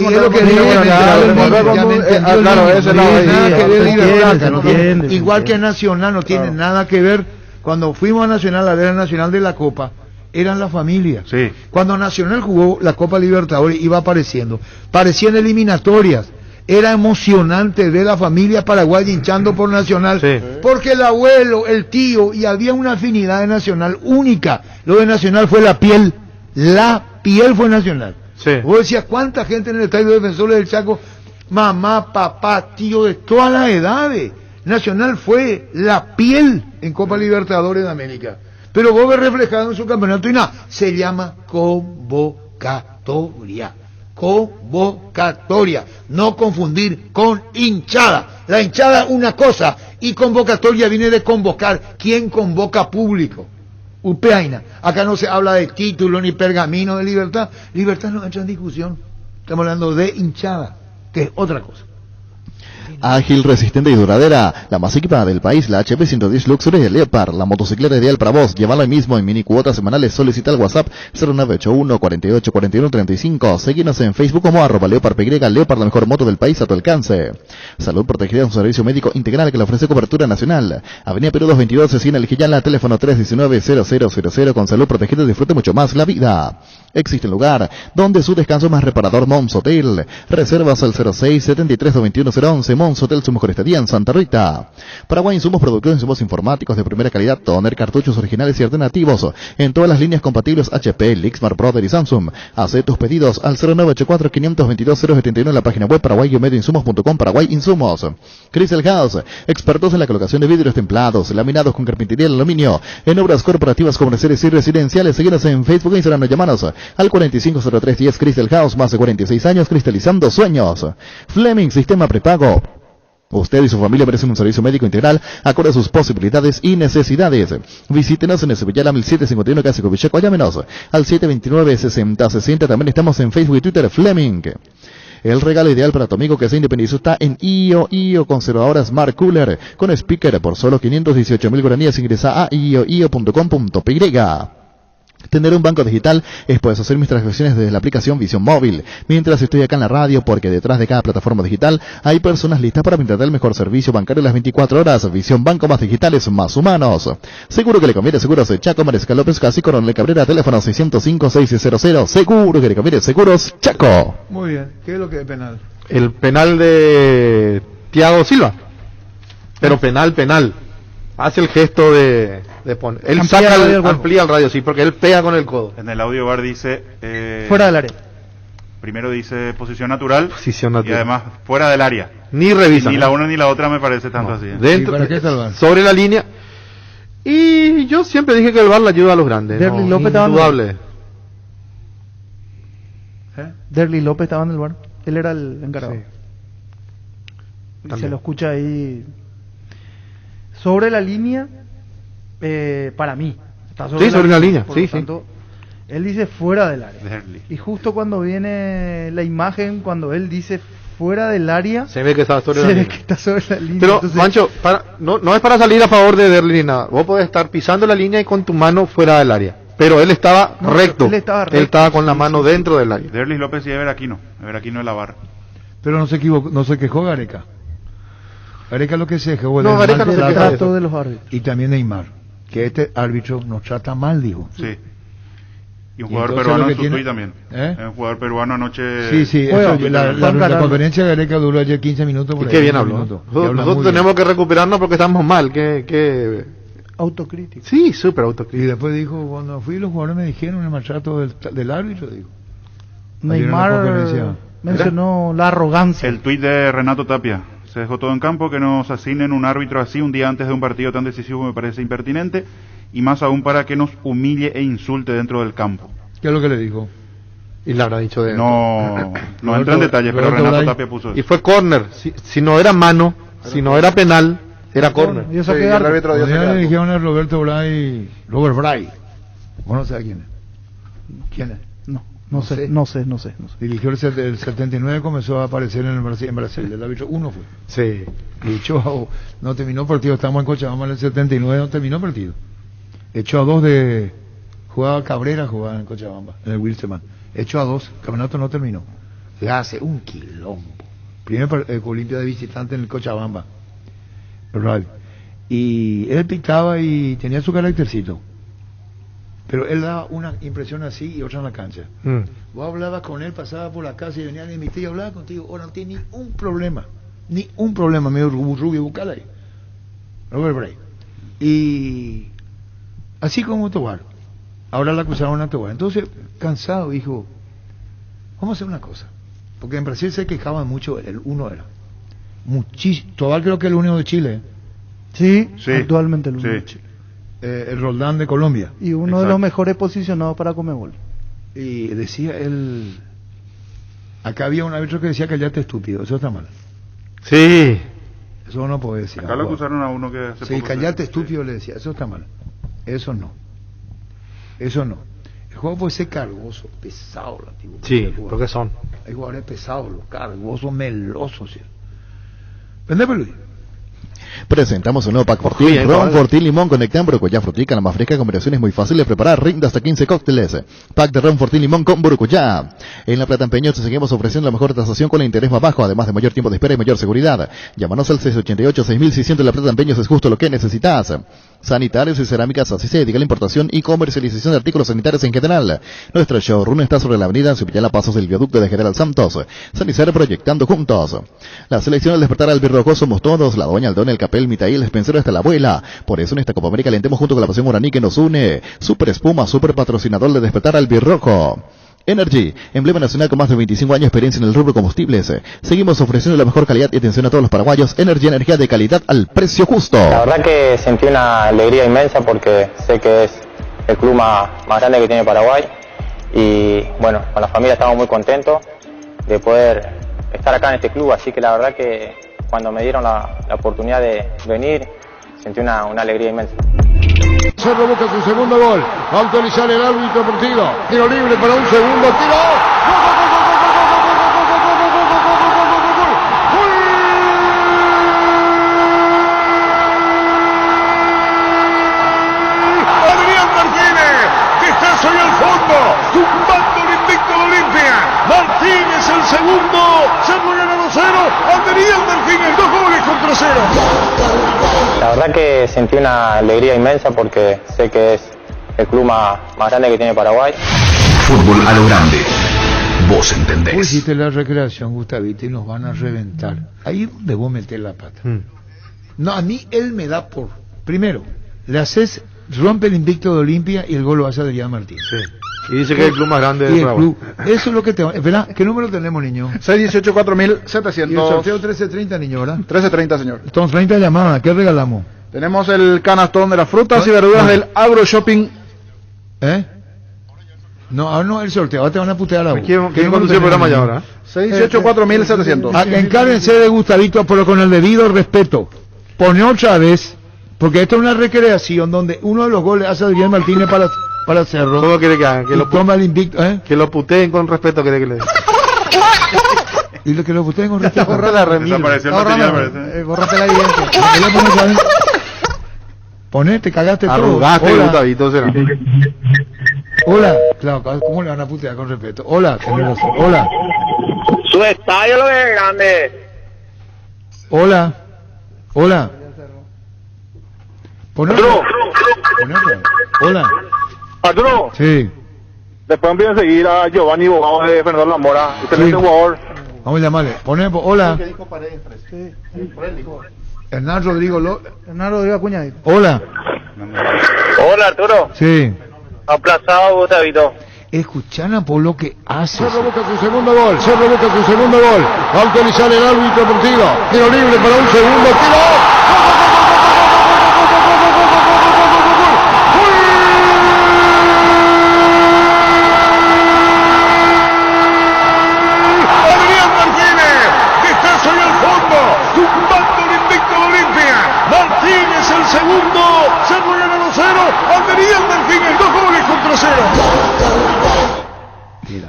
Igual que Nacional, no tiene nada que ver. Cuando fuimos a Nacional, la Liga Nacional de la Copa, eran la familia. Sí. Cuando Nacional jugó la Copa Libertadores, iba apareciendo. Parecían eliminatorias. Era emocionante ver la familia paraguaya hinchando por Nacional. Sí. Porque el abuelo, el tío, y había una afinidad de Nacional única. Lo de Nacional fue la piel. La piel fue Nacional. Sí. Vos decías, ¿cuánta gente en el Estadio de Defensores del Chaco? Mamá, papá, tío, de todas las edades. Nacional fue la piel en Copa Libertadores de América. Pero vos ves reflejado en su campeonato y nada, se llama convocatoria. Convocatoria. No confundir con hinchada. La hinchada es una cosa y convocatoria viene de convocar. ¿Quién convoca público? Upeaina. Acá no se habla de título ni pergamino de Libertad. Libertad no entra en discusión. Estamos hablando de hinchada, que es otra cosa. Ágil, resistente y duradera, la más equipada del país, la HP 110 Luxury de Leopard, la motocicleta ideal para vos. Llévala hoy mismo en mini cuotas semanales. Solicita al WhatsApp 0981 48 41 35. Seguinos en Facebook como @LeopardPY. Leopard, la mejor moto del país a tu alcance. Salud Protegida es un servicio médico integral que le ofrece cobertura nacional. Avenida Perú 222, esquina El Gijala, teléfono 319-0000. Con Salud Protegida disfrute mucho más la vida. Existe un lugar donde su descanso es más reparador. Mons Hotel. Reservas al 06 73 21 011. Mons Hotel, su mejor estadía en Santa Rita. Paraguay Insumos, productores de insumos informáticos de primera calidad, toner, cartuchos originales y alternativos en todas las líneas compatibles HP, Lixmar, Brother y Samsung. Haz tus pedidos al 0984 522 071 en la página web paraguay-insumos.com. Paraguay Insumos. Crystal House, expertos en la colocación de vidrios templados, laminados con carpintería de aluminio, en obras corporativas, comerciales y residenciales. Seguinos en Facebook e Instagram, llamanos al 450310. Crystal House, más de 46 años cristalizando sueños. Fleming, sistema prepago. Usted y su familia merecen un servicio médico integral acorde a sus posibilidades y necesidades. Visítenos en el Sevillala 1751 Casi Covicheco. Llámenos al 729-6060. También estamos en Facebook y Twitter. Fleming. El regalo ideal para tu amigo que se independizó está en IO Conservadora Smart Cooler con speaker por solo 518.000 guaraníes. Ingresa a io.com.py. Tener un banco digital es poder hacer mis transacciones desde la aplicación Visión Móvil, mientras estoy acá en la radio, porque detrás de cada plataforma digital hay personas listas para brindar el mejor servicio bancario las 24 horas. Visión Banco, más digitales, más humanos. Seguro que le conviene Seguros de Chaco, Mariscal López, Casi Coronel Cabrera, teléfono 605-600. Seguro que le conviene Seguros Chaco. Muy bien. ¿Qué es lo que es penal? El penal de Thiago Silva. Pero penal. Hace el gesto de poner. Él amplía el radio, sí, porque él pega con el codo. En el audio bar dice... fuera del área. Primero dice posición natural. Y además fuera del área. Ni revisa. Ni la una ni la otra me parece tanto así. Dentro, ¿para qué está el VAR? Sobre la línea. Y yo siempre dije que el VAR le ayuda a los grandes. Derly López estaba indudable. Derly López estaba en el VAR. Él era el encargado. Sí. Y se lo escucha ahí... Sobre la línea, para mí. Está sobre la línea. Sí, tanto, él dice fuera del área. Y justo cuando viene la imagen, cuando él dice fuera del área, se ve que está sobre la línea. Que está sobre la línea. Pero, entonces, Mancho, no es para salir a favor de Derly ni nada. Vos podés estar pisando la línea y con tu mano fuera del área. Pero él estaba recto. Él estaba con la mano dentro del área. Derly López y Everaquino. Everaquino de la barra. Pero no se equivocó, no se quejó Gareca. Gareca lo que se quejó no se quejó de los árbitros. Y también Neymar, que este árbitro nos trata mal, dijo. Sí. Y un jugador peruano en su tuit también. Un jugador peruano anoche. Sí, la conferencia de Gareca duró ayer 15 minutos. Por qué bien habló. Nosotros tenemos que recuperarnos porque estamos mal. ¿Qué? Autocrítico. Sí, súper autocrítico. Y después dijo, cuando fui los jugadores me dijeron el maltrato del árbitro, dijo. Neymar mencionó la arrogancia. El tuit de Renato Tapia. Se dejó todo en campo, que nos asignen un árbitro así un día antes de un partido tan decisivo me parece impertinente, y más aún para que nos humille e insulte dentro del campo. ¿Qué es lo que le dijo? Y le habrá dicho de... No entra en detalles, pero Renato Tapia puso eso. Y fue córner. Si no era mano, si no era penal, era córner. Y eso Sí, que el árbitro dio Ya le saque. dijeron a Robert Bray. ¿Vos no sabés quién es? ¿Quién es? No sé. Dirigió el 79, comenzó a aparecer en Brasil. El árbitro 1 fue. Sí. Echó no terminó el partido, estamos en Cochabamba en el 79, no terminó el partido. Echó a 2 de... Jugaba Cabrera, jugaba en Cochabamba, en el Wilstermann. Echó a 2, el campeonato no terminó. Le hace un quilombo. Primer Olimpia de visitante en el Cochabamba. ¿Verdad? Y él picaba y tenía su caractercito. Pero él daba una impresión así y otra en la cancha. Vos hablabas con él, pasaba por la casa y venía a emitir y hablaba contigo. Ahora no tiene ni un problema, medio rubio bucal ahí. Robert Bray. Y así como Tobar. Ahora la acusaron a Tobar. Entonces, cansado, dijo, vamos a hacer una cosa. Porque en Brasil se quejaban mucho, el uno era. Muchísimo. Tobar creo que es el único de Chile. Sí, actualmente el único de Chile. El Roldán de Colombia. Y uno de los mejores posicionados para Conmebol. Y decía él, acá había un árbitro que decía callate estúpido, eso está mal. Sí. Eso no puede decir. Acá lo acusaron a uno que hace sí, poco callate estúpido le decía, eso está mal. Eso no. El juego puede ser cargoso, pesado, tipo. Sí, porque son. Hay jugadores pesados, los cargosos, melosos. ¿Sí? Vende Luis. Presentamos un nuevo pack Fortín, Ron Fortín Limón con Nectar Burucuyá Frutica, la más fresca, combinaciones muy fáciles de preparar, rinda hasta 15 cócteles. Pack de Ron Fortín Limón con Burucuyá. En La Plata Empeño te seguimos ofreciendo la mejor tasación con el interés más bajo, además de mayor tiempo de espera y mayor seguridad. Llámanos al 688-6600, La Plata Empeños es justo lo que necesitas. Sanitarios y cerámicas, así se dedica la importación y comercialización de artículos sanitarios en general. Nuestro showroom está sobre la avenida Cipillala, pasos del viaducto de General Santos. Sanicero proyectando juntos. La selección al despertar al birrojo somos todos, la doña Aldón, el Capel, Mitaí, el Spencer hasta la abuela. Por eso en esta Copa América alentemos junto con la pasión guaraní que nos une. Super Espuma, super patrocinador de despertar al birrojo. Energy, emblema nacional con más de 25 años de experiencia en el rubro combustibles. Seguimos ofreciendo la mejor calidad y atención a todos los paraguayos. Energy, energía de calidad al precio justo. La verdad que sentí una alegría inmensa porque sé que es el club más grande que tiene Paraguay. Y bueno, con la familia estamos muy contentos de poder estar acá en este club. Así que la verdad que cuando me dieron la oportunidad de venir, sentí una alegría inmensa. Cerro busca su segundo gol. Va a autorizar el árbitro partido. Tiro libre para un segundo. Tiro. Adrián Martínez, que está sobre el fondo, tumbando el invicto de Olimpia. Martínez el segundo. Cerro gana 2-0. Adrián Martínez 2 goles contra 0. La verdad que sentí una alegría inmensa porque sé que es el club más grande que tiene Paraguay. Fútbol a lo grande. Vos entendés. Vos hiciste la recreación, Gustavito, y nos van a reventar. Ahí es donde vos metés la pata. No, a mí él me da por... Primero, le haces, rompe el invicto de Olimpia y el gol lo hace Adrián Martínez. Sí. Y dice que es el club más grande de Paraguay. Eso es lo que te va... ¿Verdad? ¿Qué número tenemos, niño? 618-4700. Y el sorteo 1330, niño, ¿verdad? 1330, señor. Son 30 llamadas. ¿Qué regalamos? Tenemos el canastón de las frutas y verduras del Agro Shopping. ¿Eh? No, ahora no el sorteo. Ahora te van a putear a vos. ¿Quién conduce el programa ya ahora? 618-4700. Encárguense de Gustavito, pero con el debido respeto. Pone otra vez, porque esto es una recreación donde uno de los goles hace Adrián Martínez para Cerro. ¿Cómo quiere que hagan? Que lo toma el invicto, ¿eh? Que lo puteen con respeto, quiere que le diga. Y lo que lo puteen con respeto. Borra la remil. Desapareció el material, parece. Bórrate la evidencia. Ponete, cagaste todo. Arrugaste, Gustavito, será. Hola. Claro, ¿cómo le van a putear con respeto? Hola, hola. Su estadio lo es grande. Hola. Ponete. Hola. Arturo. Sí. Después empieza a seguir a Giovanni Bogado de Fernando Lamora. Excelente jugador. Vamos a llamarle. Hola. Hernán Rodrigo Acuña. Hola. Hola, Arturo. Sí. Aplazado, Gustavito. Escuchan por lo que hace. Cerro busca su segundo gol. Va a autorizar el árbitro partido. Tiro libre para un segundo. Tiro.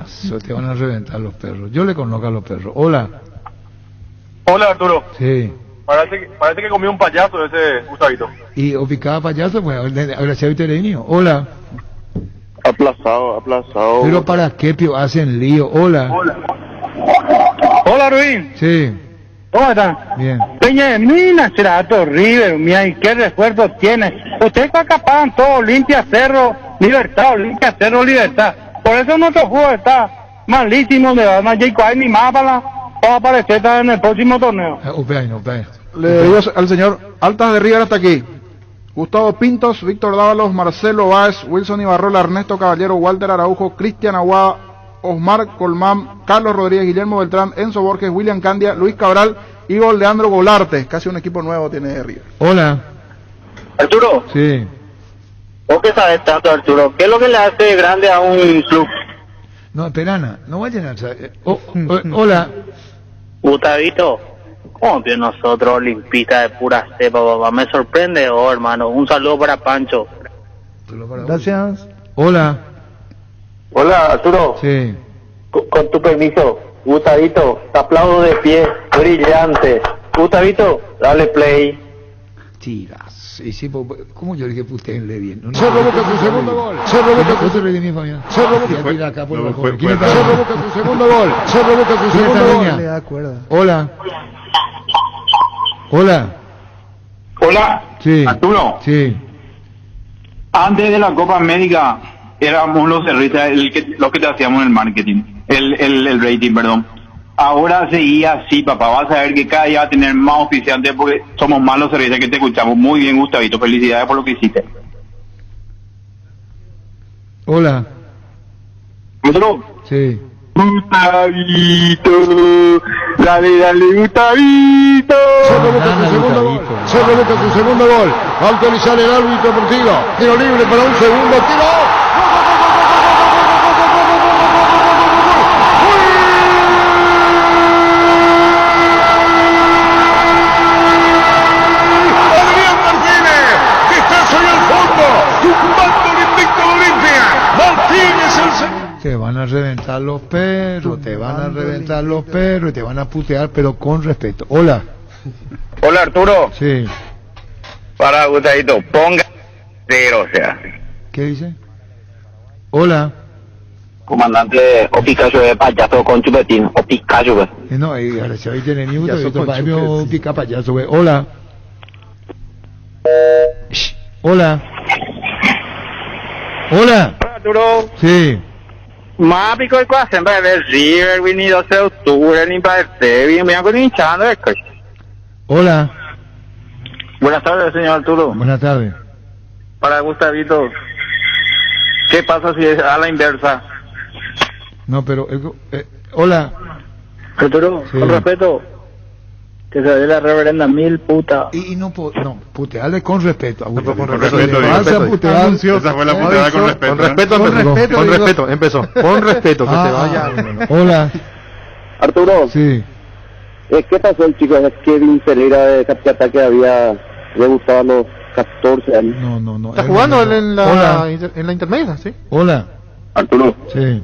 Tirazo, te van a reventar los perros. Yo le conozco a los perros. Hola. Hola Arturo. Sí. Parece que comió un payaso ese Gustavito. Y o picaba payaso, pues agraciado Terenio. Hola. Aplazado. Pero ¿para qué, Pio? Hacen lío. Hola. Hola, Ruin. Sí. ¿Cómo están? Bien. Peña de Minas, Cerato, River, mira, ¿y qué refuerzo tiene? Ustedes acaparan todo, Olimpia, Cerro, Libertad, Olimpia, Cerro, Libertad. Por eso nuestro juego está malísimo, de verdad, Jacob, ni más para aparecer en el próximo torneo. Le digo al señor, altas de River hasta aquí. Gustavo Pintos, Víctor Dávalos, Marcelo Báez, Wilson Ibarrola, Ernesto Caballero, Walter Araujo, Cristian Aguada, Osmar Colmán, Carlos Rodríguez, Guillermo Beltrán, Enzo Borges, William Candia, Luis Cabral y Leandro Golarte. Casi un equipo nuevo tiene de River. Hola. Arturo. Sí. ¿Vos qué sabes tanto, Arturo? ¿Qué es lo que le hace grande a un club? No, Perana, no vayan a... hola. Gustavito, ¿cómo que nosotros olimpistas de pura cepa, papá? Me sorprende, hermano. Un saludo para Pancho. Gracias. Hola. Hola, Arturo. Sí. Con tu permiso, Gustavito, te aplaudo de pie, brillante. Gustavito, dale play. Tiras. Y sí, ¿cómo yo le dije putéenle bien? No, Se revoca su segundo gol. Se revoca su segundo gol. Se revoca su segundo gol. Se revoca su segundo gol. Le da cuerda. Hola. Hola. Hola. Sí. Arturo. Sí. Antes de la Copa América éramos los cerristas los que te hacíamos el marketing, el rating, perdón. Ahora seguía así, papá. Vas a ver que cada día va a tener más oficiantes porque somos más los cerristas que te escuchamos. Muy bien, Gustavito. Felicidades por lo que hiciste. Hola. ¿Otro? Sí. Gustavito, dale, Gustavito. Se revoca su segundo gol. Se revoca su segundo gol. Va a autorizar el árbitro deportivo. Tiro libre para un segundo tiro. Adrián Martínez, que está sobre el fondo, tumbando el invicto de Olimpia. Martínez el segundo. Te van a reventar los perros, te van a reventar los perros y te van a putear, pero con respeto. Hola. Hola, Arturo. Sí. Para Gustavito, ponga cero, o sea. ¿Qué dice? Hola. Comandante, o Picasso de payaso con chupetín, o Picasso, güey. No, y ahora si hoy tiene ni uno, y pica payaso, güey. Hola. Shh. Hola. Hola. Arturo. Sí. Más pico el cual siempre ver River, Winnie 12 de octubre, ni para este, bien, me hago hinchando de coche. Hola. Buenas tardes, señor Arturo. Buenas tardes. Para Gustavito, ¿qué pasa si es a la inversa? No, pero... hola. Arturo, Sí. con respeto, que se dé la reverenda mil puta. Y no, putearle con respeto. Con respeto, Esa fue la puteada con respeto. Con respeto, empezó. Con respeto, que se vaya. Hola. Arturo. Sí. ¿Qué pasó el chico? Es Kevin Celera de Capitata que había debutado a los 14 años. No. Está jugando en la intermedia, ¿sí? Hola. Arturo. Sí.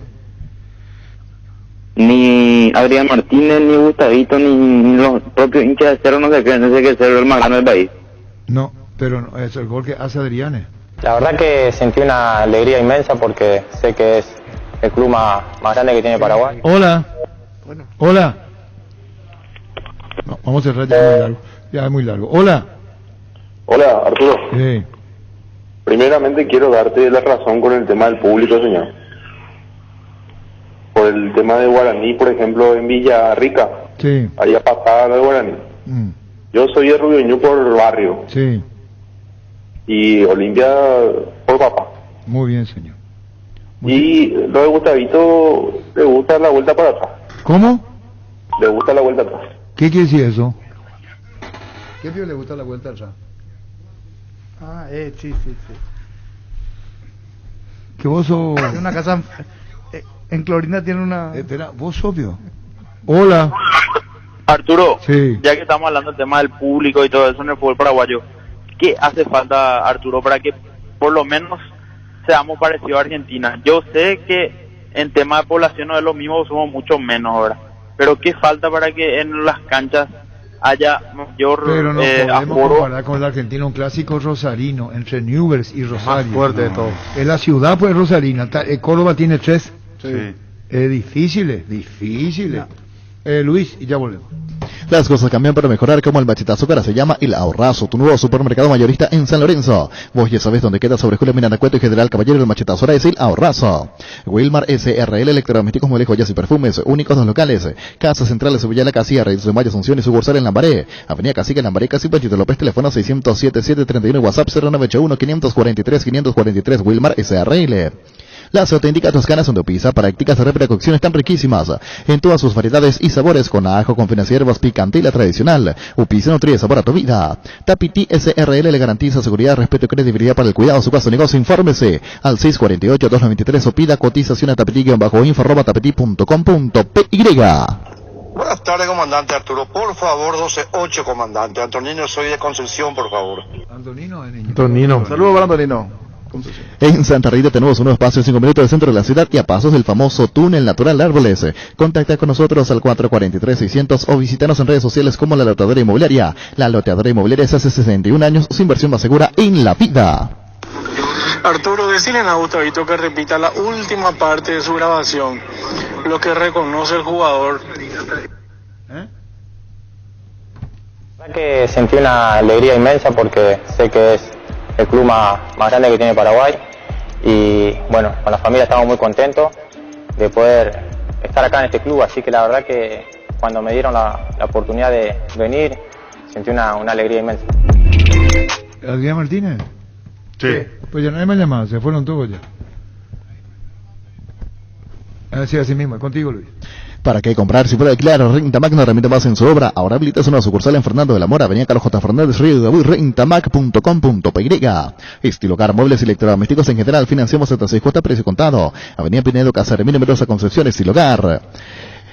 Ni Adrián Martínez, ni Gustavito, ni los propios hinchas de Cerro no sé qué Cerro el más grande del país. No, pero no, es el gol que hace Adriane. La verdad que sentí una alegría inmensa porque sé que es el club más grande que tiene Paraguay. Hola. Hola. No, vamos a cerrar, ya es muy largo. Ya es muy largo. Hola. Hola, Arturo. Sí. Primeramente quiero darte la razón con el tema del público, señor. Por el tema de Guaraní, por ejemplo, en Villarrica, Sí. allá pasada de Guaraní. Yo soy de Rubioñú por barrio Sí. y Olimpia por papá. Muy bien, señor. Y lo de Gustavito le gusta la vuelta para atrás. ¿Cómo? Le gusta la vuelta atrás. ¿Qué quiere decir eso? ¿Qué le gusta la vuelta atrás? Ah, sí. Que vos sos... Tiene una casa... en Clorinda tiene una... espera, vos sos obvio. Hola. Arturo, Sí. ya que estamos hablando del tema del público y todo eso en el fútbol paraguayo, ¿qué hace falta, Arturo, para que por lo menos seamos parecidos a Argentina? Yo sé que en tema de población no es lo mismo, somos mucho menos ahora. Pero ¿qué falta para que en las canchas haya mayor Pero no podemos aforo? comparar con el argentino, un clásico rosarino entre Newell's y Rosario. Más fuerte de todo. Es la ciudad pues rosarina. Córdoba tiene 3. Sí. Es difícil. Luis, y ya volvemos. Las cosas cambian para mejorar, como el Machetazo, que ahora se llama El Ahorrazo, tu nuevo supermercado mayorista en San Lorenzo. Vos ya sabés dónde queda, sobre Julio Miranda Cueto y General Caballero. El Machetazo ahora es El Ahorrazo. Wilmar SRL, electrodomésticos, muebles, joyas y perfumes, únicos 2 locales. Casa Central de Sevilla, La Casilla, Reyes de Mayo, Asunción y sucursal en Lambaré. Avenida Cacique, Lambaré, Casi Panchito López, teléfono 607-731, WhatsApp 0981-543-543, Wilmar SRL. Las auténticas toscanas son de pizza, prácticas de repercusión están riquísimas en todas sus variedades y sabores, con ajo, con finas hierbas, picante y la tradicional. Pizza nutre sabor a tu vida. Tapiti SRL le garantiza seguridad, respeto y credibilidad para el cuidado de su casa o negocio. Infórmese al 648-293 o pida cotización a tapiti-info@tapiti.com.py. Buenas tardes, comandante Arturo. Por favor, 12-8, comandante. Antonino, soy de Concepción, por favor. Antonino. Saludos para Antonino. En Santa Rita tenemos un nuevo espacio en 5 minutos del centro de la ciudad y a pasos del famoso túnel natural Árboles. Contacta con nosotros al 443-600 o visítanos en redes sociales como La Loteadora Inmobiliaria. La Loteadora Inmobiliaria es hace 61 años su inversión más segura en la vida. Arturo, decirle a Gustavito que repita la última parte de su grabación, lo que reconoce el jugador. Que sentí una alegría inmensa porque sé que es el club más grande que tiene Paraguay y bueno, con la familia estamos muy contentos de poder estar acá en este club, así que la verdad que cuando me dieron la oportunidad de venir sentí una alegría inmensa. ¿Adrián Martínez? Sí. Pues ya nadie me ha llamado, se fueron todos ya. Así mismo, contigo, Luis. ¿Para qué comprar si fuera de Claro? Rentamac, una herramienta más en su obra. Ahora habilitas una sucursal en Fernando de la Mora, Avenida Carlos J. Fernández, Río de Dabuy, rentamac.com.py. Estilo hogar, muebles y electrodomésticos en general, financiamos hasta 6 cuotas, precio contado. Avenida Pinedo, Casa de Mendoza, Concepción, Estilo hogar.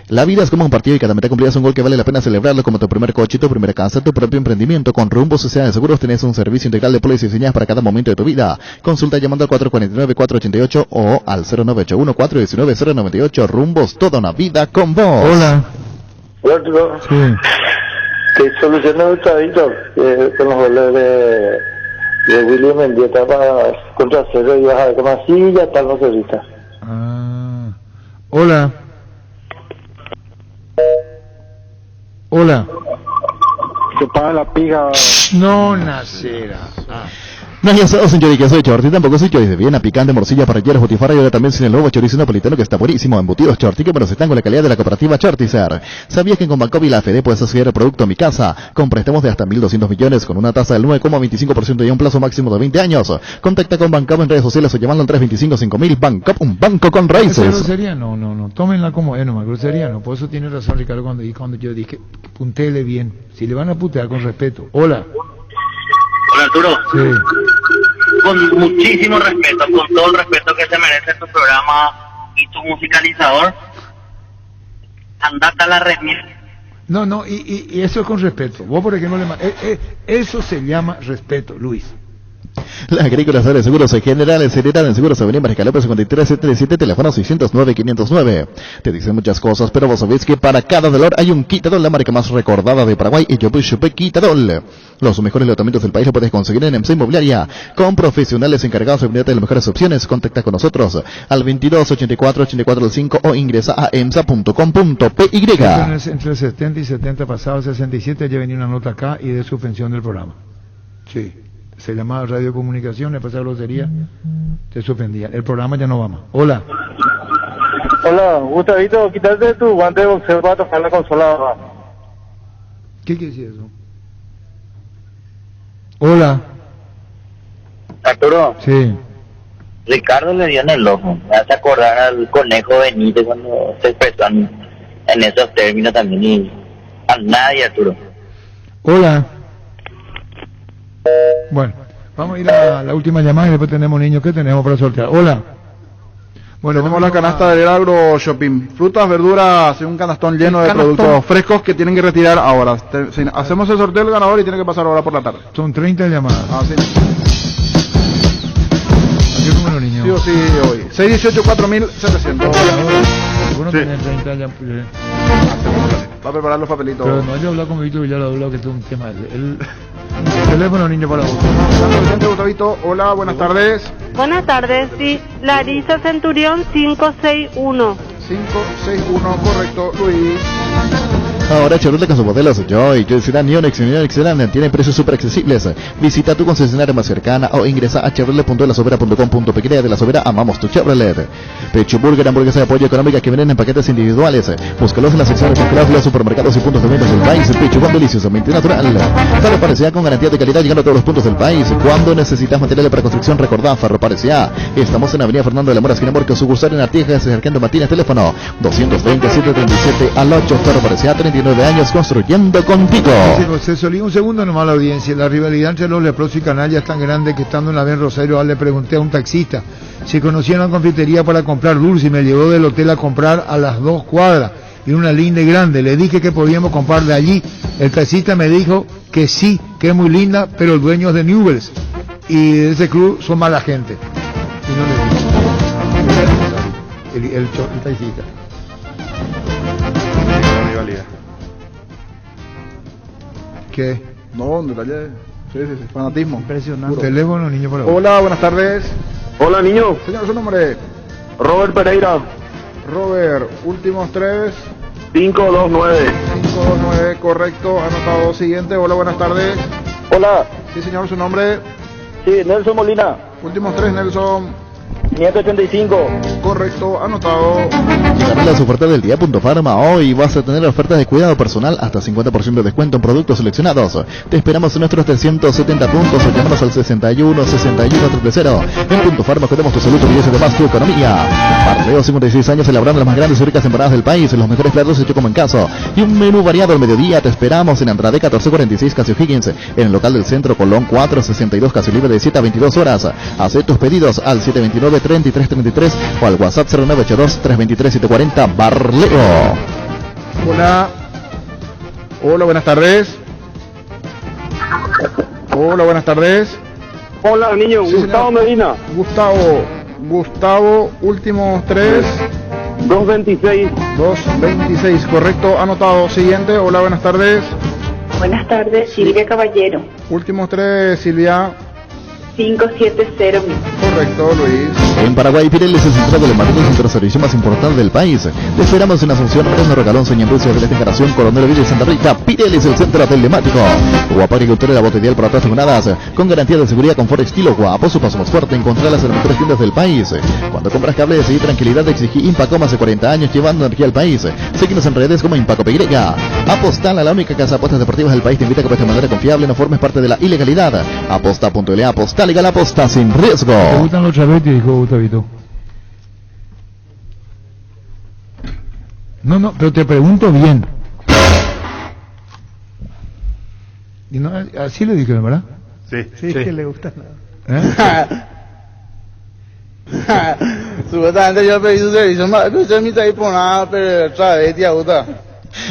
La vida es como un partido y cada meta cumplida es un gol que vale la pena celebrarlo, como tu primer coche, tu primera casa, tu propio emprendimiento. Con Rumbo Sociedad de Seguros tenés un servicio integral de pólizas diseñadas para cada momento de tu vida. Consulta llamando al 449-488 o al 0981-419-098. Rumbos, toda una vida con vos. Hola. Hola, Arturo. Sí. ¿Qué soluciona Gustavito con los goles de William Mendieta para contra cero y bajar de Masilla, tal no se grita? Hola. Hola. Se paga la piga. No, Nacera. No hay asado sin chorizo de Chorti, tampoco sin chorizo de Viena, picante, morcilla, parrilleros, botifarra y ahora también sin el nuevo chorizo napolitano que está buenísimo. Embutidos Chorti, que menos están con la calidad de la cooperativa Chortizer. ¿Sabías que con Bancopp y la FD puedes asociar el producto a mi casa? Con préstamos de hasta 1.200 millones con una tasa del 9,25% y un plazo máximo de 20 años. Contacta con Bancopp en redes sociales o llamando al 325-5000. Bancopp, un banco con raíces. ¿Grosería? No. Tómenla como es nomás, grosería no. Por eso tiene razón Ricardo cuando yo dije, puntele bien. Si le van a putear con respeto. Hola. Hola, Arturo. Sí. Con muchísimo respeto, con todo el respeto que se merece tu programa y tu musicalizador, andate a la red. No, y eso es con respeto. Vos por ejemplo eso se llama respeto, Luis. La Agrícola de Seguros Generales Herederan en Seguros Avenida Mariscal López 5377, teléfono 609-509. Te dicen muchas cosas, pero vos sabés que para cada dolor hay un Quitadol, la marca más recordada de Paraguay, y Yopuchupe Quitadol. Los mejores lotamientos del país lo puedes conseguir en EMSA Inmobiliaria, con profesionales encargados de brindarte las mejores opciones. Contacta con nosotros al 2284-8405 o ingresa a emsa.com.py. Entre 70 y 70 pasados 67 ya venía una nota acá y de suspensión del programa. Sí. Se llamaba radiocomunicación, le pasaba grosería, te suspendía. El programa ya no va más. Hola. Hola, Gustavito, quítate tu guante de boxeo para tocar la consola. ¿Qué quiere decir eso? Hola. Arturo. Sí. Ricardo le dio en el ojo. Me hace acordar al conejo Benítez cuando se expresó en esos términos también. Y a nadie, Arturo. Hola. Bueno, vamos a ir a la última llamada y después tenemos niños que tenemos para sortear. Hola. Bueno, tenemos la canasta del Agro Shopping. Frutas, verduras, un canastón lleno de productos frescos que tienen que retirar ahora. Hacemos el sorteo del ganador y tiene que pasar ahora por la tarde. Son 30 llamadas. Ah, sí. ¿A qué número bueno, niño. Sí o sí hoy. 618-4700. Bueno, Sí. tener 30 ya. Va a preparar los papelitos. Pero no, yo he hablado con Víctor Villar, he hablado que es un tema. El teléfono, niño, para vos. Presidente Gustavito, hola, buenas tardes. Buenas tardes, sí. Larisa Centurión 561. 561, correcto, Luis. Ahora Chevrolet con sus modelos Joy, Sedan, Neonex y Neonex Sedan tienen precios súper accesibles. Visita tu concesionaria más cercana o ingresa a chevrolet.lasobera.com.pe. De La Sobera amamos tu Chevrolet. Pecho Burger, hamburguesa de pollo económica que vienen en paquetes individuales. Búscalos en la sección de Craft, los supermercados y puntos de venta del país. Pecho Burger deliciosamente natural. Ferroparecía con garantía de calidad llegando a todos los puntos del país. Cuando necesitas materiales para construcción, recordá Ferroparecía. Estamos en Avenida Fernando de la Mora, esquina Morca, sucursal en Artigas, Cercando Martínez, teléfono 220-737 al 8. Ferroparecía, 39 años construyendo contigo. Se solía un segundo nomás la audiencia. La rivalidad entre los leprosos y canallas es tan grande que estando una vez en Rosario le pregunté a un taxista si conocían una confitería para comprar dulce y me llevó del hotel a comprar a las 2 cuadras y una linda y grande. Le dije que podíamos comprar de allí. El taxista me dijo que sí, que es muy linda, pero el dueño es de Newells y de ese club son mala gente. Y no le dije. El taxista. Rivalidad. ¿Qué? No, detalle. Sí, fanatismo. Impresionante. Teléfono, niño, por favor. Hola, buenas tardes. Hola, niño. Señor, su nombre. Robert Pereira. Robert, últimos 3. 529. 529, correcto, anotado. Siguiente, hola, buenas tardes. Hola. Sí, señor, su nombre. Sí, Nelson Molina. Últimos 3, Nelson. 585. Correcto, anotado. Llegaron las ofertas del día. Farma. Hoy vas a tener ofertas de cuidado personal hasta 50% de descuento en productos seleccionados. Te esperamos en nuestros 370 puntos o llámanos al 61-61-330. En Punto Farma cuidamos tu salud, tu belleza y además tu economía. Barleo, 56 años celebrando las más grandes y ricas temporadas del país. Los mejores platos hechos como en casa. Y un menú variado al mediodía. Te esperamos en Andrade 1446 Casi O'Higgins. En el local del centro Colón 462 Casi Libre de 7 a 22 horas. Haz tus pedidos al 729-3333 o al WhatsApp 0982-323-740 Barleo. Hola. Hola, buenas tardes. Hola, buenas tardes. Hola, niño. Sí, Gustavo señor. Medina. Gustavo, últimos 3. 226. 226, correcto, anotado. Siguiente, hola, buenas tardes. Buenas tardes, Silvia Caballero. Últimos 3, Silvia. 570. Correcto, Luis. En Paraguay, Pirelli es el centro telemático y centro de servicio más importante del país. Te esperamos en Asunción, Reino Regalón, Soña Industria de la Generación, Coronel Villa y Santa Rita. Pirelli es el centro telemático. Guapa Agricultura y la bota ideal para todas jornadas. Con garantía de seguridad, confort, estilo guapo. Su paso más fuerte. Encontrarlas en las mejores tiendas del país. Cuando compras cables y tranquilidad, exigí Impaco más de 40 años llevando energía al país. Síguenos en redes como Impaco PY. Apostal a la única casa de apuestas deportivas del país. Te invita a que apuestes de manera confiable. No formes parte de la ilegalidad. Aposta.la. Aposta legal, aposta sin riesgo. ¿Te gustan los chavetes? Dijo Gustavito. No, pero te pregunto bien. Y no, así le dijeron, ¿verdad? Sí. Que le gusta nada. Supuestamente yo pedí su servicio, yo me traí por nada, pero otra vez, tía Gusta.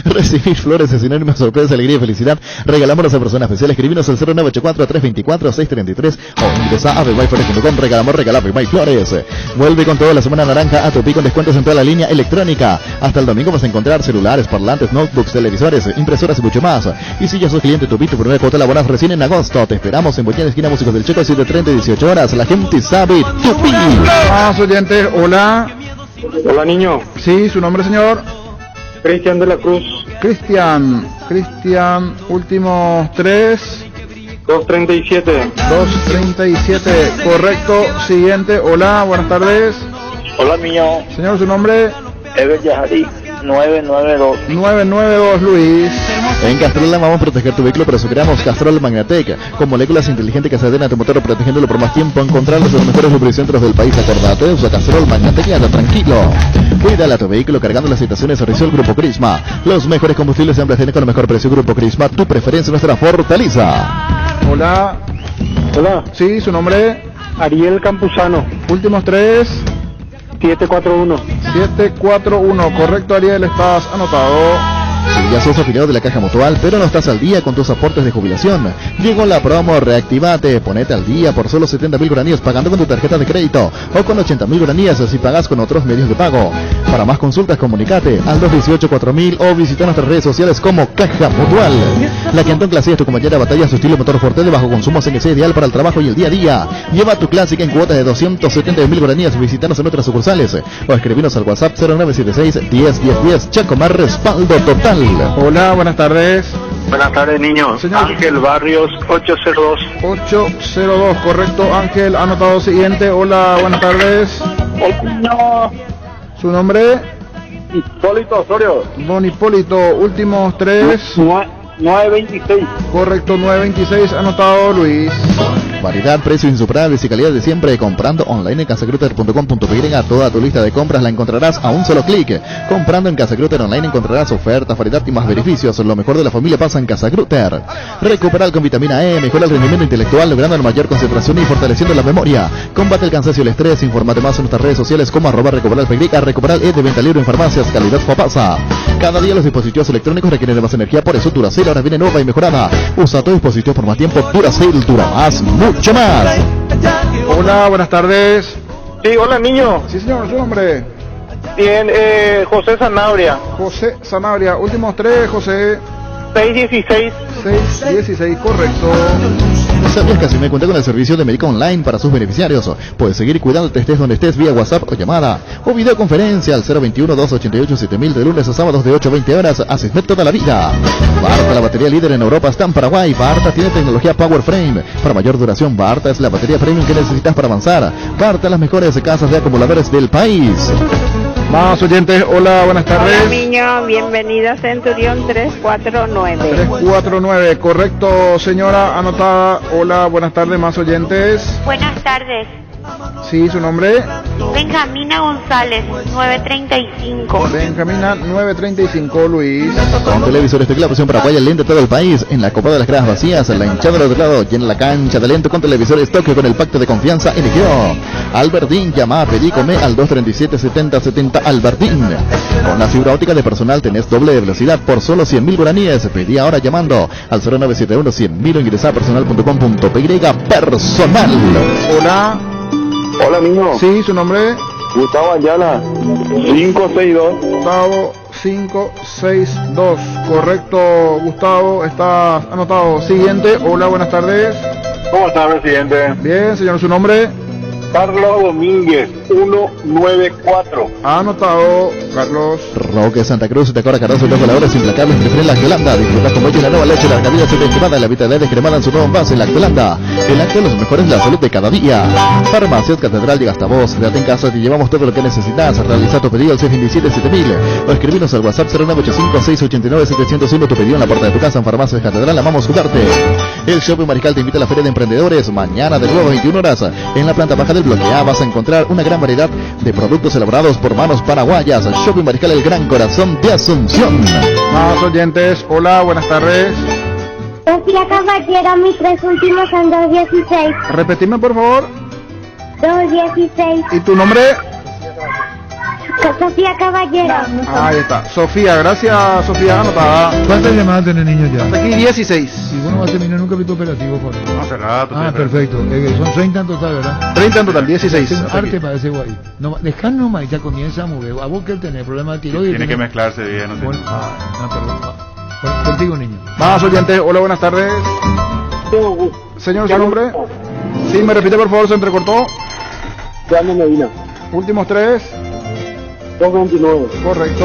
Recibir flores es sinónimo de sorpresa, alegría y felicidad. Regalámonos a personas especiales. Escribinos al 0984-324-633 o ingresa a bebuyflores.com. Regalamos, Bebay Flores. Vuelve con toda la semana naranja a Tupi con descuentos en toda la línea electrónica. Hasta el domingo vas a encontrar celulares, parlantes, notebooks, televisores, impresoras y mucho más. Y si ya sos cliente Tupi, tu primera cuota la abonas recién en agosto. Te esperamos en Bollín, esquina Músicos del Checo, 7:30 y 18 horas. La gente sabe Tupi. Más oyentes, hola. Hola, niño. Sí, su nombre, señor. Cristian de la Cruz. Cristian, últimos 3. 237. 237, correcto. Siguiente, hola, buenas tardes. Hola, niño. Señor, su nombre. Ever Yahari, 992. 992, Luis. En Castrol vamos a proteger tu vehículo, por eso creamos Castrol Magnatec, con moléculas inteligentes que se adhieren a tu motor protegiéndolo por más tiempo. Encontrarlos en los mejores lubricentros del país. Acordate, usa Castrol Magnatec y anda tranquilo. Cuídala a tu vehículo cargando las estaciones de servicio del Grupo Crisma. Los mejores combustibles siempre tienen con el mejor precio. Grupo Crisma, tu preferencia, nuestra fortaleza. Hola. Hola. Sí, su nombre. Ariel Campuzano. Últimos 3. 741. 741, correcto, Ariel, estás anotado. Si ya sos afiliado de la Caja Mutual, pero no estás al día con tus aportes de jubilación, llegó la promo Reactivate. Ponete al día por solo 70.000 guaraníes pagando con tu tarjeta de crédito o con 80.000 guaraníes si pagas con otros medios de pago. Para más consultas, comunicate al 218-4000 o visita nuestras redes sociales como Caja Mutual. La Cantón Clase es tu compañera de batalla, su estilo motor fuerte de bajo consumo CNC ideal para el trabajo y el día a día. Lleva tu clásica en cuotas de 270.000 guaraníes. Visítanos en nuestras sucursales o escribinos al WhatsApp 0976-10-10-10. Chacomar, respaldo total. Hola, buenas tardes. Buenas tardes, niños. Señor. Ángel Barrios, 802. 802, correcto. Ángel, anotado siguiente. Hola, buenas tardes. No. ¿Su nombre? Hipólito Osorio. Don Hipólito, últimos tres. 926. Correcto, 926, anotado Luis. Variedad, precios insuperables y calidad de siempre. Comprando online en casagrutter.com.py. Toda tu lista de compras la encontrarás a un solo clic. Comprando en Casa Grutter online encontrarás ofertas, variedad y más beneficios. Lo mejor de la familia pasa en Casa Grutter. Recuperal con vitamina E, mejora el rendimiento intelectual, logrando una mayor concentración y fortaleciendo la memoria. Combate el cansancio y el estrés. Infórmate más en nuestras redes sociales como @recuperalpy. Recuperal E de venta libre en farmacias, calidad Fapasa. Cada día los dispositivos electrónicos requieren más energía, por eso Duracell ahora viene nueva y mejorada. Usa tu dispositivo por más tiempo. Duracell dura más, mucho más. Hola, buenas tardes. Sí, hola, niño. Sí, señor, ¿su nombre? Bien, José Sanabria. José Sanabria, últimos tres, José. 616. 616, correcto. ¿Sabías que Asime cuenta con el servicio de médico online para sus beneficiarios? Puedes seguir cuidándote estés donde estés vía WhatsApp o llamada o videoconferencia al 021-288-7000 de lunes a sábados de 8 a 20 horas. Asisme toda la vida. Barta, la batería líder en Europa, está en Paraguay. Barta tiene tecnología Power Frame. Para mayor duración, Barta es la batería premium que necesitas para avanzar. Barta, las mejores casas de acumuladores del país. Más oyentes, hola, buenas tardes. Hola, niño, bienvenido a Centurión 349. 349, correcto, señora, anotada. Hola, buenas tardes, más oyentes. Buenas tardes. Sí, su nombre. Benjamina González, 935. Benjamina 935, Luis. Con televisores teclado presión paraguaya, lente de todo el país. En la Copa de las Gradas Vacías, en la hinchada del otro lado, llena la cancha de lente con televisores Tokio con el pacto de confianza eligió Albertín. Llama, pedí, come al 237-7070 Albertín. Con la fibra óptica de personal tenés doble de velocidad por solo 100.000 guaraníes. Pedí ahora llamando al 0971-100.000 o ingresá a personal.com.py. Personal. Hola. Hola, niño. Sí, su nombre. Gustavo Ayala, 562. Gustavo 562, correcto, Gustavo, está anotado. Siguiente, hola, buenas tardes. ¿Cómo está, presidente? Bien, señor, su nombre. Carlos Domínguez, 194. Anotado, Carlos. Roque Santa Cruz, te cobra Cardoso y los voladores implacables prefieren la Yolanda. Disfruta con ellos la nueva leche, la Arcadia se descremada, la vitalidad descremada en su nuevo envase, la Yolanda. El acto de los mejores, la salud de cada día. Farmacias Catedral llega hasta vos. Quédate en casa, te llevamos todo lo que necesitas. Realiza tu pedido al 627-7000 o escribinos al WhatsApp 0985-689-701. Tu pedido en la puerta de tu casa en Farmacias Catedral. Amamos cuidarte. El Shopping Mariscal te invita a la Feria de Emprendedores mañana de nuevo a 21 horas. En la planta baja del bloque A vas a encontrar una gran variedad de productos elaborados por manos paraguayas. Shopping Mariscal, el gran corazón de Asunción. Más oyentes, hola, buenas tardes. Sofía Caballero, mis tres últimos son 216. Repetime, por favor. 216. ¿Y tu nombre? Sofía Caballero. Ahí está. Sofía, gracias, Sofía, anotada. ¿Cuántas llamadas tiene niño ya? Hasta aquí 16. Y bueno, va a terminar en un capítulo operativo, por favor. Hace rato. Perfecto. Son 30 en total, ¿verdad? 30 en total, 16. Es un arte para ese guay. No, dejar nomás y ya comienza a mover. A vos que tenés problemas de tiroides. Tiene que mezclarse bien, no sé. Bueno, perdón. Bueno, contigo, niño. Más oyentes, hola, buenas tardes. Señor, ¿su nombre? Sí, me repite, por favor, se entrecortó. Juan Medina. Últimos tres. 229. Correcto.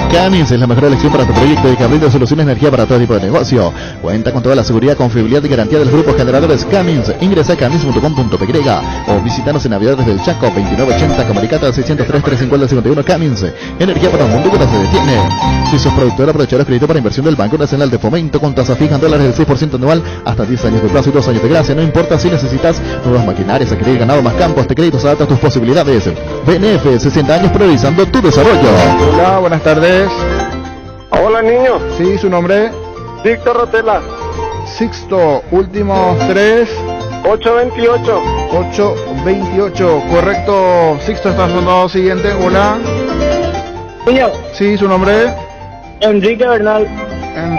Cummins es la mejor elección para tu proyecto y que brinda soluciones de energía para todo tipo de negocio. Cuenta con toda la seguridad, confiabilidad y garantía de los grupos generadores Cummins. Ingresa a cummins.com.py o visítanos en Aviadores del Chaco, 2980 Camaricata 603-350-51 Cummins. Energía para un mundo que no se detiene. Si sos productor, aprovechar el crédito para inversión del Banco Nacional de Fomento con tasa fija en dólares del 6% anual, hasta 10 años de plazo y 2 años de gracia. No importa si necesitas nuevas maquinarias, adquirir ganado, más campos, este crédito se adapta a tus posibilidades. BNF, 60 años priorizando tu desarrollo. Hola, buenas tardes. Hola, niño. Sí, su nombre. Víctor Rotela. Sixto, últimos tres. 828. 828, correcto. Sixto, está sonando siguiente. Hola. Niño. Sí, su nombre. Enrique Bernal.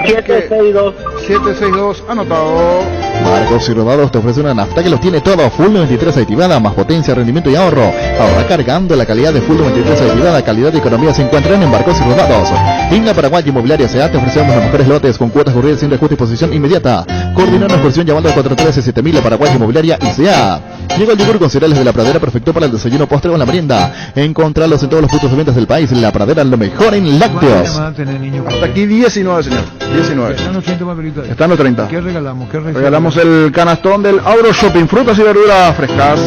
762. 762, anotado. Marcos y Rodados te ofrece una nafta que los tiene todo. Full 93 activada, más potencia, rendimiento y ahorro. Ahorra cargando. La calidad de Full 93 activada, calidad y economía se encuentran en Marcos y Rodados. Inga Paraguay Inmobiliaria S.A. te ofrecemos los mejores lotes con cuotas corridas sin reajuste y posición inmediata. Coordina una excursión llamando al 413-7000 a Paraguay Inmobiliaria S.A. Llega el yogur con cereales de La Pradera, perfecto para el desayuno, postre o la merienda. Encontrarlos en todos los puntos de ventas del país. La Pradera, lo mejor en lácteos. Hasta aquí 19, señor. 19. Están los 30 papelitos. Están los 30. ¿Qué regalamos? Regalamos el canastón del Auro Shopping, frutas y verduras frescas.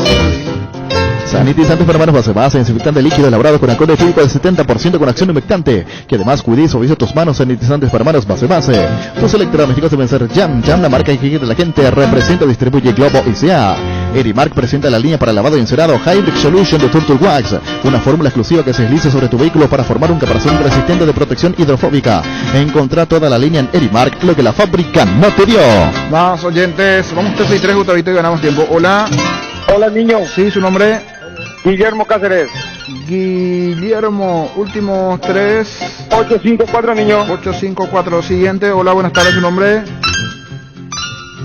Sanitizantes para manos base, desinfectante líquido elaborado con alcohol etílico del 70% con acción humectante, que además cuide y suaviza tus manos. Sanitizantes para manos base. Tus electrodomésticos deben ser Jam, la marca que quiere la gente, representa, distribuye Globo S.A. Erimark presenta la línea para lavado y encerado Hybrid Solution de Turtle Wax, una fórmula exclusiva que se desliza sobre tu vehículo para formar un caparazón resistente de protección hidrofóbica. Encontrá toda la línea en Erimark, lo que la fábrica no te dio. Más oyentes, vamos 3-3, Gustavito, y ganamos tiempo. Hola. Hola, niño. Sí, su nombre. Guillermo Cáceres. Guillermo, últimos 3. 854, niño. 854, siguiente. Hola, buenas tardes, su nombre.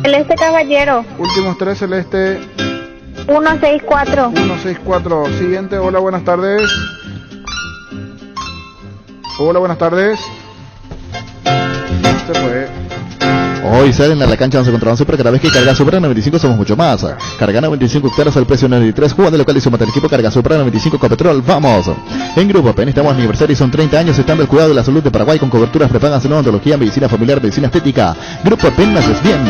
Celeste Caballero. Últimos 3, Celeste. 164. 164, siguiente. Hola, buenas tardes. Hola, buenas tardes. Se fue. Hoy salen a la cancha donde se encontrarán Super. Cada vez que cargas Super 95 somos mucho más. Carga 95 hectáreas al precio de 93. Jugando local y sumate al equipo. Carga Super 95 con petrol. ¡Vamos! En Grupo PEN estamos aniversario y son 30 años estando el cuidado de la salud de Paraguay con coberturas prepagas en odontología, medicina familiar, medicina estética. Grupo PEN más es bien.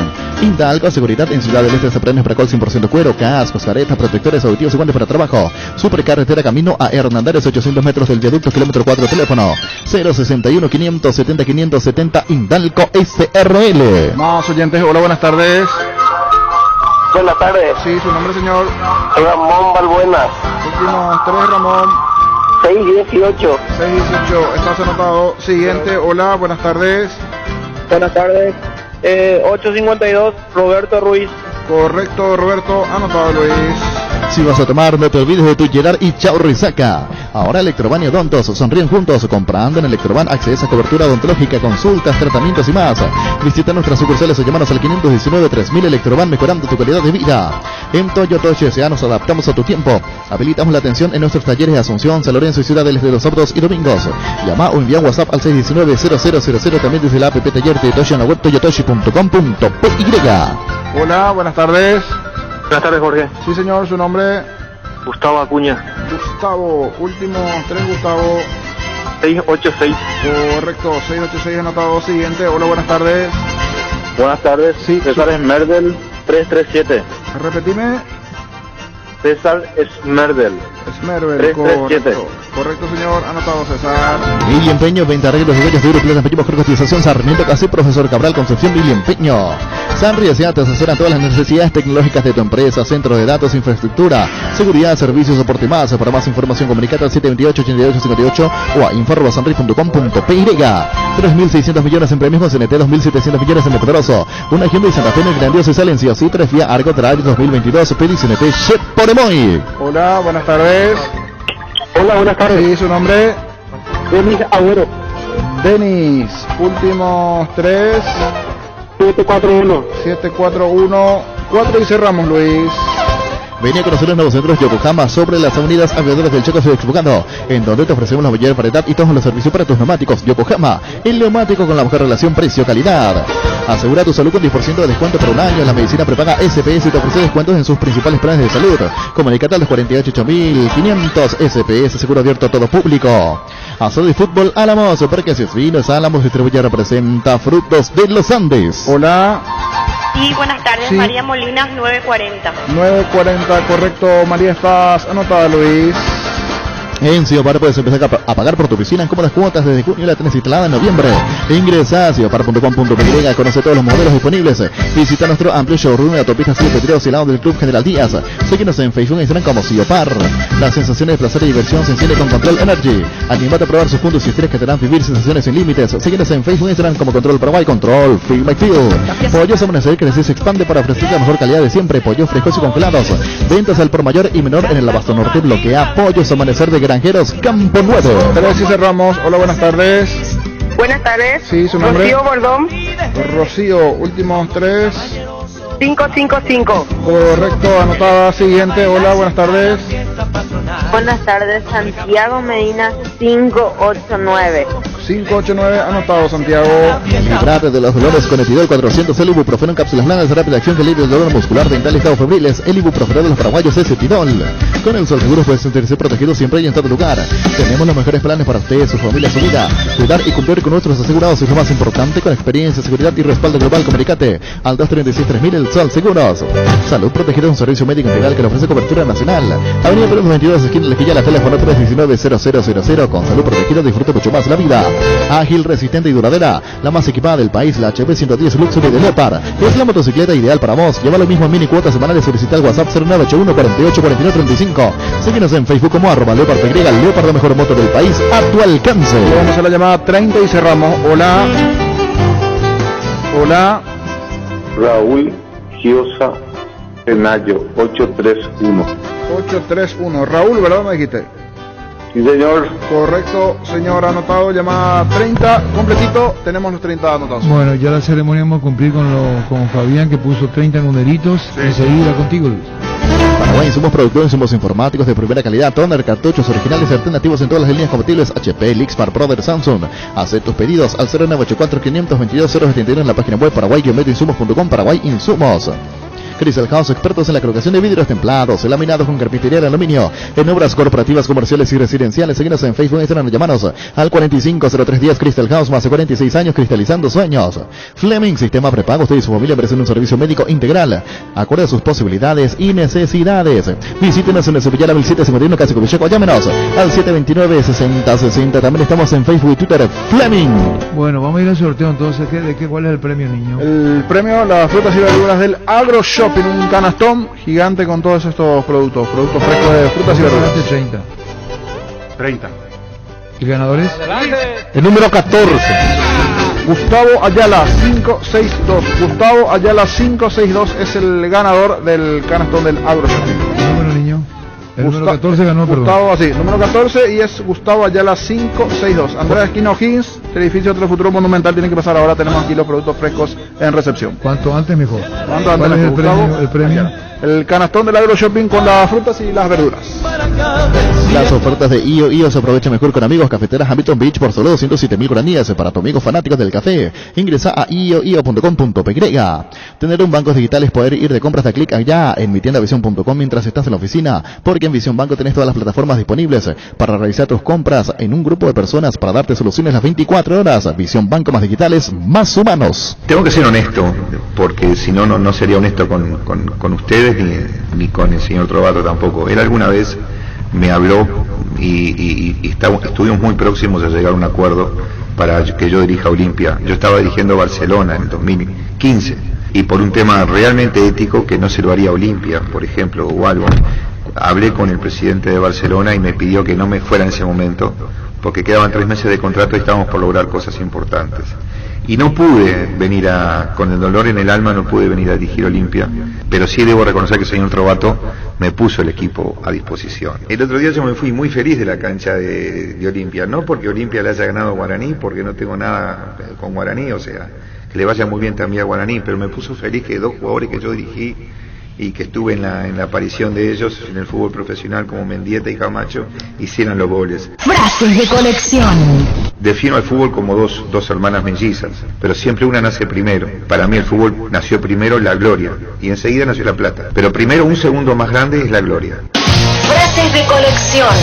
Indalco, seguridad en Ciudad del Este, se premios Pracol 100% cuero, cascos, caretas, protectores auditivos y guantes para trabajo. Supercarretera camino a Hernandarias, 800 metros del viaducto, kilómetro 4, teléfono 061 570 570 Indalco SRL. Más oyentes, hola, buenas tardes. Buenas tardes. Sí, su nombre, señor. Ramón Balbuena. Últimos 3, Ramón. 618. 618, estás anotado. Siguiente, hola, buenas tardes. Buenas tardes. 852, Roberto Ruiz. Correcto, Roberto, anotado, Luis. Si vas a tomar, no te olvides de tu Gerard y Chao Risaca. Ahora Electroban y Odontos sonríen juntos. Comprando en Electroban accedes a cobertura odontológica, consultas, tratamientos y más. Visita nuestras sucursales o llámanos al 519-3000 Electroban, mejorando tu calidad de vida. En Toyota S.A. nos adaptamos a tu tiempo. Habilitamos la atención en nuestros talleres de Asunción, San Lorenzo y Ciudad del Este los sábados y domingos. Llama o envía WhatsApp al 619-0000, también desde la app taller de Toyo en la web toyotoshi.com.py. Hola, buenas tardes. Buenas tardes, Jorge. Sí, señor, su nombre. Gustavo Acuña. Gustavo, últimos 3, Gustavo. 686. Correcto, 686 anotado. Siguiente, hola, buenas tardes. Buenas tardes. Sí, César Esmerdel, 337. Repetime. César Esmerdel. Esmerdel, correcto. Correcto, señor, anotado, César. Mili Empeño, 20 arreglos de bellas de Europlata, empeño, cotización, Sarmiento, Casi, Profesor Cabral, Concepción, Mili Empeño. Sanri S.A. te asesoran todas las necesidades tecnológicas de tu empresa, centro de datos, infraestructura, seguridad, servicios, soporte y más. Para más información, comunicate al 728-8858 o a info@sanri.com.py. 3.600 millones en premios con CNT, 2.700 millones en el poderoso. Una Hyundai Santa Fe en el grandioso y silencioso. 3 Fiat Argo Drive 2022. Pedi CNT Chep por Emoy. Hola, buenas tardes. Hola, buenas tardes. Sí, su nombre. Denis Agüero. Denis, últimos 3. 741. 741. 4 y cerramos, Luis. Venía a conocer los nuevos centros Yokohama sobre las avenidas Aviadores del Chaco Explicando, en donde te ofrecemos la mayor variedad y todos los servicios para tus neumáticos. Yokohama, el neumático con la mejor relación precio-calidad. Asegura tu salud con 10% de descuento por un año. La medicina prepaga SPS y te ofrece descuentos en sus principales planes de salud. Comunicate a los 48.500. SPS, seguro abierto a todo público. Azul y Fútbol Álamos, porque si es vinos Álamos, distribuye, representa Frutos de los Andes. Hola. Sí, buenas tardes, Sí. María Molinas, 940. 940, correcto. María, estás anotada, Luis. En Ciopar puedes empezar a pagar por tu piscina en cómodas cuotas desde junio y la tenés instalada en noviembre. Ingresa a ciopar.com.py, conoce todos los modelos disponibles. Visita nuestro amplio showroom de autopistas 732 y al lado del Club General Díaz. Síguenos en Facebook e Instagram como Ciopar. La sensación de placer y diversión se enciende con Control Energy. Animate a probar sus puntos y estilos que te harán vivir sensaciones sin límites. Síguenos en Facebook e Instagram como Control Paraguay, Control Free My Field. Pollos Amanecer, crece y se expande para ofrecer la mejor calidad de siempre. Pollos frescos y congelados. Ventas al por mayor y menor en el Abasto Norte. Bloquea Pollos Amanecer de Granjeros Campo Nuevo. 3 y cerramos. Hola, buenas tardes. Buenas tardes. Sí, su nombre. Rocío Bordón. Rocío, últimos 3. 555. Correcto, anotada. Siguiente, hola, buenas tardes. Buenas tardes, Santiago Medina 589. 589, anotado, Santiago. Librate de los dolores con Etidol 400, el ibuprofeno en cápsulas blancas de rápida acción que alivia el dolor muscular, dental y estados febriles. El ibuprofeno de los paraguayos es Etidol. Con el Sol Seguro puedes sentirse protegido siempre y en todo lugar. Tenemos los mejores planes para usted, su familia, su vida. Cuidar y cumplir con nuestros asegurados es lo más importante, con experiencia, seguridad y respaldo global. Comunicate al 236-3000, el Sol Seguros. Salud Protegida es un servicio médico integral que le ofrece cobertura nacional. Avenida Perú 22, esquina de Quilla, teléfono 319-0000. Con Salud Protegida disfruta mucho más la vida. Ágil, resistente y duradera, la más equipada del país, la HP 110 Luxury de Leopard. Es la motocicleta ideal para vos. Lleva lo mismo en mini cuotas semanales. Solicita al WhatsApp 0981 48 49 35. Síguenos en Facebook como @Leopard Y, Leopard, la mejor moto del país a tu alcance. Vamos a la llamada 30 y cerramos. Hola. Hola. Raúl Giosa Tenayo, 831. 831. Raúl, ¿verdad? Me dijiste. Sí, señor. Correcto, señor, anotado. Llamada 30, completito. Tenemos los 30 anotados. Bueno, ya la ceremonia vamos a cumplir con Fabián, que puso 30 numeritos. Enseguida contigo, Luis. Paraguay Insumos, productores de insumos informáticos de primera calidad, toner, cartuchos originales y alternativos en todas las líneas compatibles, HP, Lixpar, Brother, Samsung. Haz tus pedidos al 0984-522-071 en la página web paraguay-insumos.com. Paraguay Insumos. Crystal House, expertos en la colocación de vidrios templados, laminados con carpintería de aluminio, en obras corporativas, comerciales y residenciales. Síguenos en Facebook, Instagram, llámanos al 450310. Crystal House, más de 46 años cristalizando sueños. Fleming, sistema prepago. Usted y su familia merecen un servicio médico integral, acorde a sus posibilidades y necesidades. Visítenos en el Sevillana 1751, casi Covicheco. Llámenos al 729-6060. También estamos en Facebook y Twitter. Fleming. Bueno, vamos a ir al sorteo entonces. ¿Cuál es el premio, niño? El premio, las frutas y verduras del Agro Shopping, un canastón gigante con todos estos productos frescos de frutas y verduras. 30. ¿Y ganadores? El número 14. Gustavo Ayala 562. Gustavo Ayala 562 es el ganador del canastón del Agro Shopping. Número, niño. El número 14 ganó, perdón. Gustavo, así, número 14 y es Gustavo Ayala 562. Andrea Esquina O'Higgins, el edificio Otro Futuro Monumental. Tienen que pasar ahora, tenemos aquí los productos frescos en recepción. Cuanto antes mejor. ¿Cuánto antes? ¿Cuál es Gustavo? el premio? El canastón del Agro Shopping con las frutas y las verduras. Las ofertas de IO se aprovecha mejor con amigos. Cafeteras Hamilton Beach por solo 207.000 guaraníes para tus amigos fanáticos del café. Ingresa a io.com.py. Tener un banco digital es poder ir de compras de clic allá en mitiendavision.com mientras estás en la oficina, porque en Visión Banco tenés todas las plataformas disponibles para realizar tus compras en un grupo de personas para darte soluciones las 24 horas. Visión Banco, más digitales, más humanos. Tengo que ser honesto, porque si no, no sería honesto con ustedes ni con el señor Trovato tampoco. Él alguna vez me habló y estuvimos muy próximos a llegar a un acuerdo para que yo dirija Olimpia. Yo estaba dirigiendo Barcelona en 2015 y por un tema realmente ético que no se lo haría Olimpia, por ejemplo, o algo. Hablé con el presidente de Barcelona y me pidió que no me fuera en ese momento porque quedaban 3 meses de contrato y estábamos por lograr cosas importantes. Y no pude venir con el dolor en el alma, no pude venir a dirigir Olimpia, pero sí debo reconocer que el señor Trovato me puso el equipo a disposición. El otro día yo me fui muy feliz de la cancha de Olimpia, no porque Olimpia le haya ganado a Guaraní, porque no tengo nada con Guaraní, o sea, que le vaya muy bien también a Guaraní, pero me puso feliz que 2 jugadores que yo dirigí y que estuve en la aparición de ellos en el fútbol profesional como Mendieta y Camacho hicieran los goles. Frases de colección. Defino al fútbol como dos hermanas mellizas, pero siempre una nace primero. Para mí el fútbol nació primero la gloria y enseguida nació la plata, pero primero un segundo más grande es la gloria. Frases de colección.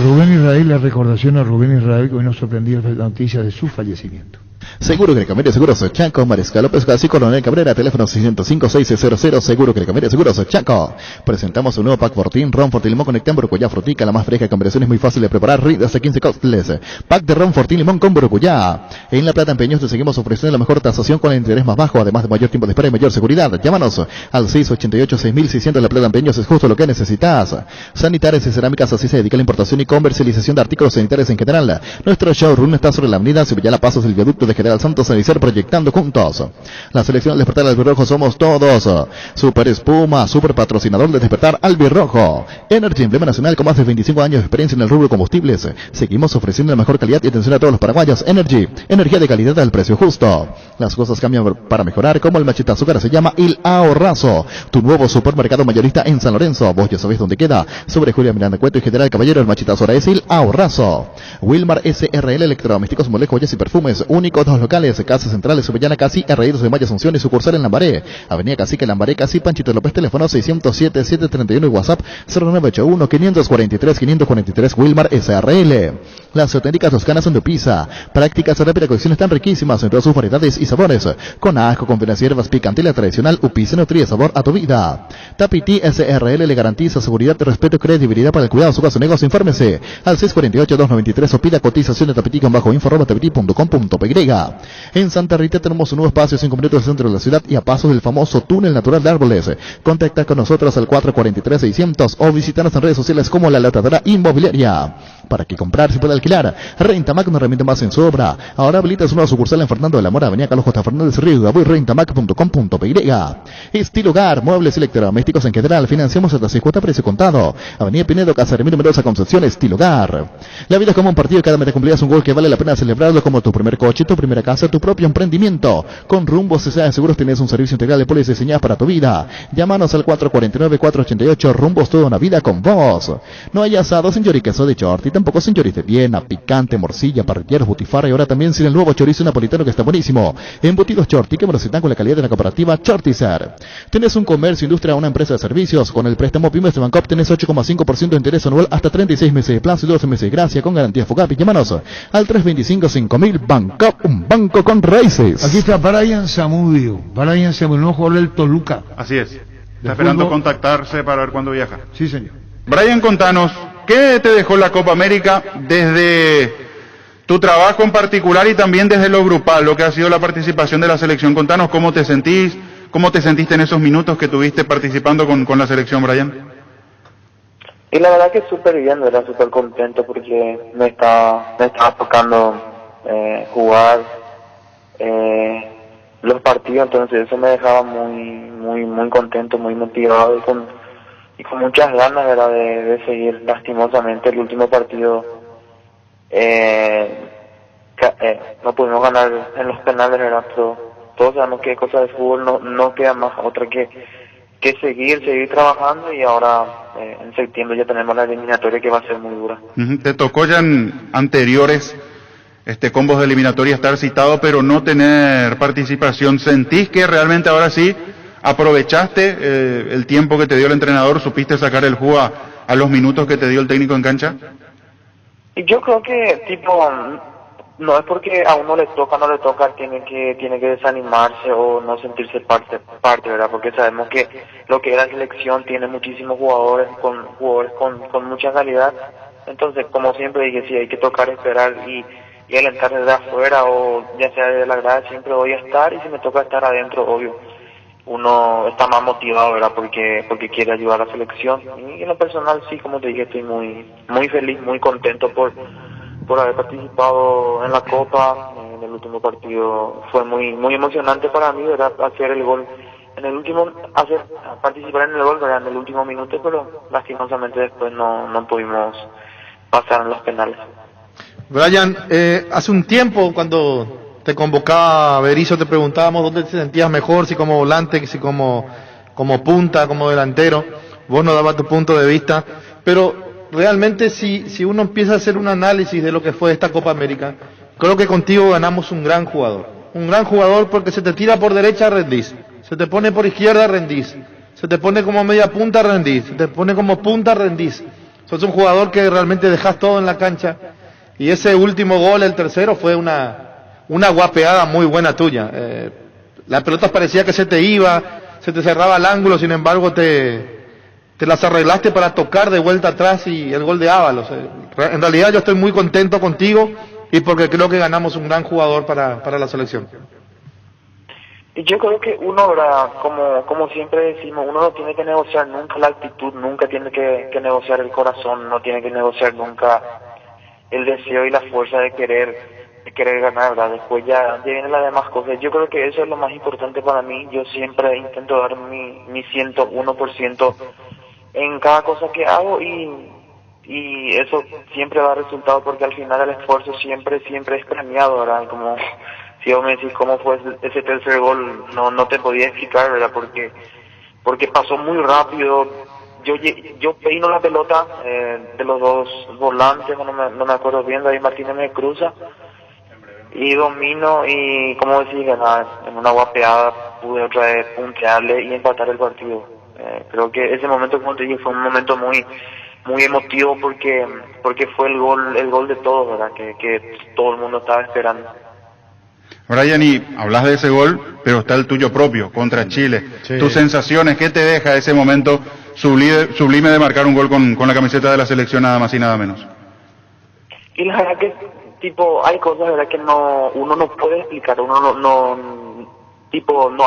Rubén Israel, la recordación a Rubén Israel, que hoy nos sorprendió la noticia de su fallecimiento. Seguro que le cambiaría Seguros Chaco, Mariscal López García, Coronel Cabrera, teléfono 605-600, Seguro que le cambiaría Seguros Chaco. Presentamos un nuevo pack Fortín, Ron Fortín Limón con Nectán Brucuyá, frutica, la más fresca, combinaciones muy fácil de preparar, rindas de 15 cócteles. Pack de Ron Fortín Limón con Brucuyá. En La Plata, en Peños, te seguimos ofreciendo la mejor tasación con el interés más bajo, además de mayor tiempo de espera y mayor seguridad. Llámanos al 688-6600. La Plata, en Peños, es justo lo que necesitas. Sanitarias y Cerámicas, así se dedica a la importación y comercialización de artículos sanitarios en general. Nuestro showroom está sobre la avenida Sevillana Pasos del Viaducto de General General Santos Cenicero, proyectando juntos. La selección al despertar albirrojo somos todos. Super Espuma, super patrocinador del despertar albirrojo. Energy, emblema nacional con más de 25 años de experiencia en el rubro combustibles. Seguimos ofreciendo la mejor calidad y atención a todos los paraguayos. Energy, energía de calidad al precio justo. Las cosas cambian para mejorar, como el machete azúcar se llama El Ahorrazo. Tu nuevo supermercado mayorista en San Lorenzo. Vos ya sabés dónde queda. Sobre Julia Miranda Cueto y General Caballero, el machete azúcar es El Ahorrazo. Wilmar SRL, electrodomésticos, muebles, joyas y perfumes. Únicos, 2 locales. Casa Central, Subellana, Casi, Herreros de Maya Asunción y sucursal en Lambaré. Avenida Cacique, Lambaré, Casi, Panchito López, teléfono 607-731 y WhatsApp 0981-543-543. Wilmar SRL. Las auténticas toscanas en Dupisa. Prácticas rápidas, cocción están riquísimas en todas sus variedades y sabores. Con ajo, con finas hierbas, picante y la tradicional Upisa nutrice sabor a tu vida. Tapiti SRL le garantiza seguridad, respeto y credibilidad para el cuidado de su caso negocio. Infórmese al 648-293 o pida cotización de Tapiti con bajo info @tapiti.com.py. En Santa Rita tenemos un nuevo espacio 5 minutos del centro de la ciudad y a pasos del famoso túnel natural de árboles. Contacta con nosotros al 443-600 o visítanos en redes sociales como La Latadora Inmobiliaria. Para que comprar se pueda alquilar. Rentamac, una herramienta más en su obra. Ahora habilita su nueva sucursal en Fernando de la Mora, Avenida Carlos J. Fernández Río, Gaboy, rentamac.com.py. Estilo Hogar, muebles electrodomésticos en general, financiamos hasta 50 precio contado. Avenida Pinedo, Casa Remiro Mendoza, Concepción, Estilo Hogar. La vida es como un partido y cada meta cumplida es un gol que vale la pena celebrarlo, como tu primer coche, tu primera casa, tu propio emprendimiento. Con Rumbo CCA de Seguros tienes un servicio integral de pólizas diseñadas para tu vida. Llámanos al 449-488, Rumbos, toda una vida con vos. No hay asado sin choriqueso de short y tampoco sin chorizo de Viena, picante, morcilla, parrilleros, butifarra y ahora también sin el nuevo chorizo napolitano que está buenísimo. Embutidos Chorti, que me lo citan con la calidad de la cooperativa Chortizer. Tienes un comercio, industria o una empresa de servicios. Con el préstamo Pymes de Bancop tenés 8,5% de interés anual hasta 36 meses de plazo y 12 meses de gracia con garantía FOGAPI. Llámanos al 325-5000. Bancop, un banco con raíces. Aquí está Brian Zamudio. Brian Zamudio, no jugador del Toluca. Así es. Está esperando contactarse para ver cuándo viaja. Sí, señor. Brian, contanos, ¿qué te dejó la Copa América desde tu trabajo en particular y también desde lo grupal, lo que ha sido la participación de la selección? Contanos cómo te sentís, cómo te sentiste en esos minutos que tuviste participando con la selección, Brian. Y la verdad que súper bien, era súper contento porque me estaba tocando jugar los partidos, entonces eso me dejaba muy contento, muy motivado y con muchas ganas, ¿verdad?, de seguir. Lastimosamente el último partido no pudimos ganar en los penales, ¿verdad? Pero todos sabemos que cosas de fútbol no queda más otra que seguir trabajando y ahora en septiembre ya tenemos la eliminatoria que va a ser muy dura. Te tocó ya en anteriores combos de eliminatoria estar citado pero no tener participación. ¿Sentís que realmente ahora sí aprovechaste el tiempo que te dio el entrenador, supiste sacar el jugo a los minutos que te dio el técnico en cancha? Y yo creo que no es porque a uno le toca, no le toca, tiene que desanimarse o no sentirse parte, ¿verdad? Porque sabemos que lo que es la selección tiene muchísimos jugadores con mucha calidad. Entonces, como siempre dije, sí, hay que tocar, esperar y alentar desde afuera o ya sea desde la grada, siempre voy a estar, y si me toca estar adentro, obvio, uno está más motivado, ¿verdad? Porque quiere ayudar a la selección. Y en lo personal, sí, como te dije, estoy muy feliz, muy contento por haber participado en la Copa. En el último partido fue muy emocionante para mí, ¿verdad?, hacer el gol en el último, participar en el gol, ¿verdad?, en el último minuto, pero lastimosamente después no pudimos pasar en los penales. Brian, hace un tiempo cuando te convocaba Berizzo te preguntábamos dónde te sentías mejor, si como volante, si como punta, como delantero. Vos nos dabas tu punto de vista, pero realmente si uno empieza a hacer un análisis de lo que fue esta Copa América, creo que contigo ganamos un gran jugador porque se te tira por derecha, rendís, se te pone por izquierda, rendís, se te pone como media punta, rendís, se te pone como punta, rendís. Sos un jugador que realmente dejás todo en la cancha, y ese último gol, el tercero, fue una guapeada muy buena tuya. La pelota parecía que se te iba, se te cerraba el ángulo, sin embargo te las arreglaste para tocar de vuelta atrás y el gol de Ábalos. En realidad yo estoy muy contento contigo y porque creo que ganamos un gran jugador para la selección. Y yo creo que uno, ¿verdad?, como siempre decimos, uno no tiene que negociar nunca la actitud, nunca tiene que negociar el corazón, no tiene que negociar nunca el deseo y la fuerza de querer querer ganar, ¿verdad? Después ya vienen las demás cosas. Yo creo que eso es lo más importante para mí. Yo siempre intento dar mi 101% en cada cosa que hago y eso siempre da resultado porque al final el esfuerzo siempre es premiado, ¿verdad? Como si vos me decís cómo fue ese tercer gol, no te podía explicar, ¿verdad? Porque pasó muy rápido. Yo peino la pelota de los dos volantes, no me acuerdo bien, David Martínez me cruza y domino y como decís, en una guapeada pude otra vez puntearle y empatar el partido. Creo que ese momento, como te dije, fue un momento muy emotivo porque fue el gol de todos, ¿verdad? Que todo el mundo estaba esperando. Brian, y hablas de ese gol, pero está el tuyo propio, contra Chile. Sí. Tus sensaciones, ¿qué te deja ese momento sublime de marcar un gol con la camiseta de la selección, nada más y nada menos? Y la verdad que, hay cosas, ¿verdad?, que uno no puede explicar, no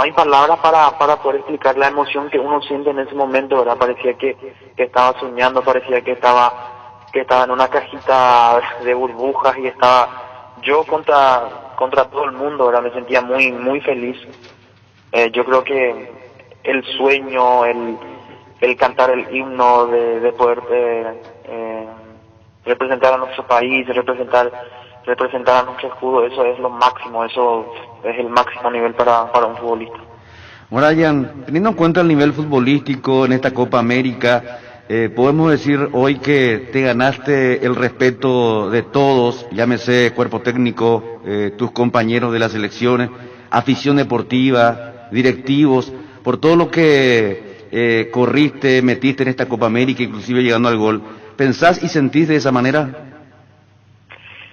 hay palabras para poder explicar la emoción que uno siente en ese momento, ¿verdad? Parecía que estaba soñando, parecía que estaba en una cajita de burbujas y estaba yo contra todo el mundo, ¿verdad? Me sentía muy, muy feliz. Yo creo que el sueño, el cantar el himno, de poder representar a nuestro país, representar a nuestro escudo, eso es lo máximo, eso es el máximo nivel para un futbolista. Brian, teniendo en cuenta el nivel futbolístico en esta Copa América, podemos decir hoy que te ganaste el respeto de todos, llámese cuerpo técnico, tus compañeros de las selecciones, afición deportiva, directivos, por todo lo que corriste, metiste en esta Copa América, inclusive llegando al gol. ¿Pensás y sentís de esa manera?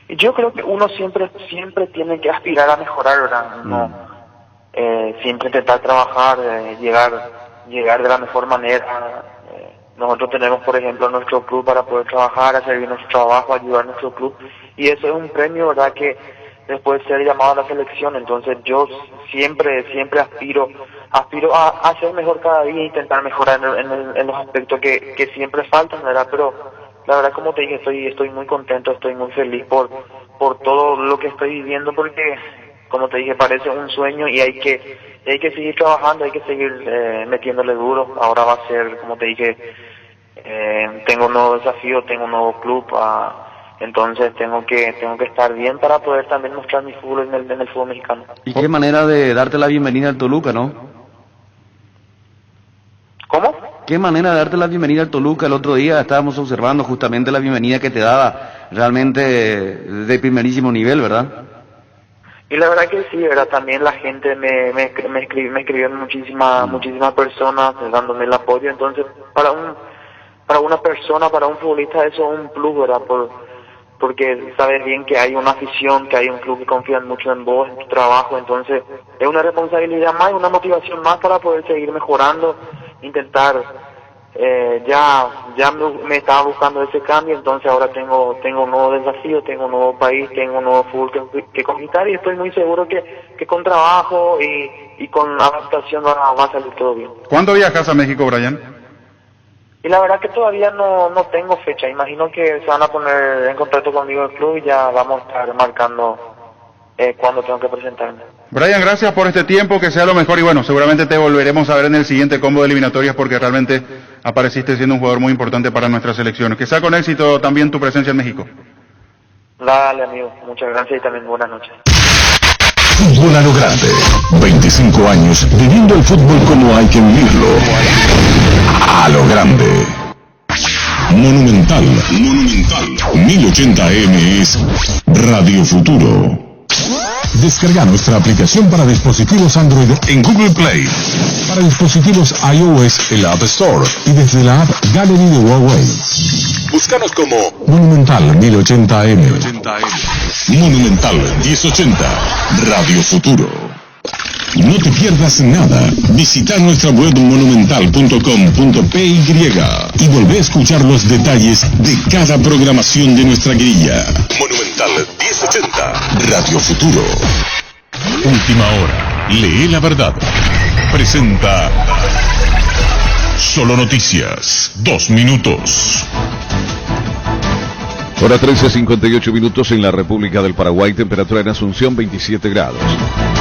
Yo creo que uno siempre tiene que aspirar a mejorar, ¿verdad? No, siempre intentar trabajar, llegar de la mejor manera. Nosotros tenemos, por ejemplo, nuestro club para poder trabajar, hacer bien nuestro trabajo, ayudar a nuestro club, y eso es un premio, ¿verdad?, que después de ser llamado a la selección. Entonces yo siempre aspiro a ser mejor cada día e intentar mejorar en los aspectos que siempre faltan, ¿verdad? Pero la verdad, como te dije, estoy muy contento, estoy muy feliz por todo lo que estoy viviendo, porque, como te dije, parece un sueño y hay que seguir trabajando, hay que seguir metiéndole duro. Ahora va a ser, como te dije, tengo un nuevo desafío, tengo un nuevo club, entonces tengo que estar bien para poder también mostrar mi fútbol en el fútbol mexicano. Y qué manera de darte la bienvenida al Toluca, ¿no? ¿Cómo? Qué manera de darte la bienvenida al Toluca. El otro día estábamos observando justamente la bienvenida que te daba, realmente de primerísimo nivel, ¿verdad? Y la verdad que sí, ¿verdad? También la gente me escribieron muchísimas personas dándome el apoyo. Entonces, para una persona, para un futbolista, eso es un plus, ¿verdad? Porque sabes bien que hay una afición, que hay un club que confía mucho en vos, en tu trabajo. Entonces, es una responsabilidad más, una motivación más para poder seguir mejorando, intentar. Ya me estaba buscando ese cambio, entonces ahora tengo un nuevo desafío, tengo un nuevo país, tengo un nuevo fútbol que conquistar, y estoy muy seguro que con trabajo y con adaptación va a salir todo bien. ¿Cuándo viajas a México, Brian? Y la verdad que todavía no tengo fecha. Imagino que se van a poner en contacto conmigo el club y ya vamos a estar marcando cuándo tengo que presentarme. Brian, gracias por este tiempo, que sea lo mejor, y bueno, seguramente te volveremos a ver en el siguiente combo de eliminatorias, porque realmente apareciste siendo un jugador muy importante para nuestra selección. Que sea con éxito también tu presencia en México. Dale, amigo, muchas gracias y también buenas noches. Fútbol a lo grande. 25 años viviendo el fútbol como hay que vivirlo. A lo grande. Monumental. 1080 AM es Radio Futuro. Descarga nuestra aplicación para dispositivos Android en Google Play. Para dispositivos iOS en la App Store y desde la App Gallery de Huawei. Búscanos como Monumental 1080 AM. Monumental 1080 Radio Futuro. No te pierdas nada. Visita nuestra web monumental.com.py y volvé a escuchar los detalles de cada programación de nuestra grilla. Monumental 1080 Radio Futuro. Última hora. Lee la verdad. Presenta Solo Noticias. 2 minutos. Hora 13:58 minutos en la República del Paraguay, temperatura en Asunción 27 grados.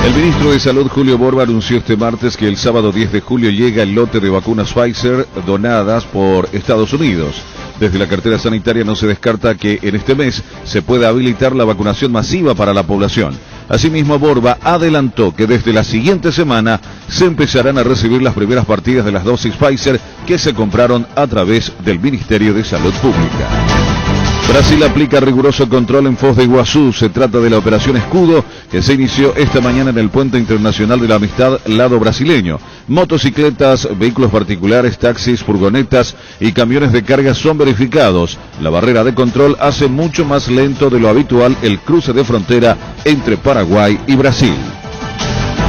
El ministro de Salud, Julio Borba, anunció este martes que el sábado 10 de julio llega el lote de vacunas Pfizer donadas por Estados Unidos. Desde la cartera sanitaria no se descarta que en este mes se pueda habilitar la vacunación masiva para la población. Asimismo, Borba adelantó que desde la siguiente semana se empezarán a recibir las primeras partidas de las dosis Pfizer que se compraron a través del Ministerio de Salud Pública. Brasil aplica riguroso control en Foz de Iguazú. Se trata de la Operación Escudo, que se inició esta mañana en el Puente Internacional de la Amistad, lado brasileño. Motocicletas, vehículos particulares, taxis, furgonetas y camiones de carga son verificados. La barrera de control hace mucho más lento de lo habitual el cruce de frontera entre Paraguay y Brasil.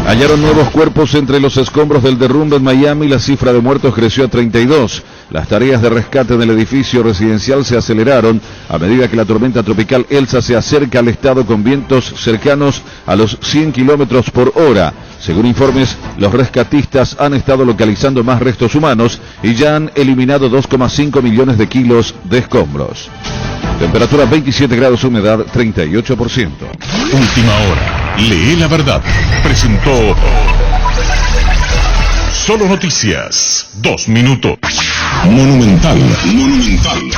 Hallaron nuevos cuerpos entre los escombros del derrumbe en Miami. La cifra de muertos creció a 32. Las tareas de rescate del edificio residencial se aceleraron a medida que la tormenta tropical Elsa se acerca al estado con vientos cercanos a los 100 kilómetros por hora. Según informes, los rescatistas han estado localizando más restos humanos y ya han eliminado 2,5 millones de kilos de escombros. Temperatura 27 grados, humedad 38%. Última hora. Lee la verdad. Presentó Solo Noticias. 2 minutos. Monumental.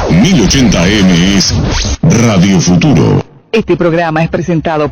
1080 AM es Radio Futuro. Este programa es presentado